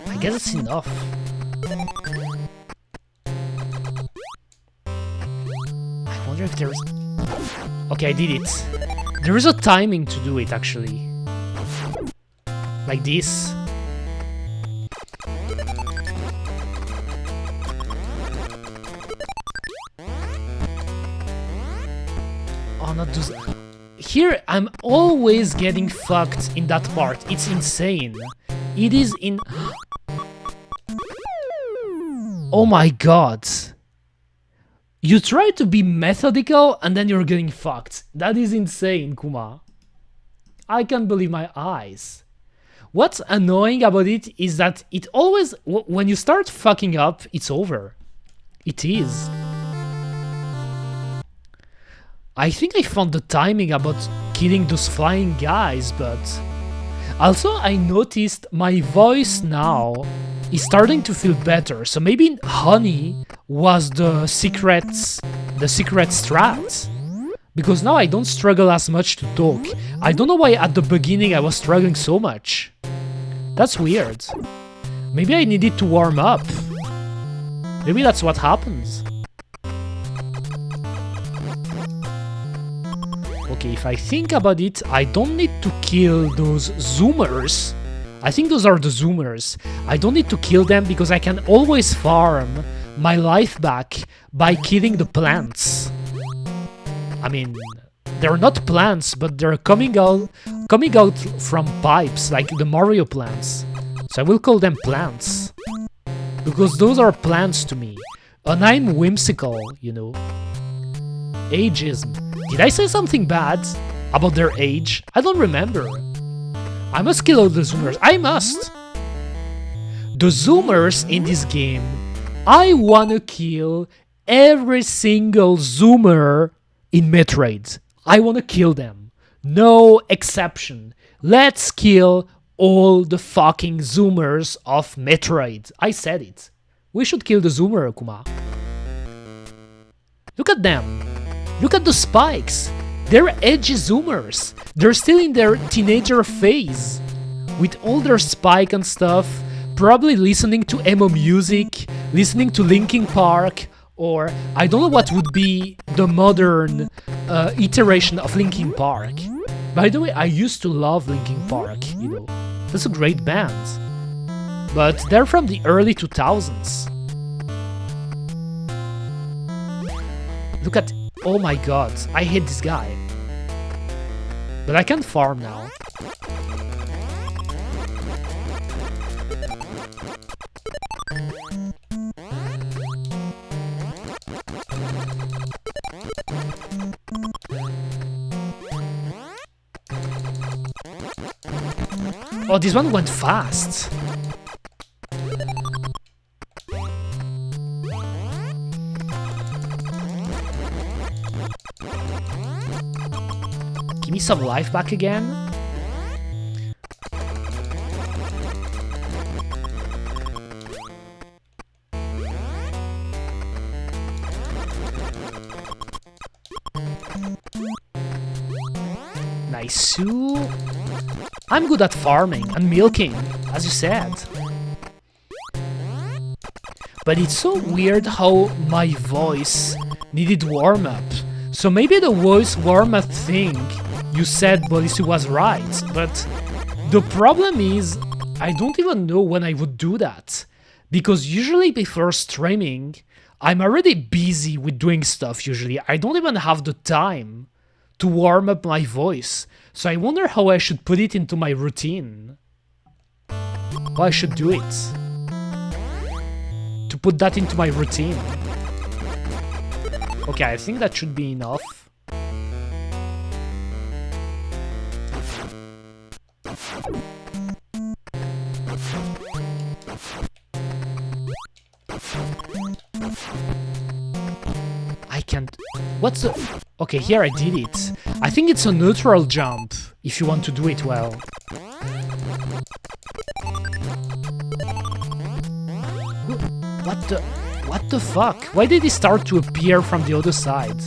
I guess it's enough. I wonder if there's... Okay, I did it. There is a timing to do it, actually. Like this. Oh, not those... Here, I'm always getting fucked in that part. It's insane. It is in... Oh my god. You try to be methodical and then you're getting fucked. That is insane, Kuma. I can't believe my eyes. What's annoying about it is that it always... When you start fucking up, it's over. It is. I think I found the timing about killing those flying guys, but... Also, I noticed my voice now is starting to feel better, so maybe honey was the secret strat. Because now I don't struggle as much to talk. I don't know why at the beginning I was struggling so much. That's weird. Maybe I needed to warm up. Maybe that's what happens. Okay, if I think about it, I don't need to kill those zoomers. I think those are the zoomers. I don't need to kill them because I can always farm my life back by killing the plants. I mean, they're not plants, but they're coming out from pipes, like the Mario plants. So I will call them plants. Because those are plants to me. And I'm whimsical, you know. Ageism. Did I say something bad about their age? I don't remember. I must kill all the Zoomers. I must! The Zoomers in this game, I wanna kill every single Zoomer in Metroid. I wanna kill them. No exception. Let's kill all the fucking Zoomers of Metroid. I said it. We should kill the Zoomer, Kuma. Look at them. Look at the spikes. They're edgy Zoomers. They're still in their teenager phase. With all their spike and stuff, probably listening to emo music, listening to Linkin Park, or I don't know what would be the modern iteration of Linkin Park. By the way, I used to love Linkin Park, you know. That's a great band. But they're from the early 2000s. Look at... Oh my god, I hate this guy. But I can farm now. Oh, this one went fast. Give me some life back again. Nice. I'm good at farming and milking, as you said. But it's so weird how my voice needed warm-up. So maybe the voice warm-up thing you said, Boris, was right, but the problem is I don't even know when I would do that. Because usually before streaming, I'm already busy with doing stuff usually. I don't even have the time to warm up my voice. So I wonder how I should put it into my routine. How I should do it. To put that into my routine. Okay, I think that should be enough. I can't... What's the... Okay, here I did it. I think it's a neutral jump, if you want to do it well. What the fuck? Why did he start to appear from the other side?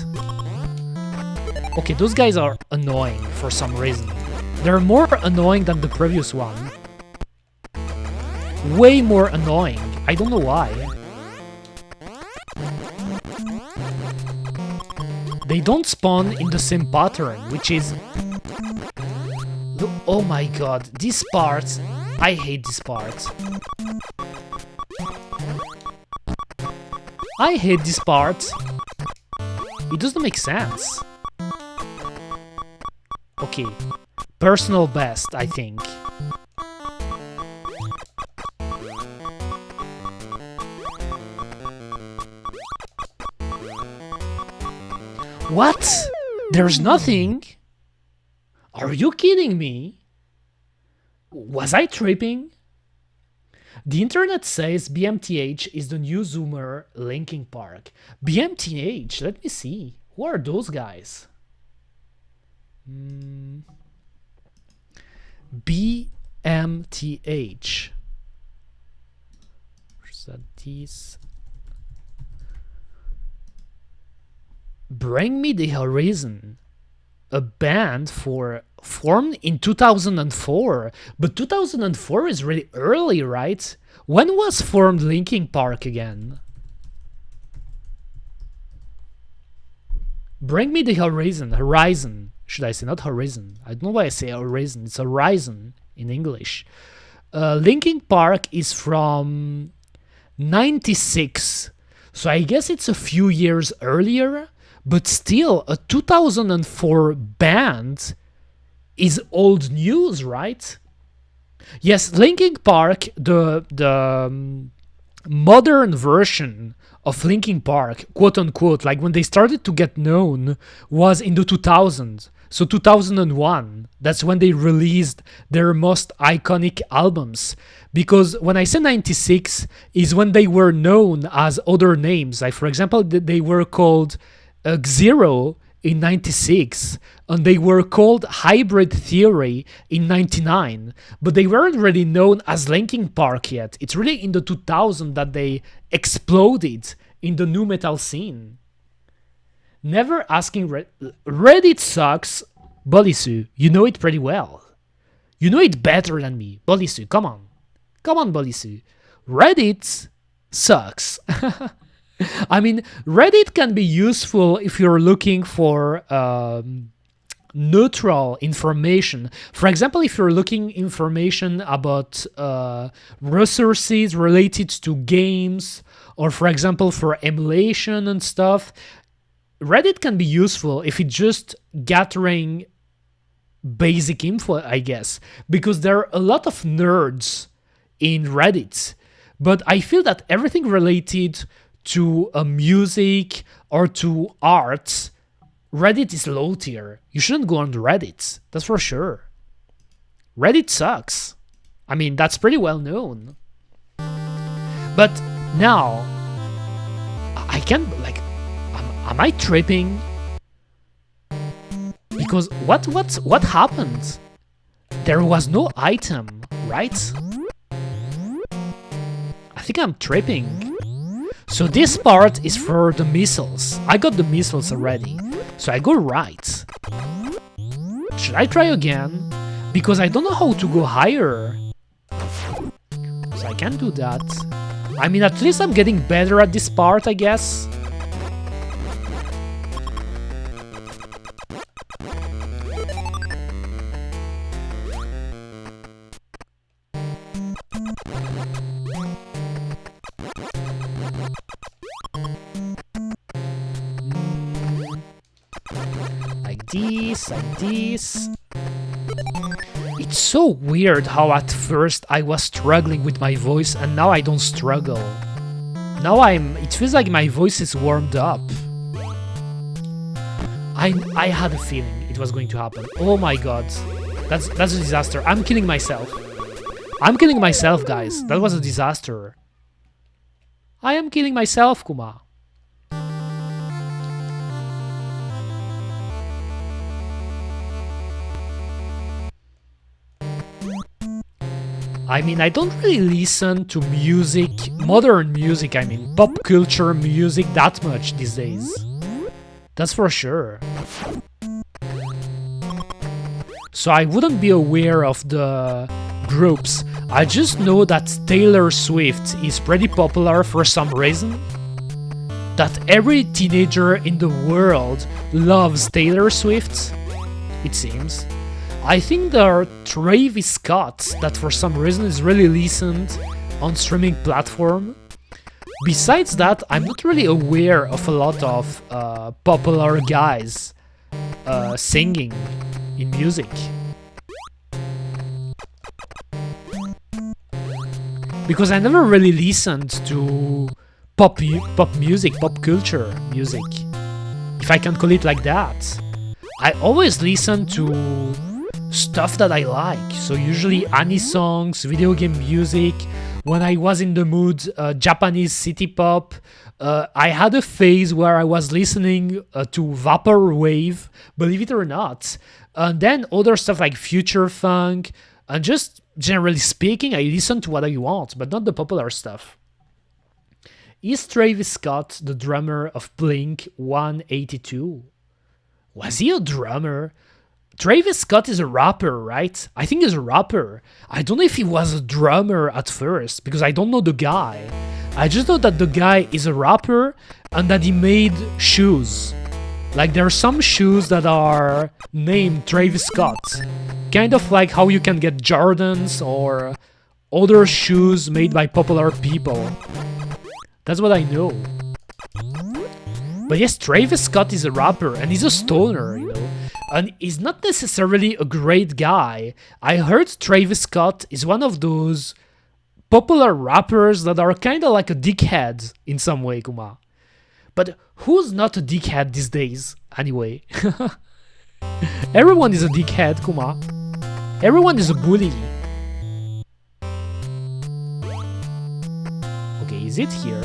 Okay, those guys are annoying for some reason. They're more annoying than the previous one. Way more annoying. I don't know why. They don't spawn in the same pattern, which is... Oh my god, this part... I hate this part. I hate this part. It doesn't make sense. Okay. Personal best, I think. What? There's nothing? Are you kidding me? Was I tripping? The internet says BMTH is the new Zoomer Linkin Park. BMTH, let me see. Who are those guys? BMTH. These? Bring Me the Horizon. A band formed in 2004. But 2004 is really early, right? When was formed Linkin Park again? Bring Me the Horizon. Horizon. Should I say not Horizon? I don't know why I say Horizon. It's Horizon in English. Linkin Park is from 96. So I guess it's a few years earlier. but still a 2004 band is old news, right? Yes, Linkin Park, the modern version of Linkin Park, quote unquote, like when they started to get known, was in the 2000s. So 2001, that's when they released their most iconic albums. Because when I say 96, is when they were known as other names. Like for example, they were called Xero in 96, and they were called Hybrid Theory in 99, but they weren't really known as Linkin Park yet. It's really in the 2000s that they exploded in the nu metal scene. Never asking Reddit sucks. Bolisu, you know it pretty well. You know it better than me. Bolisu, come on. Come on, Bolisu. Reddit sucks. I mean, Reddit can be useful if you're looking for neutral information. For example, if you're looking information about resources related to games, or for example, for emulation and stuff, Reddit can be useful if it's just gathering basic info, I guess, because there are a lot of nerds in Reddit. But I feel that everything related to music or to art, Reddit is low tier. You shouldn't go on Reddit, that's for sure. Reddit sucks. I mean, that's pretty well known. But now, I can't, like, am I tripping? Because what happened? There was no item, right? I think I'm tripping. So this part is for the missiles. I got the missiles already. So I go right. Should I try again? Because I don't know how to go higher. So I can't do that. I mean, at least I'm getting better at this part, I guess. Like this. It's so weird how at first I was struggling with my voice and now I don't struggle. Now it feels like my voice is warmed up. I had a feeling it was going to happen. Oh my god. That's a disaster. I'm killing myself. I'm killing myself, guys. That was a disaster. I am killing myself, Kuma. I mean, I don't really listen to music, modern music, I mean, pop culture music that much these days. That's for sure. So I wouldn't be aware of the groups. I just know that Taylor Swift is pretty popular for some reason. That every teenager in the world loves Taylor Swift, it seems. I think there are Travis Scott that for some reason is really listened on streaming platform. Besides that, I'm not really aware of a lot of popular guys singing in music. Because I never really listened to pop music, pop culture music, if I can call it like that. I always listen to stuff that I like, so usually anime songs, video game music. When I was in the mood, Japanese city pop. I had a phase where I was listening to vaporwave, believe it or not, and then other stuff like future funk, and just generally speaking, I listen to what I want, but not the popular stuff. Is Travis Scott the drummer of Blink 182? Was he a drummer? Travis Scott is a rapper, right? I think he's a rapper. I don't know if he was a drummer at first, because I don't know the guy. I just know that the guy is a rapper and that he made shoes. Like, there are some shoes that are named Travis Scott. Kind of like how you can get Jordans or other shoes made by popular people. That's what I know. But yes, Travis Scott is a rapper and he's a stoner, you know. And he's not necessarily a great guy. I heard Travis Scott is one of those popular rappers that are kind of like a dickhead in some way, Kuma. But who's not a dickhead these days, anyway? Everyone is a dickhead, Kuma. Everyone is a bully. Okay, is it here?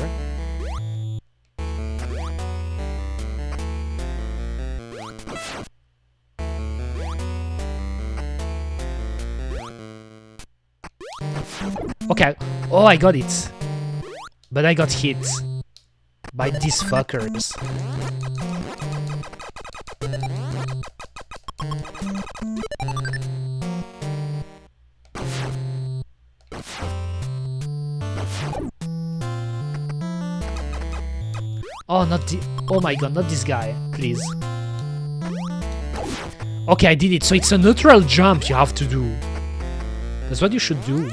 Okay, oh, I got it. But I got hit by these fuckers. Oh, oh my god, not this guy, please. Okay, I did it. So it's a neutral jump you have to do. That's what you should do.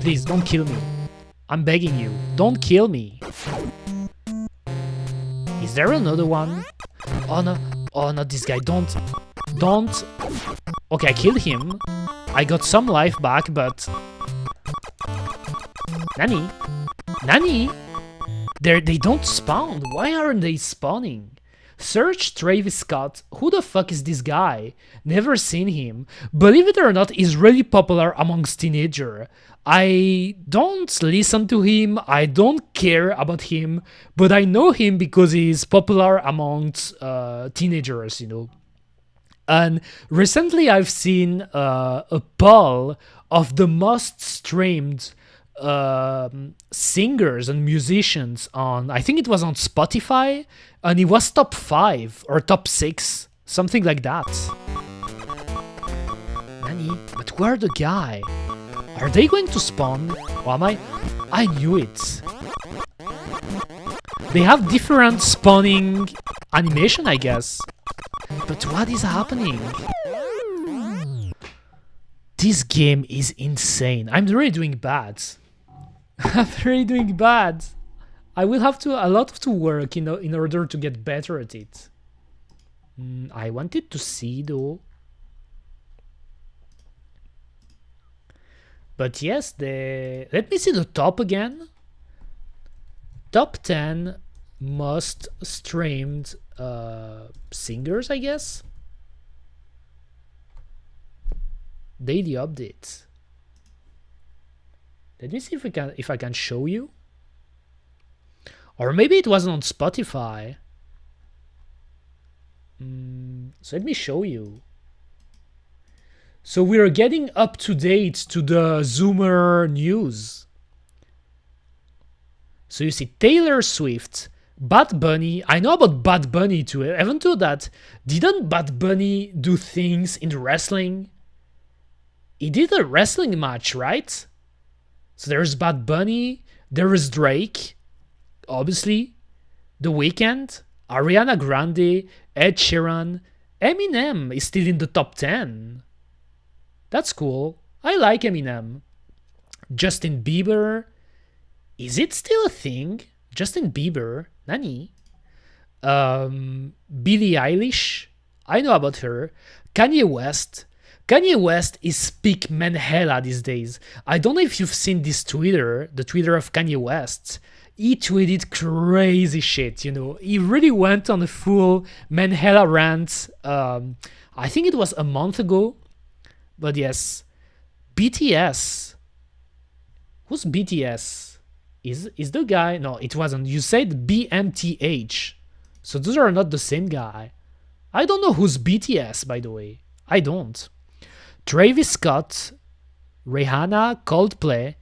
Please, don't kill me. I'm begging you, don't kill me. Is there another one? Oh no, oh not this guy, don't. Okay, I killed him. I got some life back, but... Nani? They don't spawn. Why aren't they spawning? Search Travis Scott. Who the fuck is this guy? Never seen him. Believe it or not, he's really popular amongst teenagers. I don't listen to him, I don't care about him, but I know him because he's popular amongst teenagers, you know. And recently I've seen a poll of the most streamed singers and musicians on, I think it was on Spotify, and he was top 5 or top 6, something like that. Nani? But where the guy? Are they going to spawn? Or am I knew it. They have different spawning animation, I guess. But what is happening? This game is insane. I'm really doing bad. I'm really doing bad. I will have a lot to work, you know, in order to get better at it. I wanted to see though. But yes, let me see the top again. Top 10 most streamed singers, I guess. Daily updates. Let me see if I can show you. Or maybe it wasn't on Spotify. So let me show you. So we are getting up to date to the Zoomer news. So you see Taylor Swift, Bad Bunny. I know about Bad Bunny too. Even though that, didn't Bad Bunny do things in wrestling? He did a wrestling match, right? So there's Bad Bunny, there is Drake, obviously, The Weeknd, Ariana Grande, Ed Sheeran, Eminem is still in the top 10. That's cool. I like Eminem. Justin Bieber. Is it still a thing? Justin Bieber. Nani? Billie Eilish. I know about her. Kanye West. Kanye West is peak Manhela these days. I don't know if you've seen this Twitter, the Twitter of Kanye West. He tweeted crazy shit, you know. He really went on a full Manhela rant. I think it was a month ago. But yes, BTS. Who's BTS? Is the guy? No, it wasn't. You said BMTH. So those are not the same guy. I don't know who's BTS, by the way. I don't. Travis Scott, Rihanna, Coldplay.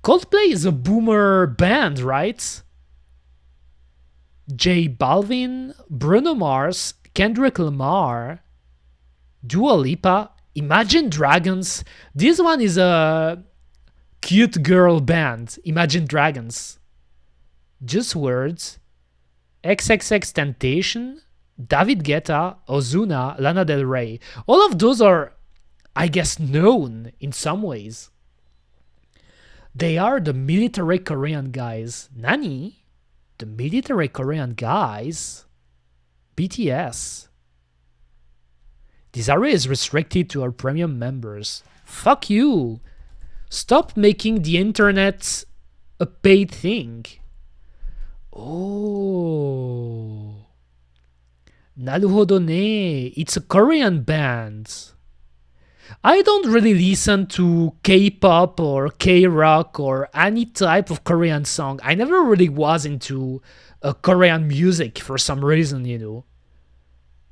Coldplay is a boomer band, right? J Balvin, Bruno Mars, Kendrick Lamar, Dua Lipa, Imagine Dragons. This one is a cute girl band, Imagine Dragons. Just Words, XXX Temptation, David Guetta, Ozuna, Lana Del Rey. All of those are, I guess, known in some ways. They are the military Korean guys. Nani? The military Korean guys? BTS. This area is restricted to our premium members. Fuck you. Stop making the internet a paid thing. Oh. Naruhodo ne. It's a Korean band. I don't really listen to K-pop or K-rock or any type of Korean song. I never really was into Korean music for some reason, you know.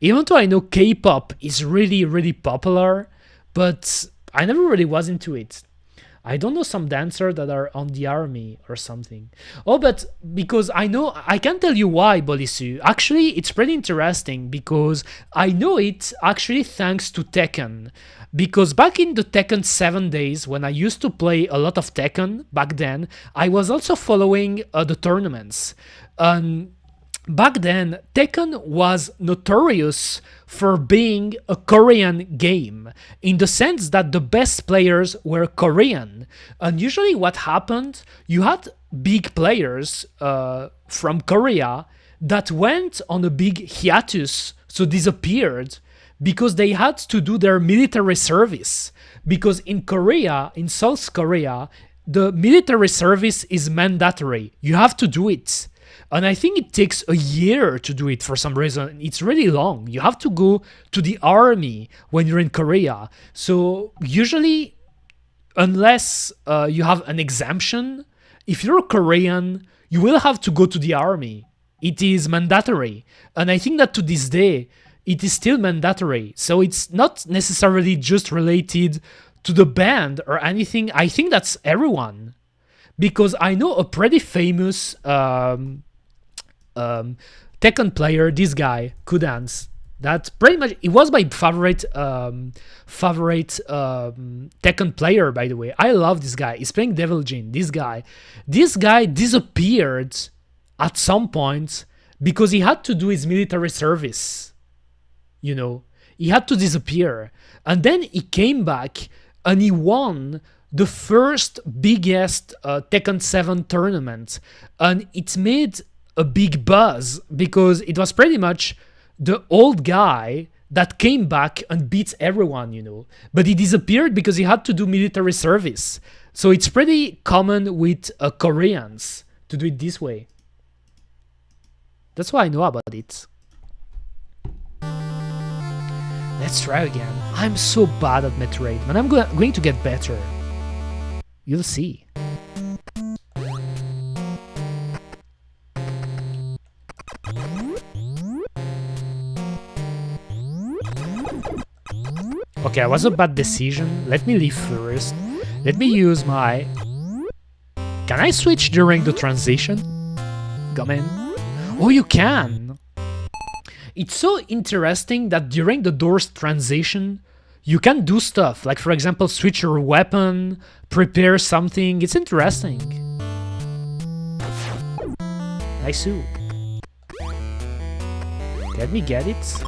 Even though I know K-pop is really, really popular, but I never really was into it. I don't know some dancers that are on the army or something. Oh, but because I know, I can tell you why, Bolisu. Actually, it's pretty interesting because I know it actually thanks to Tekken. Because back in the Tekken 7 days, when I used to play a lot of Tekken back then, I was also following the tournaments. Back then, Tekken was notorious for being a Korean game, in the sense that the best players were Korean. And usually what happened, you had big players from Korea that went on a big hiatus, so disappeared, because they had to do their military service. Because in Korea, in South Korea, the military service is mandatory. You have to do it. And I think it takes a year to do it for some reason. It's really long. You have to go to the army when you're in Korea. So usually, unless you have an exemption, if you're Korean, you will have to go to the army. It is mandatory. And I think that to this day, it is still mandatory. So it's not necessarily just related to the band or anything. I think that's everyone. Because I know a pretty famous Tekken player, this guy, Kudans, that pretty much, it was my favorite Tekken player, by the way. I love this guy. He's playing Devil Jin. This guy disappeared at some point because he had to do his military service. You know, he had to disappear. And then he came back and he won the first biggest Tekken 7 tournament. And it made a big buzz because it was pretty much the old guy that came back and beat everyone, you know. But he disappeared because he had to do military service. So it's pretty common with Koreans to do it this way. That's why I know about it. Let's try again. I'm so bad at Metroid, but I'm going to get better. You'll see. Okay, it was a bad decision. Let me leave first. Let me use my... Can I switch during the transition? Come in. Oh, you can! It's so interesting that during the door's transition, you can do stuff. Like, for example, switch your weapon, prepare something. It's interesting. Nice. Let me get it.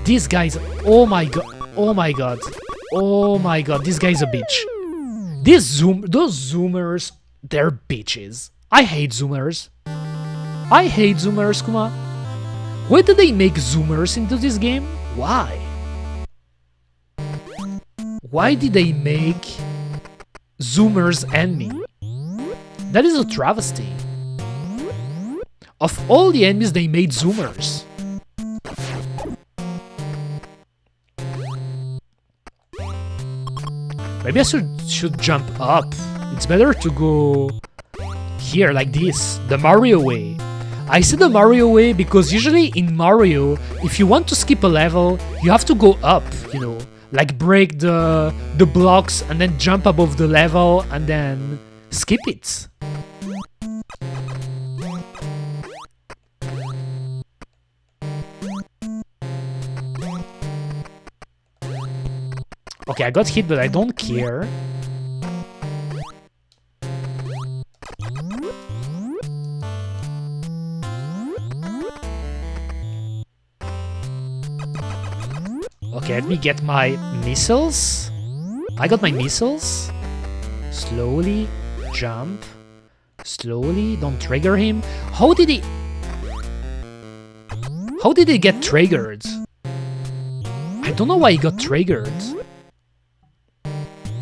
This guy's... Oh my god. Oh my god. Oh my god. This guy's a bitch. Those zoomers, they're bitches. I hate zoomers. I hate zoomers, Kuma. Why did they make zoomers into this game? Why? Why did they make zoomers enemy? That is a travesty. Of all the enemies, they made zoomers. Maybe I should jump up. It's better to go here, like this, the Mario way. I say the Mario way because usually in Mario, if you want to skip a level, you have to go up, you know, like break the blocks and then jump above the level and then skip it. Okay, I got hit, but I don't care. Okay, let me get my missiles. I got my missiles. Slowly jump. Slowly, don't trigger him. How did he get triggered? I don't know why he got triggered.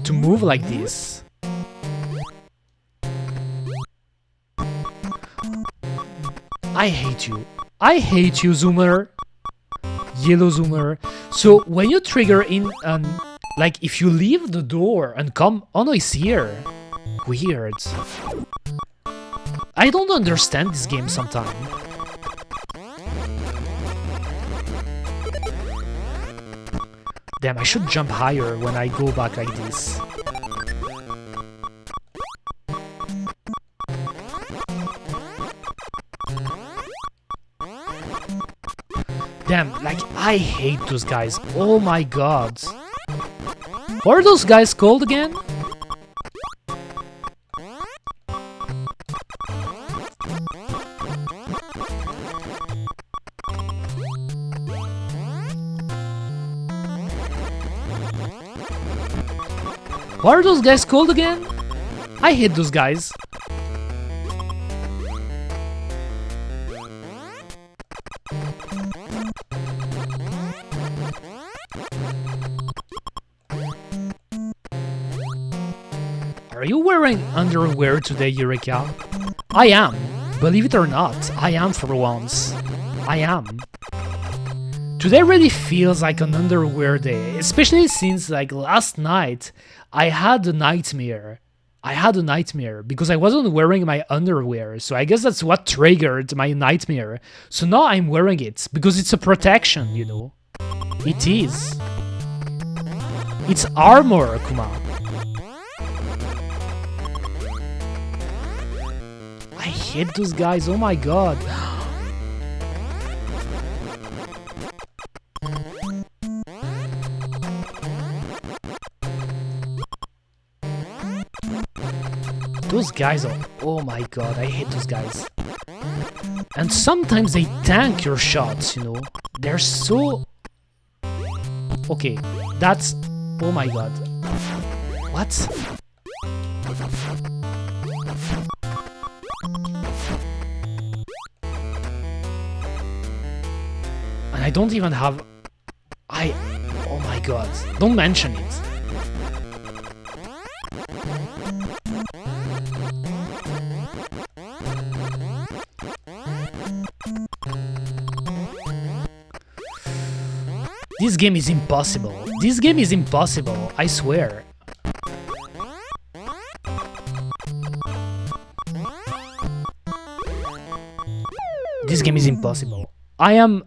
To move like this. I hate you. I hate you, Zoomer. Yellow Zoomer. So when you trigger in, like if you leave the door and come, oh no, he's here. Weird. I don't understand this game sometimes. Damn, I should jump higher when I go back like this. Damn, like, I hate those guys. Oh my god. What are those guys called again? What are those guys called again? I hate those guys. Are you wearing underwear today, Eureka? I am. Believe it or not, I am for once. I am. Today really feels like an underwear day, especially since like last night I had a nightmare. Because I wasn't wearing my underwear, so I guess that's what triggered my nightmare. So now I'm wearing it, because it's a protection, you know. It is. It's armor, Kuma. I hate those guys, oh my god. Those guys are... oh my god, I hate those guys. And sometimes they tank your shots, you know. They're so... okay, that's... oh my god. What? And I don't even have... oh my god, don't mention it. This game is impossible. This game is impossible, I swear. This game is impossible. I am...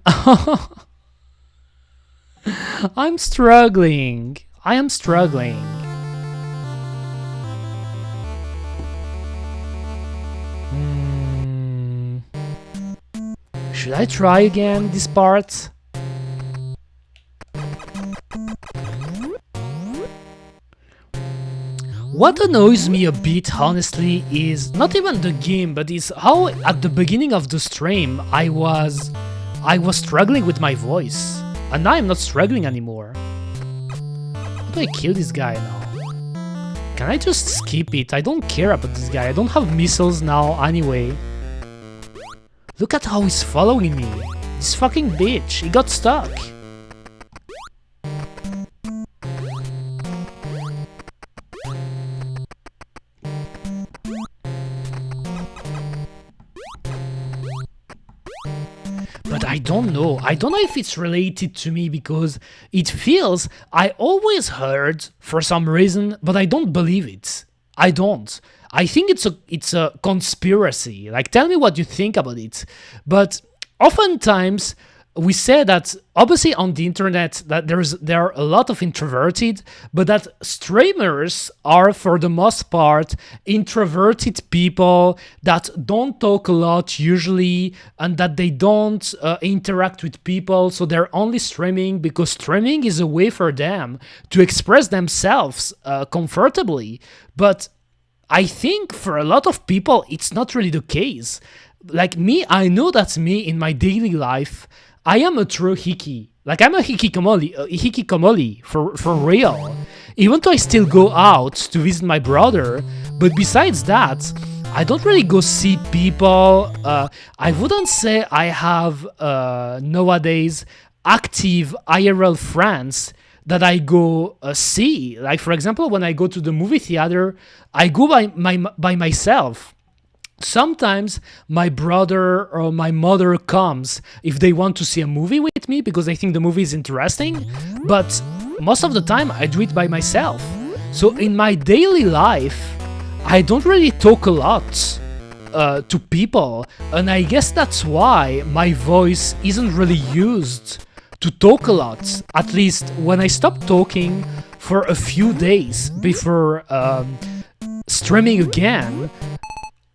I'm struggling. I am struggling. Should I try again this part? What annoys me a bit, honestly, is not even the game, but is how at the beginning of the stream I was struggling with my voice, and now I'm not struggling anymore. How do I kill this guy now? Can I just skip it? I don't care about this guy. I don't have missiles now anyway. Look at how he's following me. This fucking bitch. He got stuck. But I don't know. I don't know if it's related to me because it feels I always heard for some reason, but I don't believe it. I don't. I think it's a conspiracy. Like, tell me what you think about it. But oftentimes we say that obviously on the internet that there are a lot of introverted, but that streamers are for the most part introverted people that don't talk a lot usually, and that they don't interact with people, so they're only streaming because streaming is a way for them to express themselves comfortably. But I think for a lot of people it's not really the case. Like me, I know that's me in my daily life. I am a true hickey. Like I'm a hikikomori for real. Even though I still go out to visit my brother, but besides that, I don't really go see people. I wouldn't say I have nowadays active IRL friends that I go see. Like for example, when I go to the movie theater, I go by myself. Sometimes my brother or my mother comes if they want to see a movie with me because they think the movie is interesting, but most of the time I do it by myself. So in my daily life, I don't really talk a lot to people, and I guess that's why my voice isn't really used to talk a lot. At least when I stop talking for a few days before streaming again,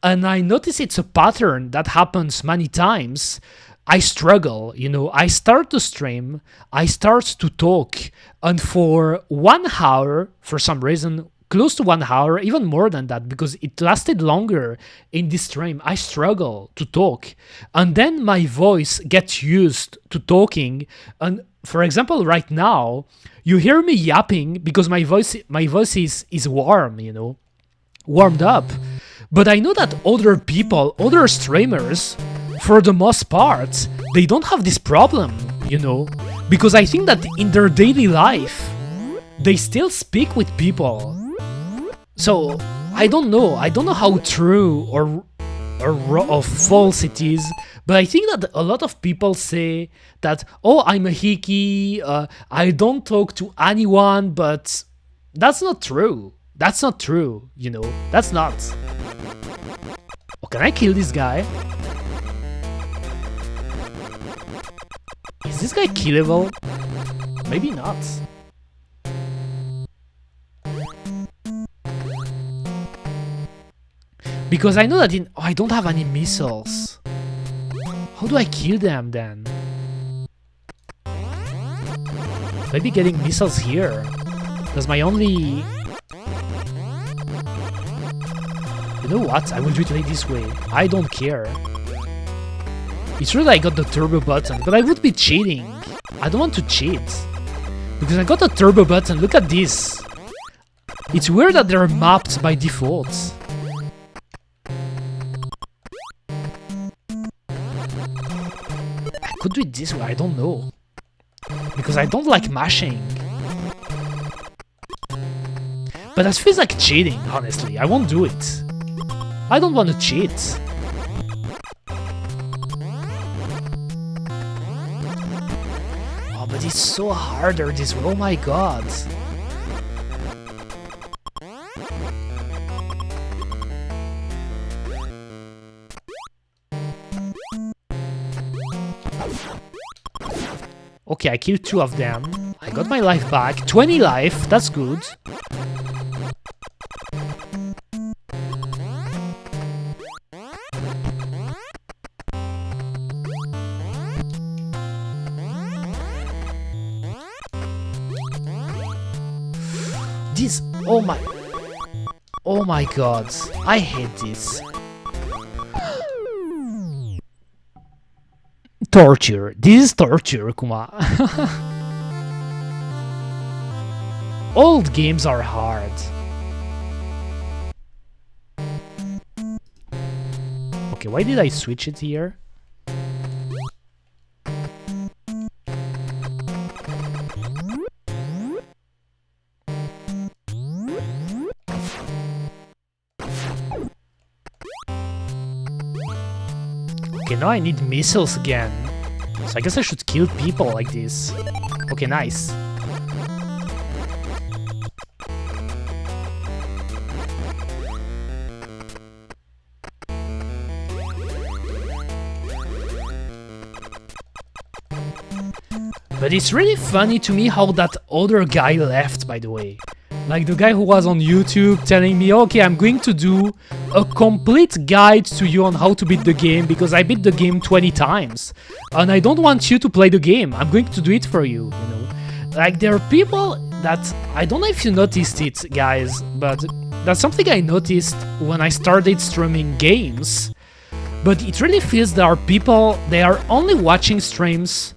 and I notice it's a pattern that happens many times, I struggle, you know. I start to stream, I start to talk, and for 1 hour, for some reason, close to 1 hour, even more than that, because it lasted longer in this stream, I struggle to talk. And then my voice gets used to talking. And for example, right now, you hear me yapping because my voice is warm, you know, warmed up. But I know that other people, other streamers, for the most part, they don't have this problem, you know, because I think that in their daily life, they still speak with people. So I don't know how true or false it is, but I think that a lot of people say that, oh, I'm a hiki, I don't talk to anyone, but that's not true. That's not true, you know, that's not. Oh, can I kill this guy? Is this guy killable? Maybe not. Because I know that I don't have any missiles. How do I kill them then? Maybe getting missiles here. That's my only... You know what? I will do it like this way. I don't care. It's true that I got the turbo button, but I would be cheating. I don't want to cheat. Because I got the turbo button. Look at this. It's weird that they're mapped by default. I could do it this way, I don't know. Because I don't like mashing. But that feels like cheating, honestly. I won't do it. I don't want to cheat. Oh, but it's so harder this way. Oh my god. Okay, I killed 2 of them. I got my life back. 20 life, that's good. This, oh my god, I hate this. Torture, this is torture, Kuma. Old games are hard. Okay, why did I switch it here? Okay, now I need missiles again. So I guess I should kill people like this. Okay, nice. But it's really funny to me how that other guy left, by the way. Like the guy who was on YouTube telling me, okay, I'm going to do a complete guide to you on how to beat the game because I beat the game 20 times. And I don't want you to play the game. I'm going to do it for you, you know. Like there are people that, I don't know if you noticed it, guys, but that's something I noticed when I started streaming games. But it really feels there are people, they are only watching streams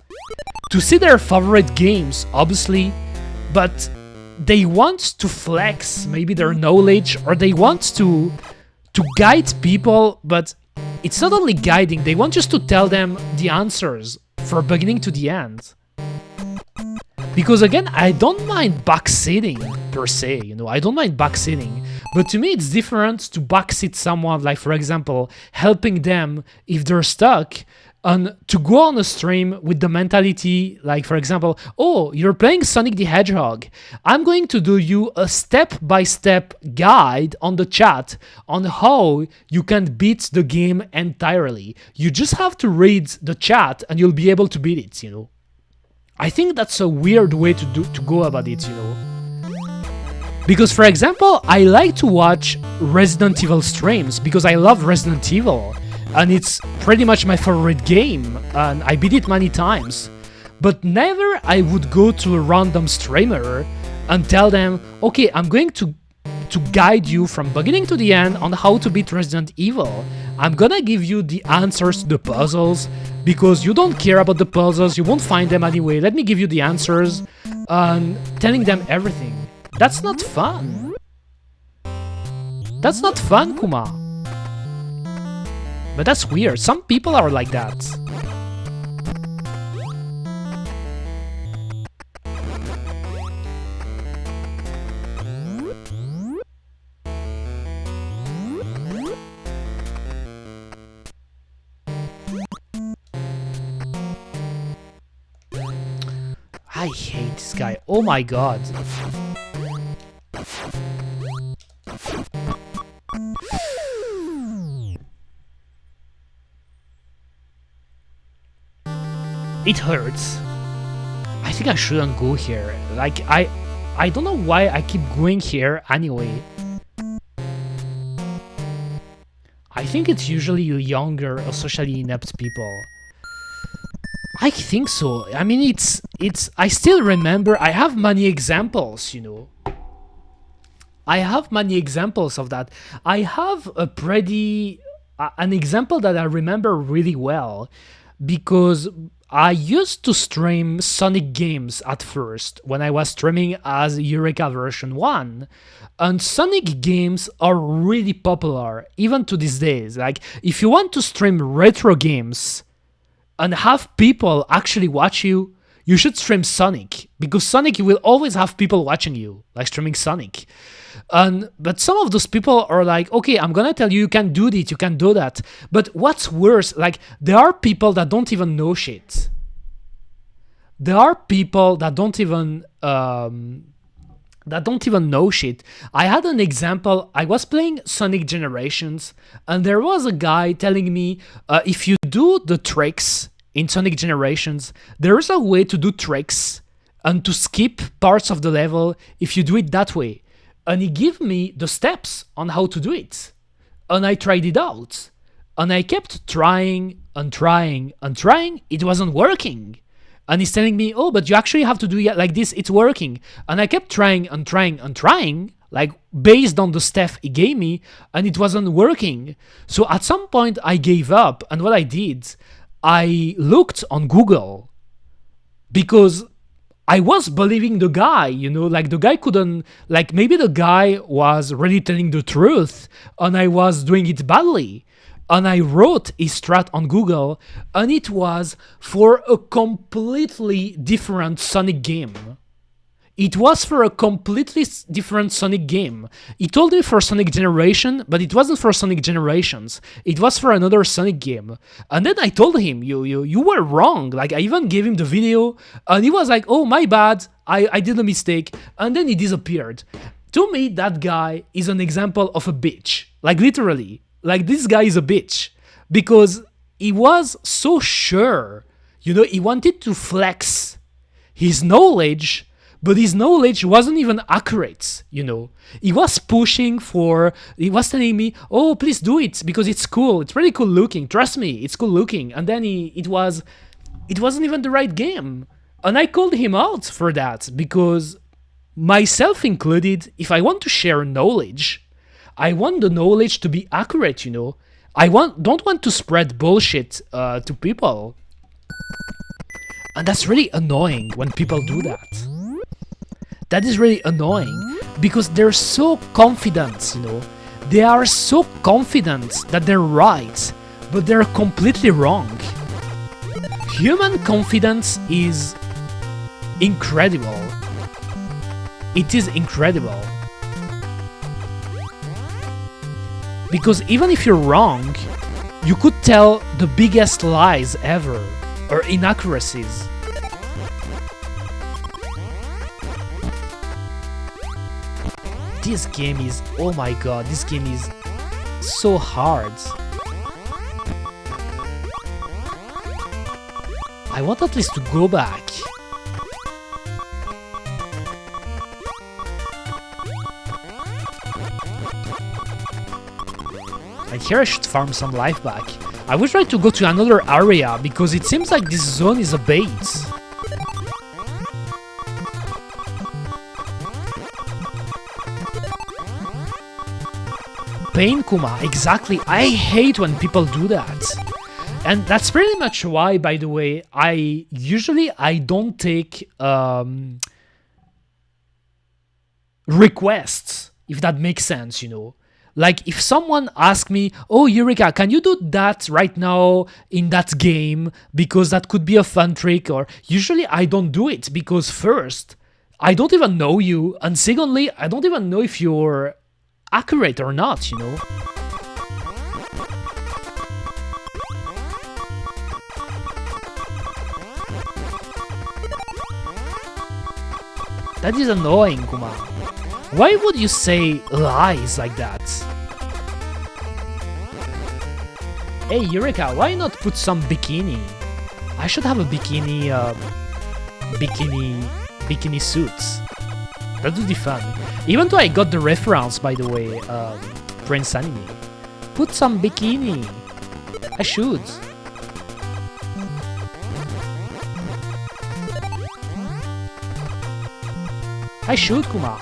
to see their favorite games, obviously, but they want to flex maybe their knowledge, or they want to guide people, but it's not only guiding, they want just to tell them the answers from beginning to the end. Because again, I don't mind backseating per se, you know, I don't mind backseating, but to me it's different to backseat someone, like for example, helping them if they're stuck, and to go on a stream with the mentality, like for example, oh, you're playing Sonic the Hedgehog, I'm going to do you a step-by-step guide on the chat on how you can beat the game entirely. You just have to read the chat and you'll be able to beat it, you know. I think that's a weird way to go about it, you know. Because for example, I like to watch Resident Evil streams because I love Resident Evil. And it's pretty much my favorite game, and I beat it many times. But never I would go to a random streamer and tell them, okay, I'm going to guide you from beginning to the end on how to beat Resident Evil. I'm gonna give you the answers to the puzzles, because you don't care about the puzzles, you won't find them anyway, let me give you the answers, and telling them everything. That's not fun. That's not fun, Kuma. But that's weird, some people are like that. I hate this guy, oh my god. It hurts. I think I shouldn't go here. Like, I don't know why I keep going here anyway. I think it's usually younger or socially inept people. I think so. I mean, I still remember, I have many examples, you know. I have many examples of that. I have a an example that I remember really well, because I used to stream Sonic games at first, when I was streaming as Eureka version 1, and Sonic games are really popular, even to these days. Like, if you want to stream retro games and have people actually watch you, you should stream Sonic, because Sonic, you will always have people watching you, like streaming Sonic. But some of those people are like, okay, I'm gonna tell you, you can do this, you can do that. But what's worse, like, there are people that don't even know shit. There are people that don't even know shit. I had an example. I was playing Sonic Generations, and there was a guy telling me, if you do the tricks in Sonic Generations, there is a way to do tricks and to skip parts of the level if you do it that way. And he gave me the steps on how to do it. And I tried it out. And I kept trying and trying and trying. It wasn't working. And he's telling me, oh, but you actually have to do it like this. It's working. And I kept trying and trying and trying, like based on the stuff he gave me, and it wasn't working. So at some point I gave up. And what I did, I looked on Google, because I was believing the guy, you know, like the guy couldn't, like maybe the guy was really telling the truth and I was doing it badly. And I wrote his strat on Google, and it was for a completely different Sonic game. It was for a completely different Sonic game. He told me for Sonic Generation, but it wasn't for Sonic Generations. It was for another Sonic game. And then I told him, you were wrong. Like, I even gave him the video, and he was like, oh, my bad, I did a mistake. And then he disappeared. To me, that guy is an example of a bitch. Like, literally. Like, this guy is a bitch. Because he was so sure. You know, he wanted to flex his knowledge, but his knowledge wasn't even accurate, you know. He was pushing for, he was telling me, oh, please do it, because it's cool, it's really cool looking, trust me, it's cool looking. And then it wasn't even the right game. And I called him out for that, because myself included, if I want to share knowledge, I want the knowledge to be accurate, you know. I don't want to spread bullshit to people. And that's really annoying when people do that. That is really annoying because they're so confident, you know. They are so confident that they're right, but they're completely wrong. Human confidence is incredible. It is incredible. Because even if you're wrong, you could tell the biggest lies ever, or inaccuracies. This game is, oh my god, this game is so hard. I want at least to go back. And here I should farm some life back. I would try to go to another area because it seems like this zone is a bait. Pain Kuma, exactly. I hate when people do that. And that's pretty much why, by the way, I don't take requests, if that makes sense, you know. Like, if someone asks me, oh, Eureka, can you do that right now in that game? Because that could be a fun trick. Or usually I don't do it because first, I don't even know you. And secondly, I don't even know if you're accurate or not, you know. That is annoying, Kuma. Why would you say lies like that? Hey, Eureka, why not put some bikini? I should have a bikini suits. That would be fun. Even though I got the reference, by the way, Prince Anime. Put some bikini. I should. I should, Kuma.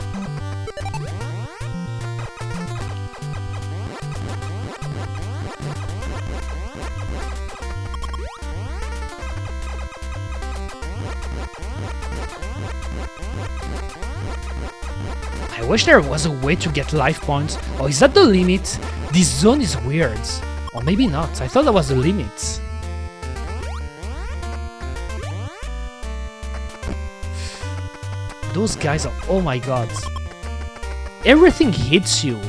I wish there was a way to get life points. Oh, is that the limit? This zone is weird. Or maybe not. I thought that was the limit. Those guys are... oh my god. Everything hits you.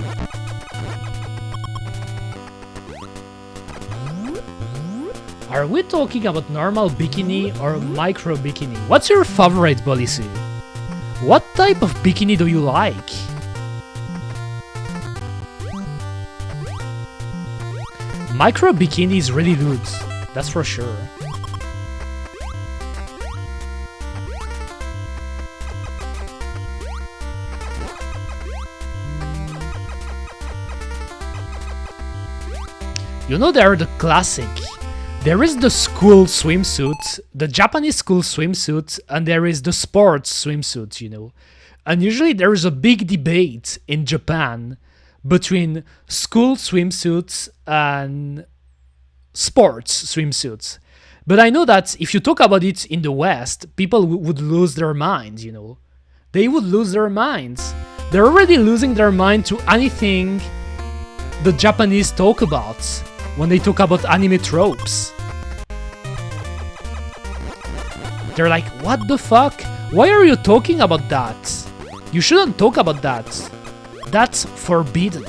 Are we talking about normal bikini or micro bikini? What's your favorite policy? What type of bikini do you like? Micro bikini is really good, that's for sure. You know, there are the classic. There is the school swimsuit, the Japanese school swimsuit, and there is the sports swimsuit, you know. And usually there is a big debate in Japan between school swimsuits and sports swimsuits. But I know that if you talk about it in the West, people would lose their minds, you know. They would lose their minds. They're already losing their mind to anything the Japanese talk about when they talk about anime tropes. They're like, what the fuck? Why are you talking about that? You shouldn't talk about that. That's forbidden.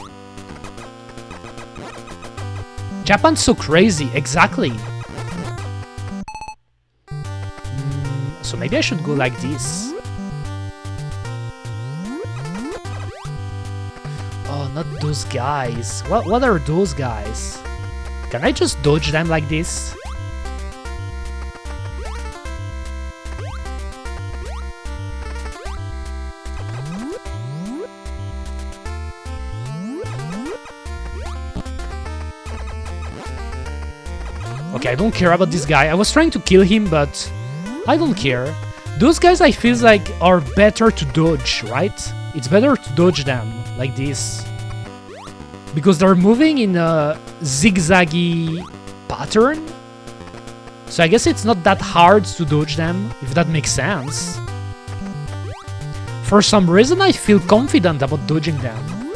Japan's so crazy, exactly. So maybe I should go like this. Oh, not those guys. What are those guys? Can I just dodge them like this? Okay, I don't care about this guy. I was trying to kill him, but I don't care. Those guys, I feel like, are better to dodge, right? It's better to dodge them like this. Because they're moving in a zigzaggy pattern. So I guess it's not that hard to dodge them, if that makes sense. For some reason I feel confident about dodging them.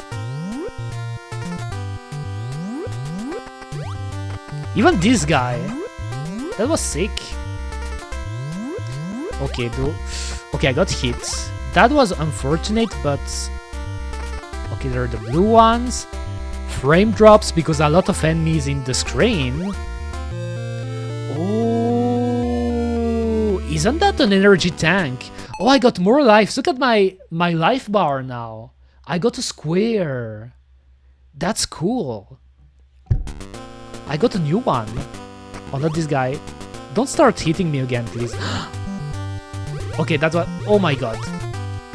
Even this guy. That was sick. Okay, okay, I got hit. That was unfortunate, but... Okay, there are the blue ones. Frame drops because a lot of enemies in the screen. Oh, isn't that an energy tank? Oh, I got more lives. Look at my life bar now. I got a square. That's cool. I got a new one. Oh, not this guy. Don't start hitting me again, please. Okay, that's what... Oh my god.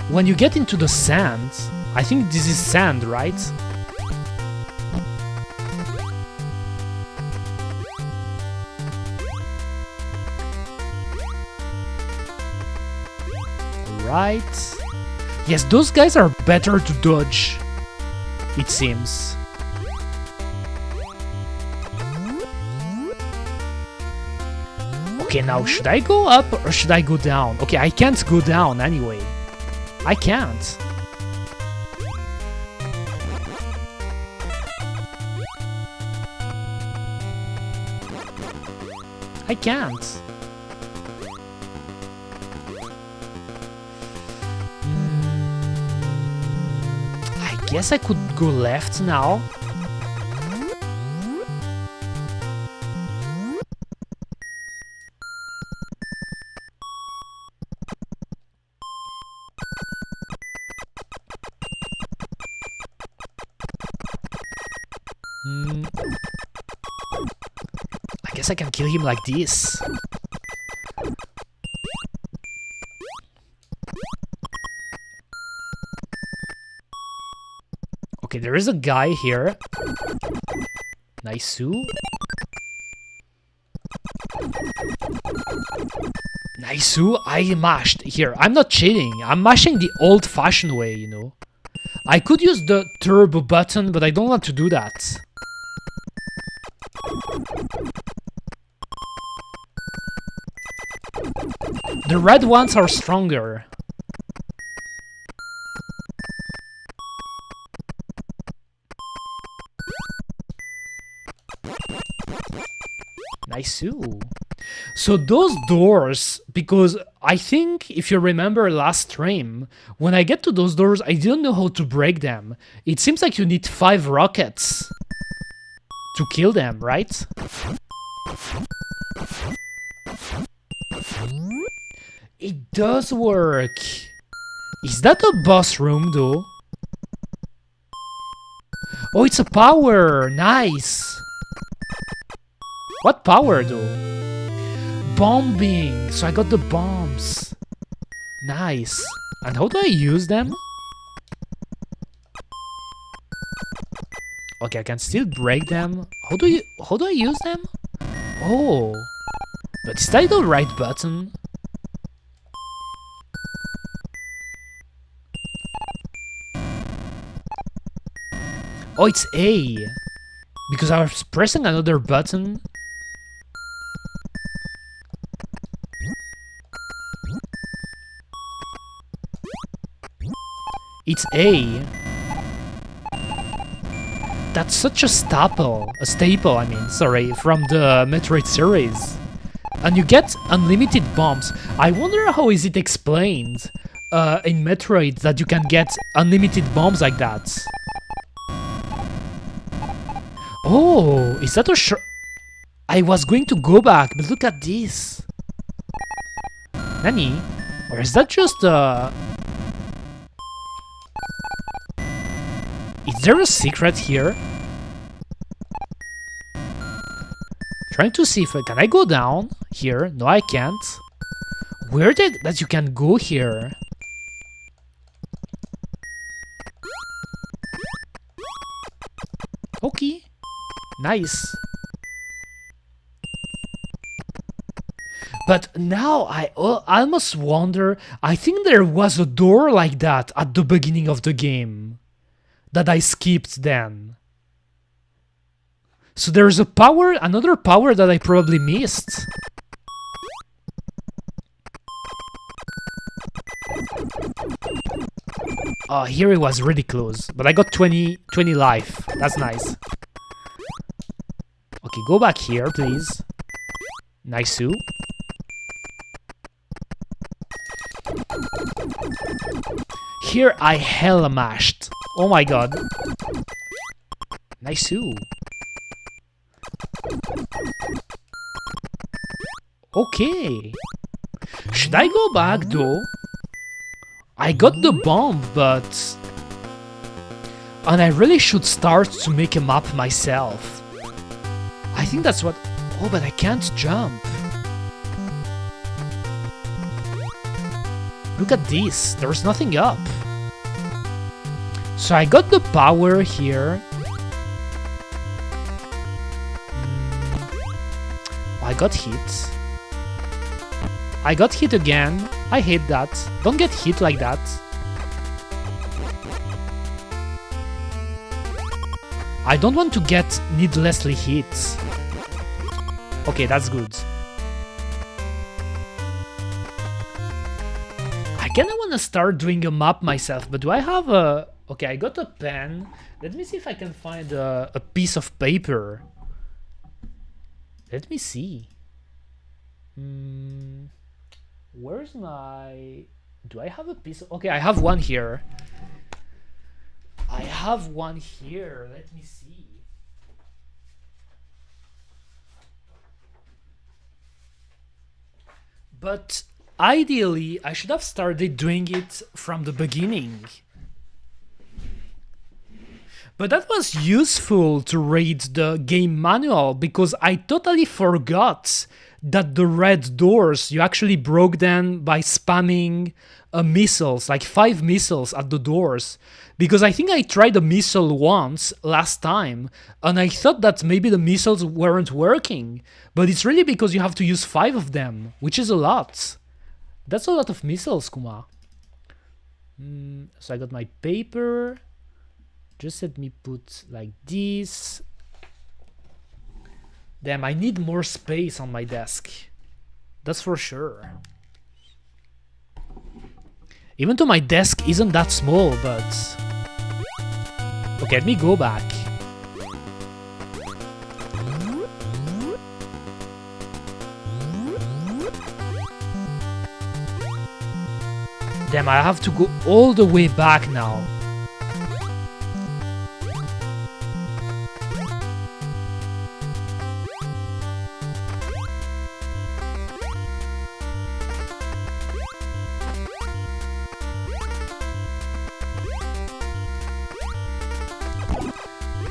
When you get into the sand... I think this is sand, right? Right. Yes, those guys are better to dodge, it seems. Okay, now should I go up or should I go down? Okay, I can't go down anyway. I can't. I can't. I guess I could go left now. I guess I can kill him like this. Okay, there is a guy here. Nice-oo. Nice-oo, I mashed. Here, I'm not cheating. I'm mashing the old-fashioned way, you know. I could use the turbo button, but I don't want to do that. The red ones are stronger. Nice-oo. So those doors, because I think if you remember last stream, when I get to those doors, I didn't know how to break them. It seems like you need 5 rockets to kill them, right? It does work. Is that a boss room though? Oh, it's a power. Nice. What power though? Bombing. So I got the bombs. Nice. And how do I use them? Okay, I can still break them. How do I use them? Oh. But is that the right button? Oh, it's A. Because I was pressing another button. It's A. That's such a staple, I mean, sorry, from the Metroid series. And you get unlimited bombs. I wonder how is it explained in Metroid that you can get unlimited bombs like that. Oh, is that a I was going to go back, but look at this. Nani? Or is that just Is there a secret here? Trying to see if can I go down here? No, I can't. Where that you can go here? Okay. Nice. But now I almost wonder, I think there was a door like that at the beginning of the game that I skipped then. So there's a power, another power that I probably missed. Oh, here it was really close. But I got 20 life. That's nice. Okay, go back here, please. Nice. Here I hella mashed. Oh my god. Nice. Okay. Should I go back though? I got the bomb, but... And I really should start to make a map myself. I think that's what... Oh, but I can't jump. Look at this. There's nothing up. So I got the power here. I got hit. I got hit again. I hate that. Don't get hit like that. I don't want to get needlessly hit. Okay, that's good. I kinda wanna start doing a map myself, but do I have a... Okay, I got a pen. Let me see if I can find a piece of paper. Let me see. Where's my... Do I have a piece of... Okay, I have one here. I have one here. Let me see. But ideally, I should have started doing it from the beginning. But that was useful to read the game manual because I totally forgot that the red doors, you actually broke them by spamming missiles, like 5 missiles at the doors. Because I think I tried a missile once last time, and I thought that maybe the missiles weren't working. But it's really because you have to use 5 of them, which is a lot. That's a lot of missiles, Kuma. So I got my paper. Just let me put like this. Damn, I need more space on my desk. That's for sure. Even though my desk isn't that small, but... Okay, let me go back. Damn, I have to go all the way back now.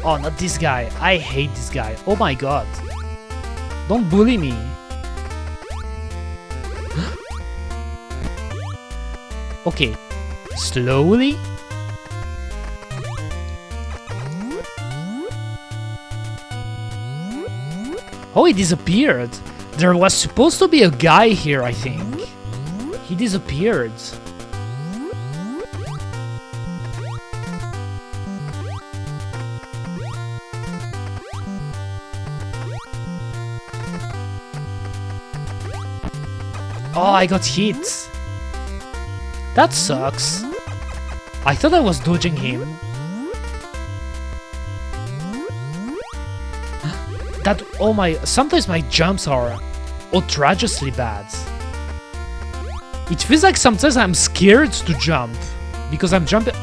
Oh, not this guy. I hate this guy. Oh my god. Don't bully me. Okay. Slowly. Oh, he disappeared. There was supposed to be a guy here, I think. He disappeared. Oh, I got hit. That sucks. I thought I was dodging him. That, oh my, sometimes my jumps are outrageously bad. It feels like sometimes I'm scared to jump because I'm jumping.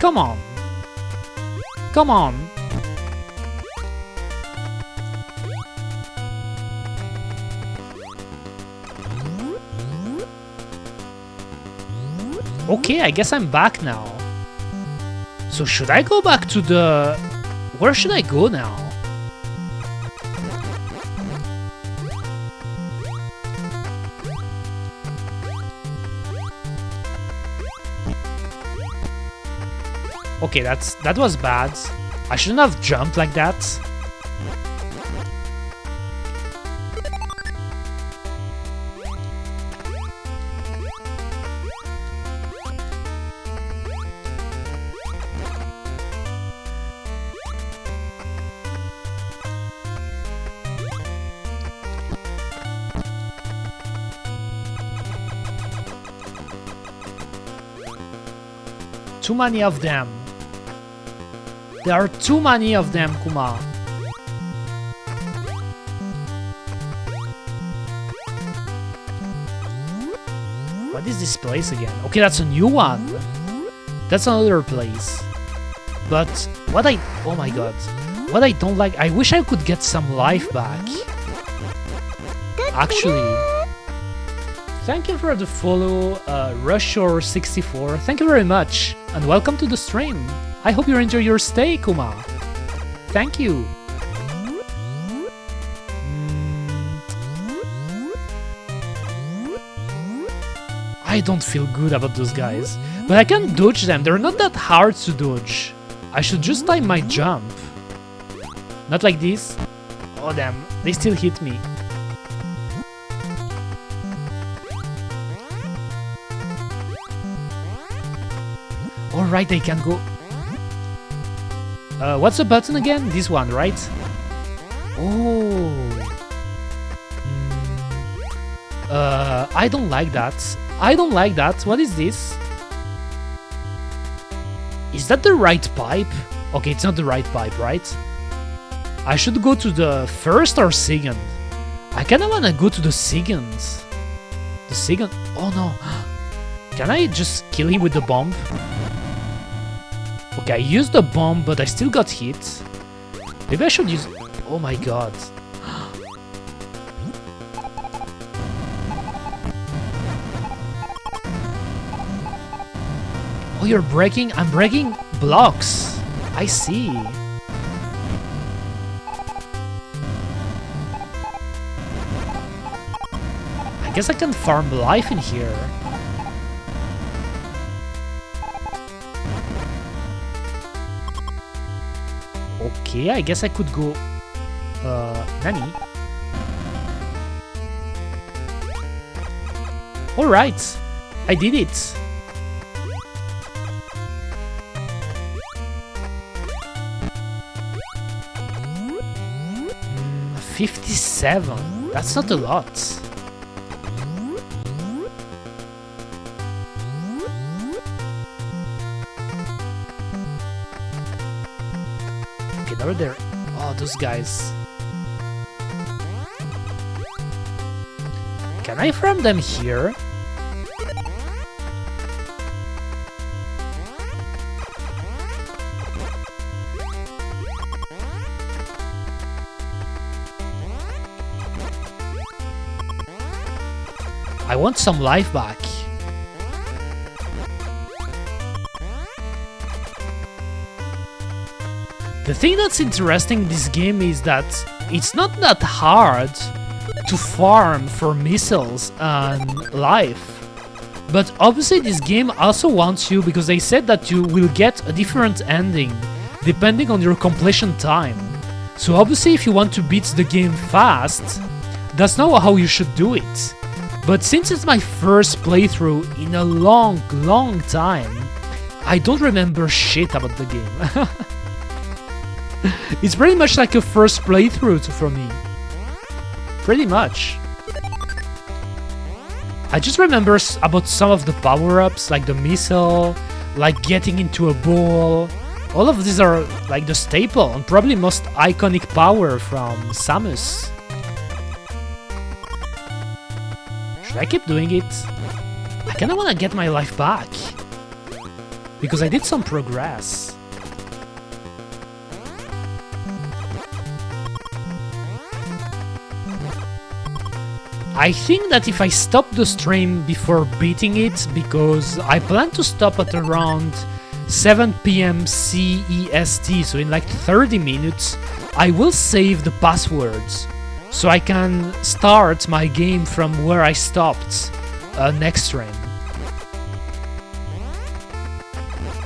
Come on. Come on. Okay, I guess I'm back now. So should I go back to the... Where should I go now? Okay, that was bad. I shouldn't have jumped like that. too many of them. There are too many of them, Kuma. What is this place again? Okay, that's a new one. That's another place. But what I... Oh my god. What I don't like... I wish I could get some life back. Actually... Thank you for the follow, Rushor64. Thank you very much. And welcome to the stream. I hope you enjoy your stay, Kuma. Thank you. I don't feel good about those guys. But I can dodge them. They're not that hard to dodge. I should just time my jump. Not like this. Oh damn, they still hit me. Alright, I can go. What's the button again? This one, right? Oh. I don't like that. I don't like that. What is this? Is that the right pipe? Okay, it's not the right pipe, right? I should go to the first or second? I kinda wanna go to the second. The second? Oh no. Can I just kill him with the bomb? Okay, I used the bomb, but I still got hit. Maybe I should use... Oh my god. Oh, you're breaking... I'm breaking blocks. I see. I guess I can farm life in here. Okay, I guess I could go... Nani? Alright, I did it. 57. That's not a lot. Okay, now there. Oh, those guys. Can I farm them here? I want some life back. The thing that's interesting in this game is that it's not that hard to farm for missiles and life. But obviously this game also wants you, because they said that you will get a different ending depending on your completion time. So obviously if you want to beat the game fast, that's not how you should do it. But since it's my first playthrough in a long time, I don't remember shit about the game. It's pretty much like a first playthrough for me. Pretty much. I just remember about some of the power-ups, like the missile, like getting into a ball. All of these are like the staple and probably most iconic power from Samus. Should I keep doing it? I kinda wanna get my life back. Because I did some progress. I think that if I stop the stream before beating it, because I plan to stop at around 7 PM CEST, so in like 30 minutes, I will save the passwords. So I can start my game from where I stopped next stream.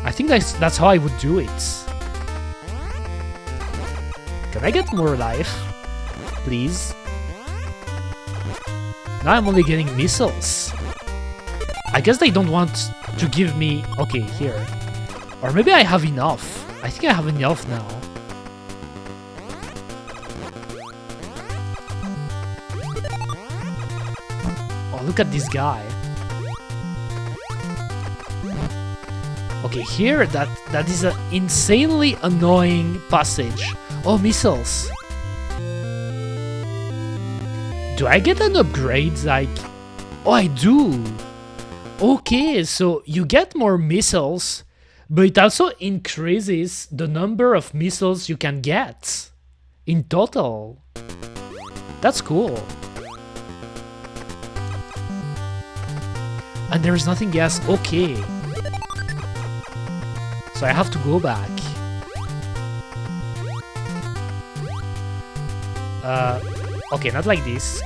I think that's how I would do it. Can I get more life? Please? Now I'm only getting missiles. I guess they don't want to give me... Okay, here. Or maybe I have enough. I think I have enough now. Look at this guy. Okay, here that is an insanely annoying passage. Oh, missiles. Do I get an upgrade? Like, oh, I do. Okay, so you get more missiles, but it also increases the number of missiles you can get in total. That's cool. And there's nothing else. Okay. So I have to go back. Okay, not like this.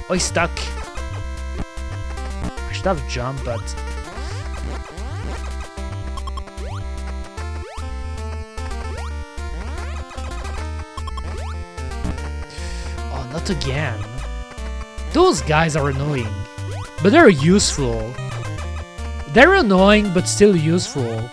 Oh, he's stuck. I should have jumped, but... Oh, not again. Those guys are annoying, but they're useful. They're annoying, but still useful.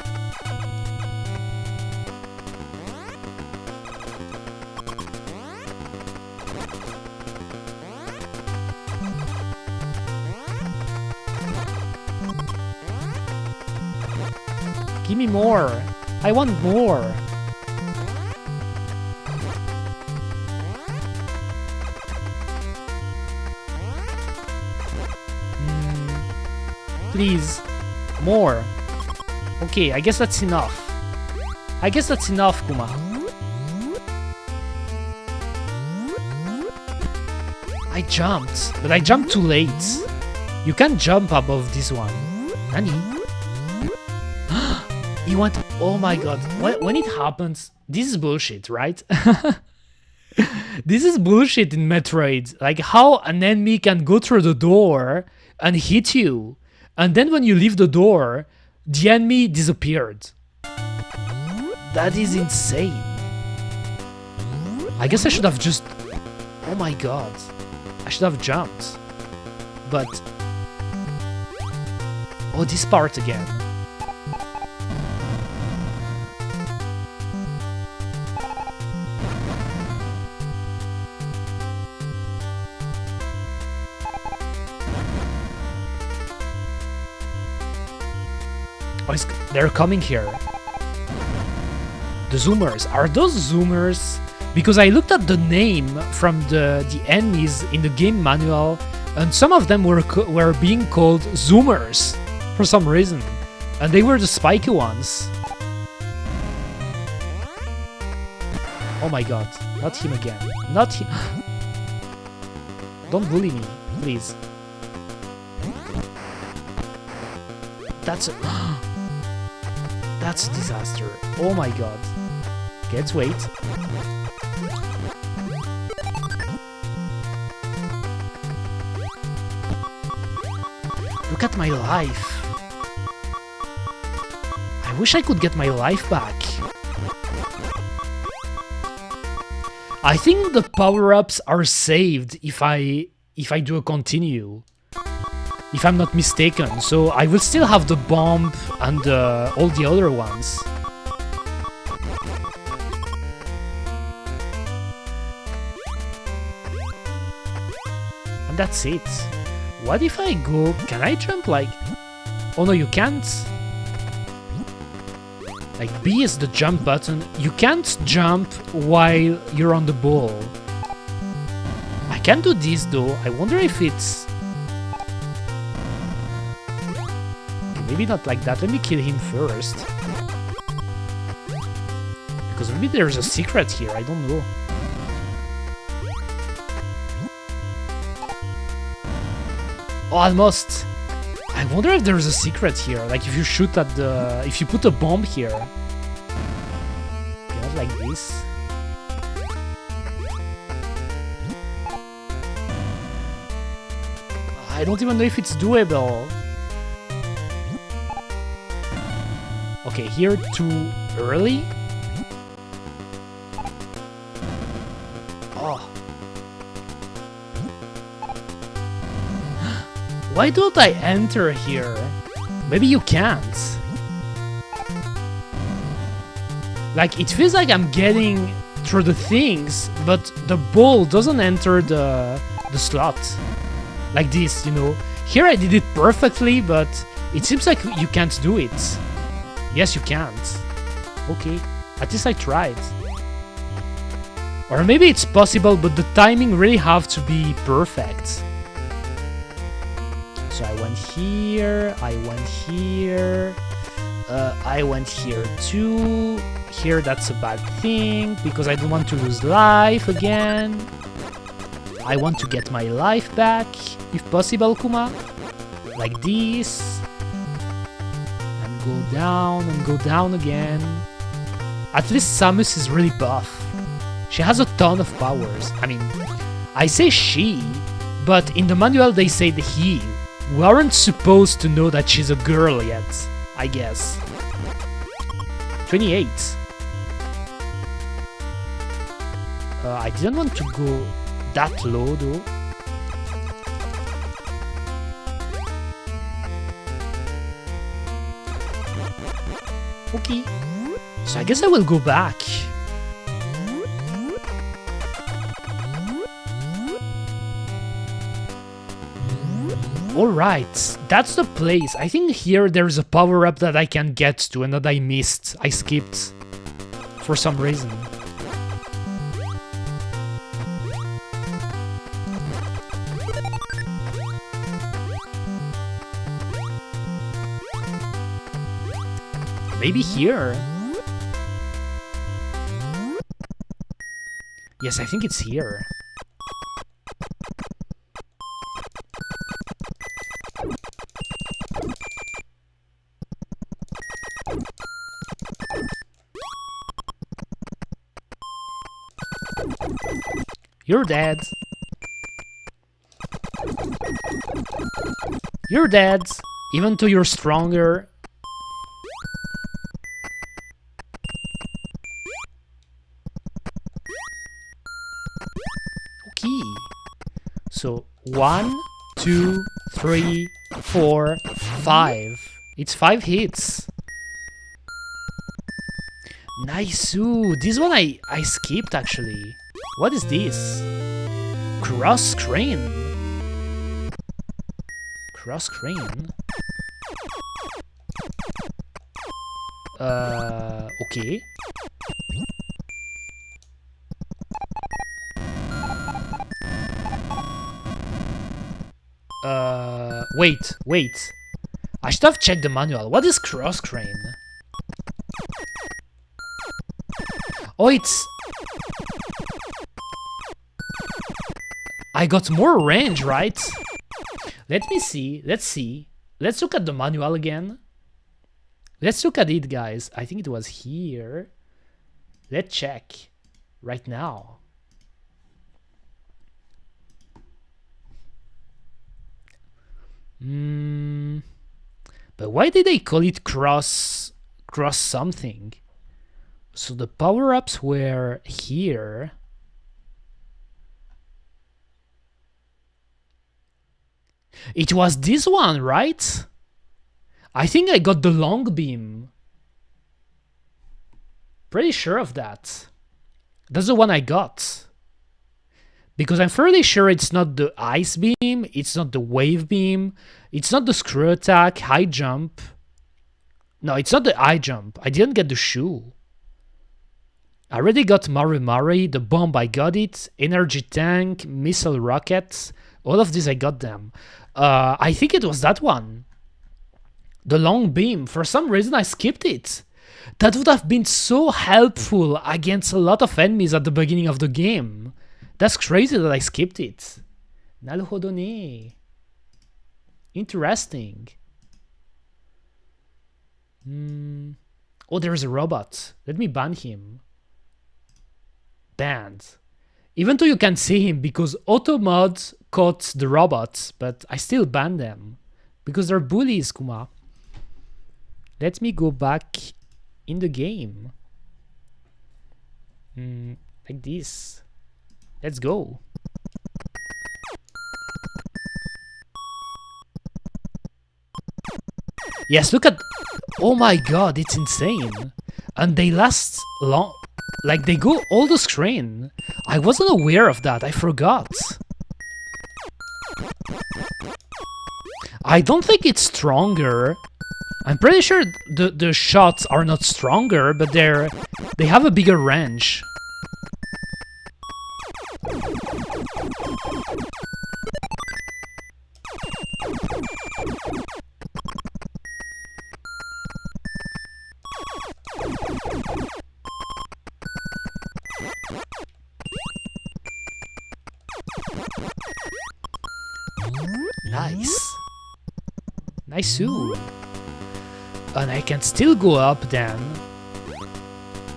Give me more. I want more. Please. More. Okay, I guess that's enough. I guess that's enough, Kuma. I jumped, but I jumped too late. You can't jump above this one. Nani? You want... Oh my god. When it happens... This is bullshit, right? This is bullshit in Metroid. Like how an enemy can go through the door and hit you. And then when you leave the door, the enemy disappeared. That is insane. I guess I should have just... Oh my god. I should have jumped. But... Oh, this part again. Oh, they're coming here. The zoomers. Are those zoomers? Because I looked at the name from the enemies in the game manual, and some of them were being called zoomers for some reason, and they were the spiky ones. Oh my god! Not him again! Not him! Don't bully me, please. That's a that's a disaster. Oh my god. Okay, let's wait. Look at my life. I wish I could get my life back. I think the power-ups are saved if I do a continue. If I'm not mistaken, so I will still have the bomb and all the other ones. And that's it. What if I go... Can I jump like... Oh no, you can't. Like B is the jump button. You can't jump while you're on the ball. I can do this though. I wonder if it's... Maybe not like that. Let me kill him first. Because maybe there's a secret here. I don't know. Oh, almost. I wonder if there's a secret here. Like if you shoot at the... If you put a bomb here. Okay, not like this. I don't even know if it's doable. Okay, here too early? Oh. Why don't I enter here? Maybe you can't. Like, it feels like I'm getting through the things, but the ball doesn't enter the slot. Like this, you know. Here I did it perfectly, but it seems like you can't do it. Yes, you can't. Okay, at least I tried. Or maybe it's possible, but the timing really have to be perfect. So I went here, I went here, I went here too. Here that's a bad thing, because I don't want to lose life again. I want to get my life back, if possible, Kuma. Like this. And go down again. At least Samus is really buff. She has a ton of powers. I mean, I say she, but in the manual they say the he. We aren't supposed to know that she's a girl yet, I guess. 28. I didn't want to go that low though. Okay. So I guess I will go back. Alright, that's the place. I think here there's a power-up that I can get to and that I missed. I skipped. For some reason. Maybe here? Yes, I think it's here. You're dead. You're dead, even though you're stronger. Okay. So 1, 2, 3, 4, 5. It's 5 hits. Nice. Ooh, this one I skipped actually. What is this? Cross crane. Cross crane. Okay. Wait. I should have checked the manual. What is cross crane? Oh, it's... I got more range, right? Let me see. Let's see. Let's look at the manual again. Let's look at it, guys. I think it was here. Let's check right now. But why did they call it cross something? So the power-ups were here. It was this one, right? I think I got the long beam. Pretty sure of that. That's the one I got. Because I'm fairly sure it's not the ice beam, it's not the wave beam, it's not the screw attack, high jump. No, it's not the high jump. I didn't get the shoe. I already got Mari, the bomb I got it, energy tank, missile rockets, all of these I got them. I think it was that one. The long beam. For some reason I skipped it. That would have been so helpful against a lot of enemies at the beginning of the game. That's crazy that I skipped it. Naruhodo ne. Interesting. Oh, there's a robot. Let me ban him. Banned. Even though you can see him because Automod caught the robots, but I still ban them. Because they're bullies, Kuma. Let me go back in the game. Like this. Let's go. Yes, look at... Oh my god, it's insane. And they last long... Like, they go all the screen. I wasn't aware of that, I forgot. I don't think it's stronger. I'm pretty sure the shots are not stronger, but they have a bigger range. Nice. Nice. And I can still go up then.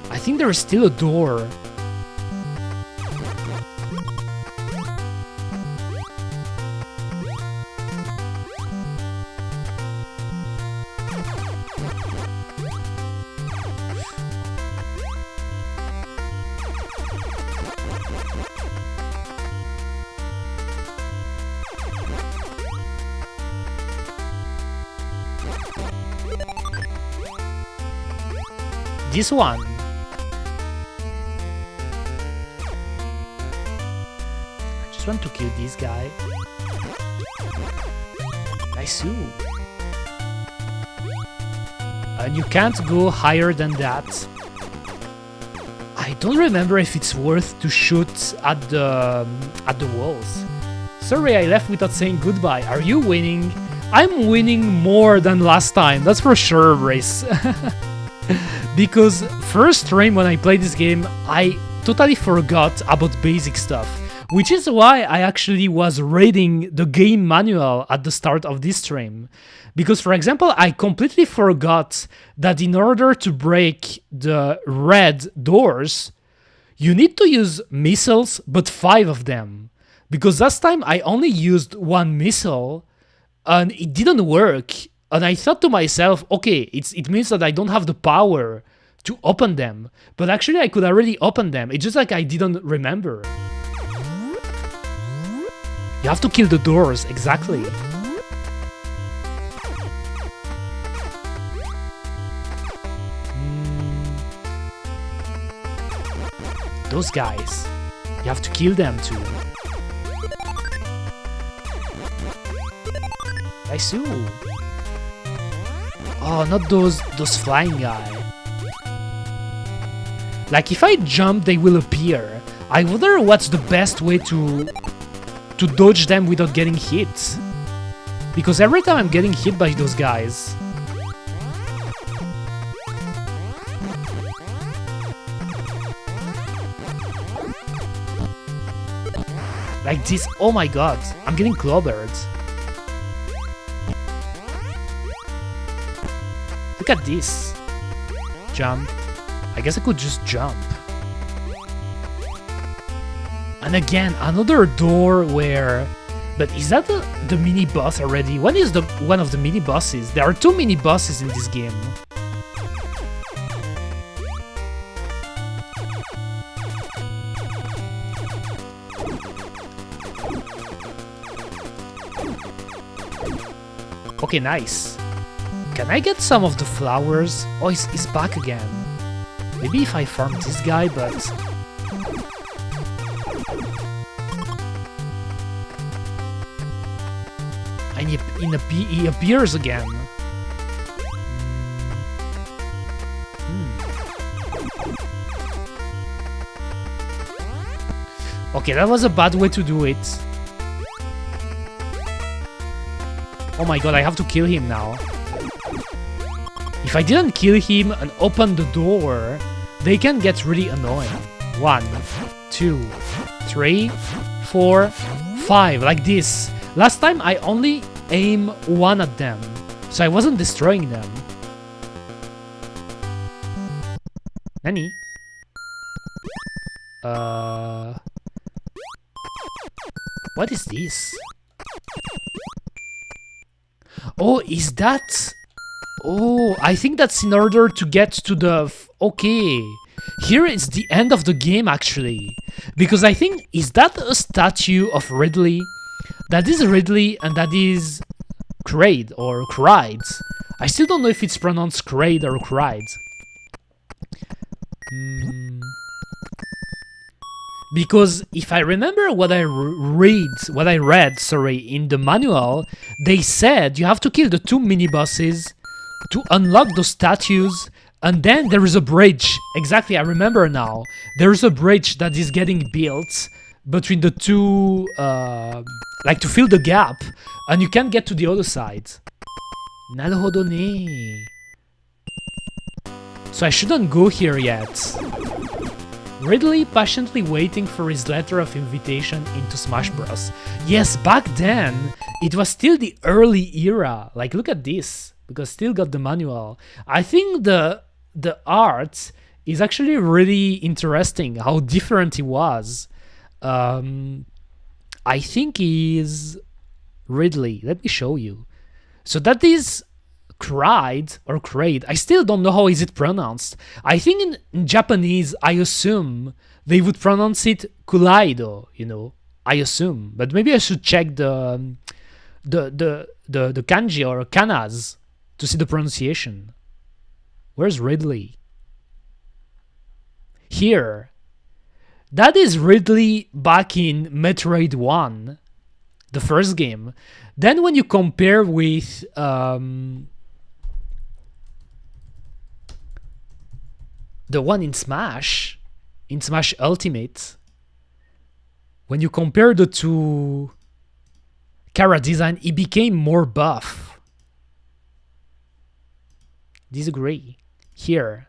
I think there is still a door. This one. I just want to kill this guy. Nice. And you can't go higher than that. I don't remember if it's worth to shoot at the walls. Sorry, I left without saying goodbye. Are you winning? I'm winning more than last time, that's for sure, Race. Because first stream when I played this game, I totally forgot about basic stuff, which is why I actually was reading the game manual at the start of this stream. Because, for example, I completely forgot that in order to break the red doors, you need to use missiles, but 5 of them. Because last time I only used 1 missile, and it didn't work. And I thought to myself, okay, it means that I don't have the power to open them. But actually I could already open them. It's just like I didn't remember. You have to kill the doors, exactly. Those guys. You have to kill them too. I see. Oh, not those flying guys. Like if I jump, they will appear. I wonder what's the best way to dodge them without getting hit. Because every time I'm getting hit by those guys. Like this, oh my god, I'm getting clobbered. Look at this. Jump. I guess I could just jump. And again, another door where... But is that the mini-boss already? When is one of the mini-bosses? There are 2 mini-bosses in this game. Okay, nice. Can I get some of the flowers? Oh, he's back again. Maybe if I farm this guy, but... And he appears again. Okay, that was a bad way to do it. Oh my god, I have to kill him now. If I didn't kill him and open the door, they can get really annoying. 1, 2, 3, 4, 5, like this. Last time I only aim 1 at them, so I wasn't destroying them. Nani? What is this? Oh, is that... Oh, I think that's in order to get to the... Okay. Here is the end of the game, actually. Because I think... Is that a statue of Ridley? That is Ridley and that is... Kraid or Kraid. I still don't know if it's pronounced Kraid or Kraid. Because if I remember what I read, in the manual, They said you have to kill the 2 mini-bosses to unlock those statues, and then there is a bridge. Exactly, I remember now. There's a bridge that is getting built between the two, like to fill the gap, and you can get to the other side. Naruhodo ne. So I shouldn't go here yet. Ridley patiently waiting for his letter of invitation into Smash Bros. Yes, back then, it was still the early era. Like, look at this, because still got the manual. I think the art is actually really interesting, how different it was. I think is Ridley. Let me show you. So that is cried or crade. I still don't know how is it pronounced. I think in Japanese, I assume they would pronounce it kulaido, you know. I assume, but maybe I should check the kanji or kanas to see the pronunciation. Where's Ridley? Here. That is Ridley back in Metroid 1, the first game. Then when you compare with the one in Smash Ultimate, when you compare the two Kara design, it became more buff. Disagree. Here.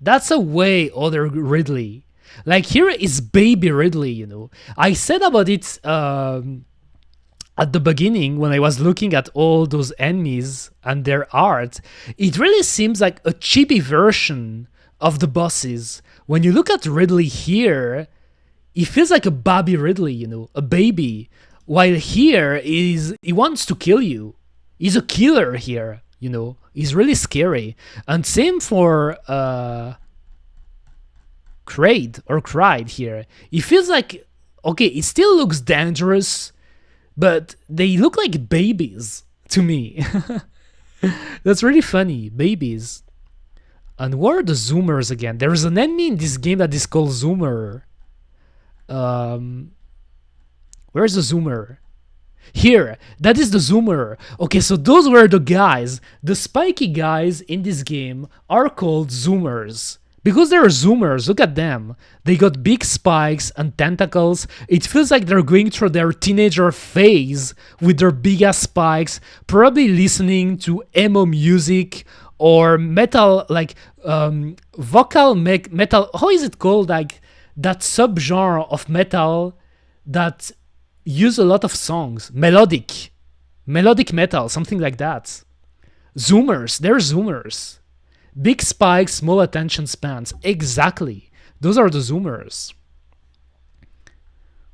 That's a way other Ridley. Like here is baby Ridley, you know. I said about it at the beginning when I was looking at all those enemies and their art. It really seems like a chibi version of the bosses. When you look at Ridley here, it feels like a baby Ridley, you know, a baby. While here he wants to kill you. He's a killer here, you know. He's really scary. And same for Cried here. It feels like, okay, it still looks dangerous, but they look like babies to me. That's really funny, babies. And what are the Zoomers again? There is an enemy in this game that is called Zoomer. Where's the Zoomer? Here, that is the Zoomer. Okay, so those were the guys. The spiky guys in this game are called Zoomers. Because they're Zoomers, look at them. They got big spikes and tentacles. It feels like they're going through their teenager phase with their big ass spikes, probably listening to emo music or metal, like vocal metal. How is it called? Like that subgenre of metal that use a lot of songs. Melodic metal, something like that. Zoomers, they're Zoomers. Big spikes, small attention spans. Exactly. Those are the Zoomers.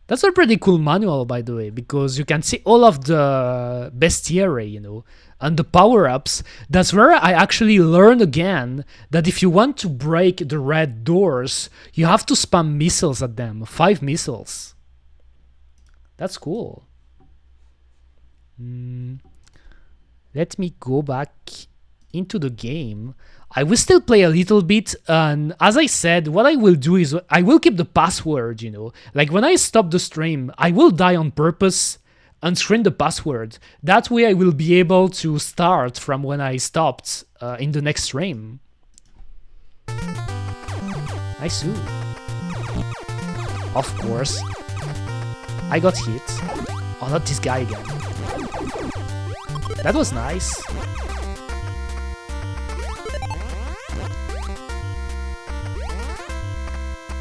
That's a pretty cool manual, by the way, because you can see all of the bestiary, you know, and the power-ups. That's where I actually learned again that if you want to break the red doors, you have to spam missiles at them. 5 missiles. That's cool. Let me go back into the game. I will still play a little bit, and as I said, what I will do is I will keep the password, you know. Like when I stop the stream, I will die on purpose and screen the password. That way I will be able to start from when I stopped in the next stream. Nice. Of course. I got hit. Oh, not this guy again. That was nice.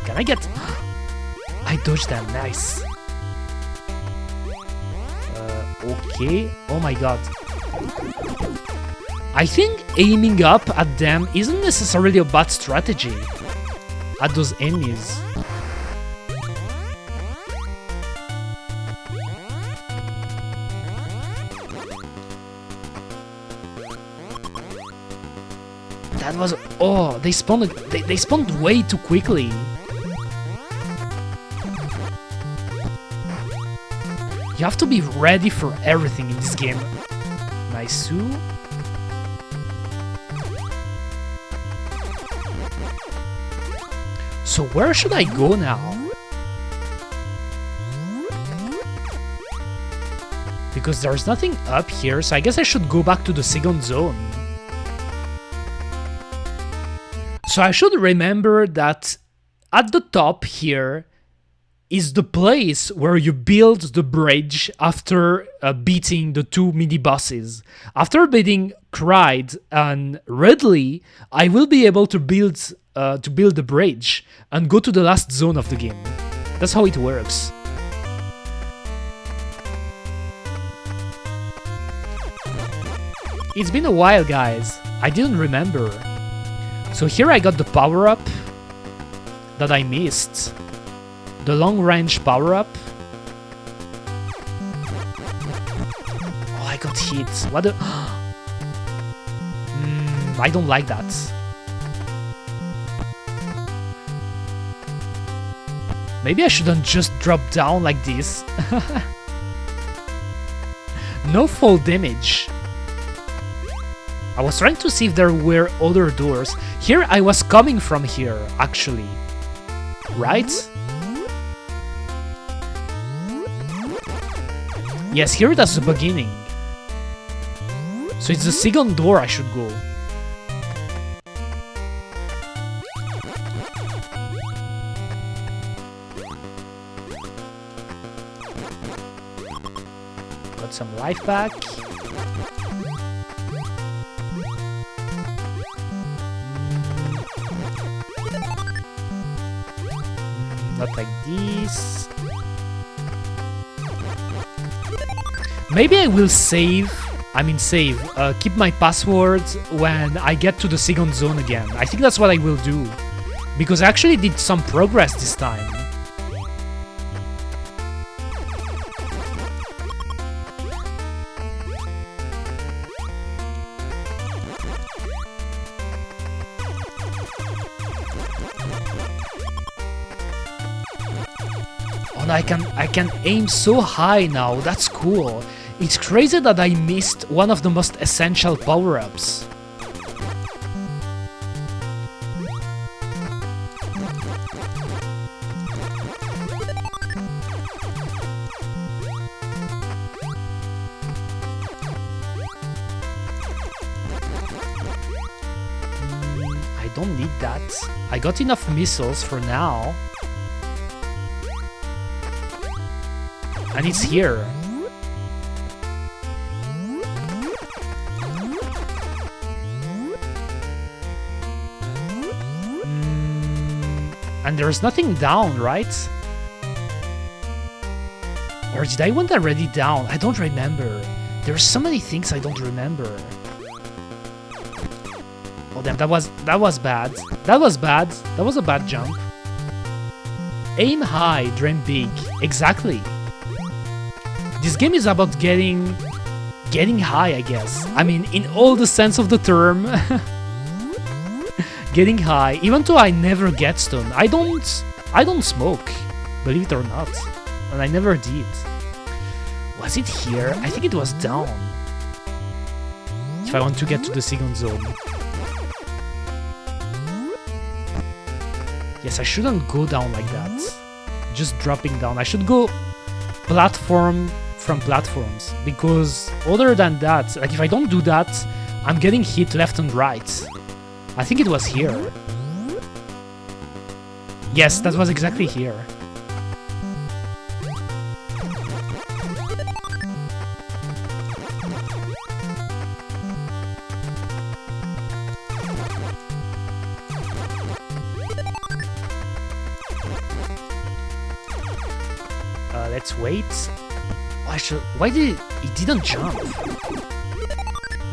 Can I get... I dodged that, nice. Okay, oh my god. I think aiming up at them isn't necessarily a bad strategy. At those enemies. That was... Oh, they spawned way too quickly. You have to be ready for everything in this game. Nice. So where should I go now? because there's nothing up here, so I guess I should go back to the second zone. So I should remember that at the top here is the place where you build the bridge after beating the 2 mini-bosses. After beating Cried and Ridley, I will be able to build the bridge and go to the last zone of the game. That's how it works. It's been a while, guys. I didn't remember. So here I got the power-up that I missed. The long-range power-up. Oh, I got hit. What the... I don't like that. Maybe I shouldn't just drop down like this. No fall damage. I was trying to see if there were other doors. Here I was coming from here, actually. Right? Yes, here that's the beginning. So it's the second door I should go. Got some life back. Not like this. Maybe I will keep my password when I get to the second zone again. I think that's what I will do. Because I actually did some progress this time. Oh, I can aim so high now. That's cool. It's crazy that I missed one of the most essential power-ups. I don't need that. I got enough missiles for now. And it's here. And there's nothing down, right? Or did I want already down? I don't remember. There's so many things I don't remember. Oh damn, that was bad. That was bad. That was a bad jump. Aim high, dream big. Exactly. This game is about getting high, I guess. I mean, in all the sense of the term. Getting high, even though I never get stoned. I don't smoke, believe it or not. And I never did. Was it here? I think it was down. If I want to get to the second zone. Yes, I shouldn't go down like that. Just dropping down. I should go platform from platforms. Because other than that, like if I don't do that, I'm getting hit left and right. I think it was here. Yes, that was exactly here. Let's wait. Oh, why did it didn't jump?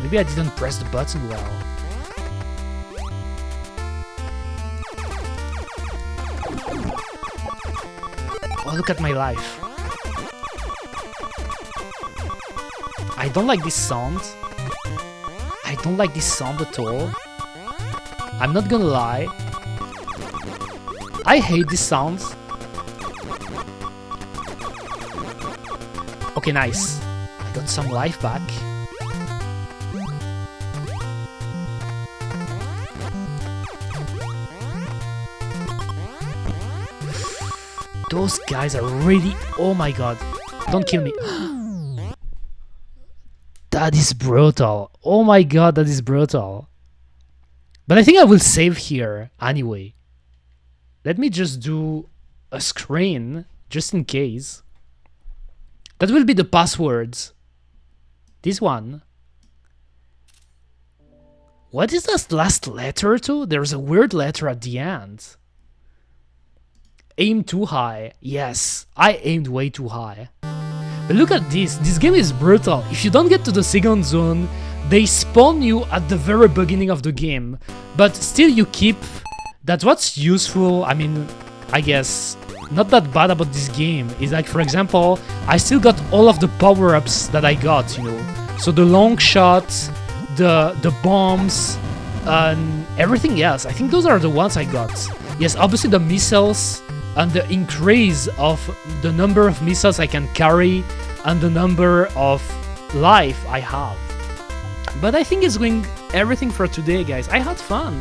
Maybe I didn't press the button well. Oh, look at my life. I don't like this sound. I don't like this sound at all. I'm not gonna lie. I hate this sound. Okay, nice. I got some life back. Those guys are really... Oh my god. Don't kill me. That is brutal. Oh my god, that is brutal. But I think I will save here anyway. Let me just do a screen, just in case. That will be the passwords. This one. What is this last letter to? There's a weird letter at the end. Aim too high. Yes, I aimed way too high. But look at this. This game is brutal. If you don't get to the second zone, they spawn you at the very beginning of the game. But still you keep... That's what's useful. I mean, I guess not that bad about this game is like, for example, I still got all of the power-ups that I got, you know. So the long shots, the bombs, and everything else. I think those are the ones I got. Yes, obviously the missiles and the increase of the number of missiles I can carry and the number of life I have. But I think it's going everything for today, guys. I had fun.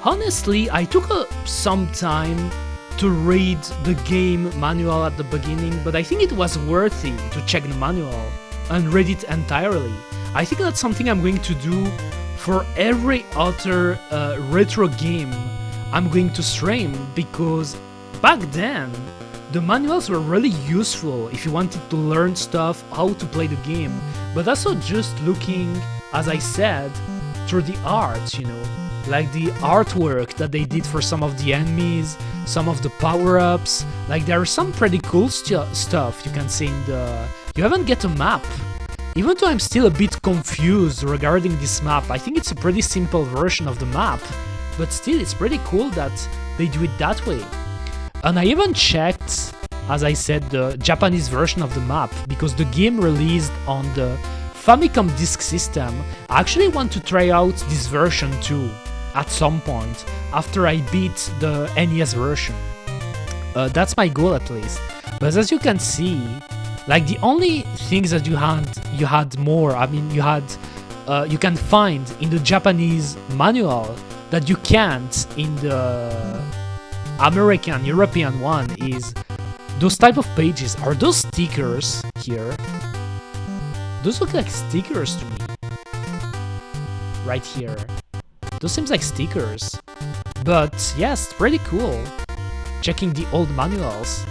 Honestly, I took some time to read the game manual at the beginning, but I think it was worthy to check the manual and read it entirely. I think that's something I'm going to do for every other retro game I'm going to stream, because back then the manuals were really useful if you wanted to learn stuff, how to play the game, but also just looking, as I said, through the art, you know, like the artwork that they did for some of the enemies, some of the power-ups. Like there are some pretty cool stuff you can see in the... You haven't get a map. Even though I'm still a bit confused regarding this map, I think it's a pretty simple version of the map, but still it's pretty cool that they do it that way. And I even checked, as I said, the Japanese version of the map, because the game released on the Famicom Disk System. I actually want to try out this version too, at some point, after I beat the NES version. That's my goal at least. But as you can see, like the only things that you had more, I mean, you can find in the Japanese manual that you can't in the American, European one is those type of pages. Are those stickers here? Those look like stickers to me. Right here. Those seems like stickers. But yes, pretty cool. Checking the old manuals.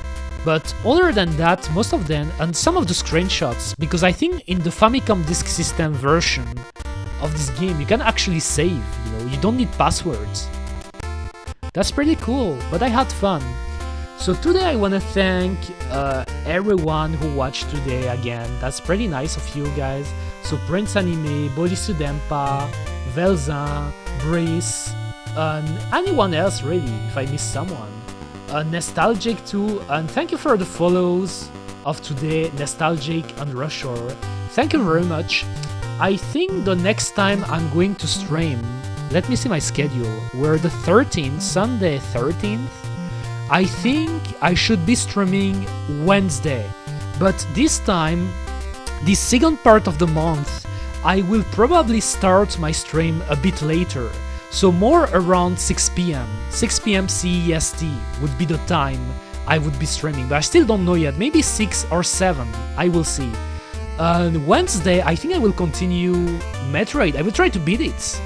But other than that, most of them, and some of the screenshots, because I think in the Famicom Disk System version of this game, you can actually save, you know, you don't need passwords. That's pretty cool, but I had fun. So today I want to thank everyone who watched today again. That's pretty nice of you guys. So Prince Anime, Bolisu Dempa, Velzan, Brice, and anyone else really, if I missed someone. Nostalgic too, and thank you for the follows of today, Nostalgic and Rushor. Thank you very much. I think the next time I'm going to stream, let me see my schedule, we're the 13th, Sunday 13th. I think I should be streaming Wednesday, but this time, the second part of the month, I will probably start my stream a bit later. So more around 6 p.m. 6 p.m. CEST would be the time I would be streaming, but I still don't know yet. Maybe 6 or 7, I will see. Wednesday, I think I will continue Metroid. I will try to beat it.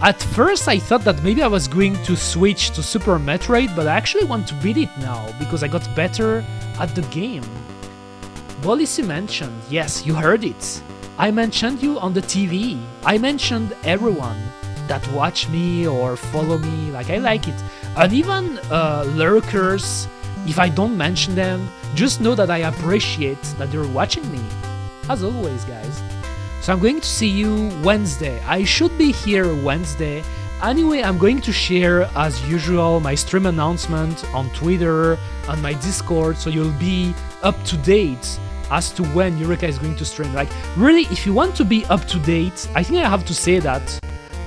At first, I thought that maybe I was going to switch to Super Metroid, but I actually want to beat it now, because I got better at the game. Bolisi mentioned, yes, you heard it. I mentioned you on the TV. I mentioned everyone that watch me or follow me, like I like it. And even lurkers, if I don't mention them, just know that I appreciate that they're watching me. As always, guys. So I'm going to see you Wednesday. I should be here Wednesday. Anyway, I'm going to share, as usual, my stream announcement on Twitter and my Discord, so you'll be up to date as to when Eureka is going to stream. Like, really, if you want to be up to date, I think I have to say that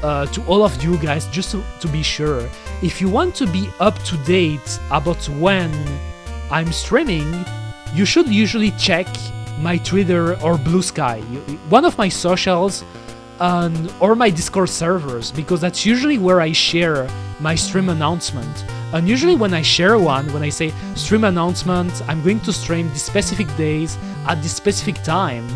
to all of you guys, just to be sure. If you want to be up to date about when I'm streaming, you should usually check my Twitter or Blue Sky, one of my socials, or my Discord servers, because that's usually where I share my stream announcement. And usually when I share one, when I say stream announcement, I'm going to stream the specific days at the specific time,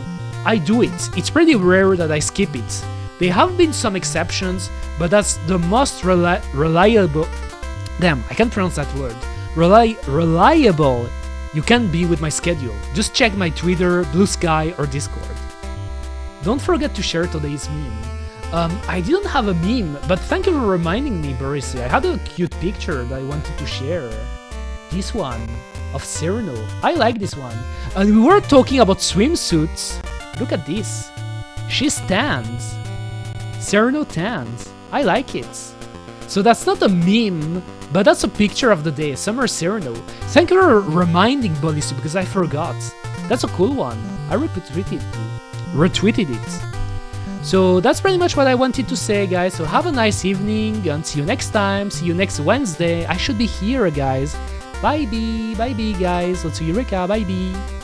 I do it. It's pretty rare that I skip it. There have been some exceptions, but that's the most reliable. Damn, I can't pronounce that word. Reliable you can be with my schedule. Just check my Twitter, Blue Sky, or Discord. Don't forget to share today's meme. I didn't have a meme, but thank you for reminding me, Boris. I had a cute picture that I wanted to share. This one of Cyrano. I like this one. And we were talking about swimsuits. Look at this. She stands. Cyrano tans. I like it. So that's not a meme, but that's a picture of the day. Summer Cyrano. Thank you for reminding Boris because I forgot. That's a cool one. I retweeted it. So that's pretty much what I wanted to say, guys. So have a nice evening and see you next time. See you next Wednesday. I should be here, guys. Bye, guys. Let's see Eureka. Bye.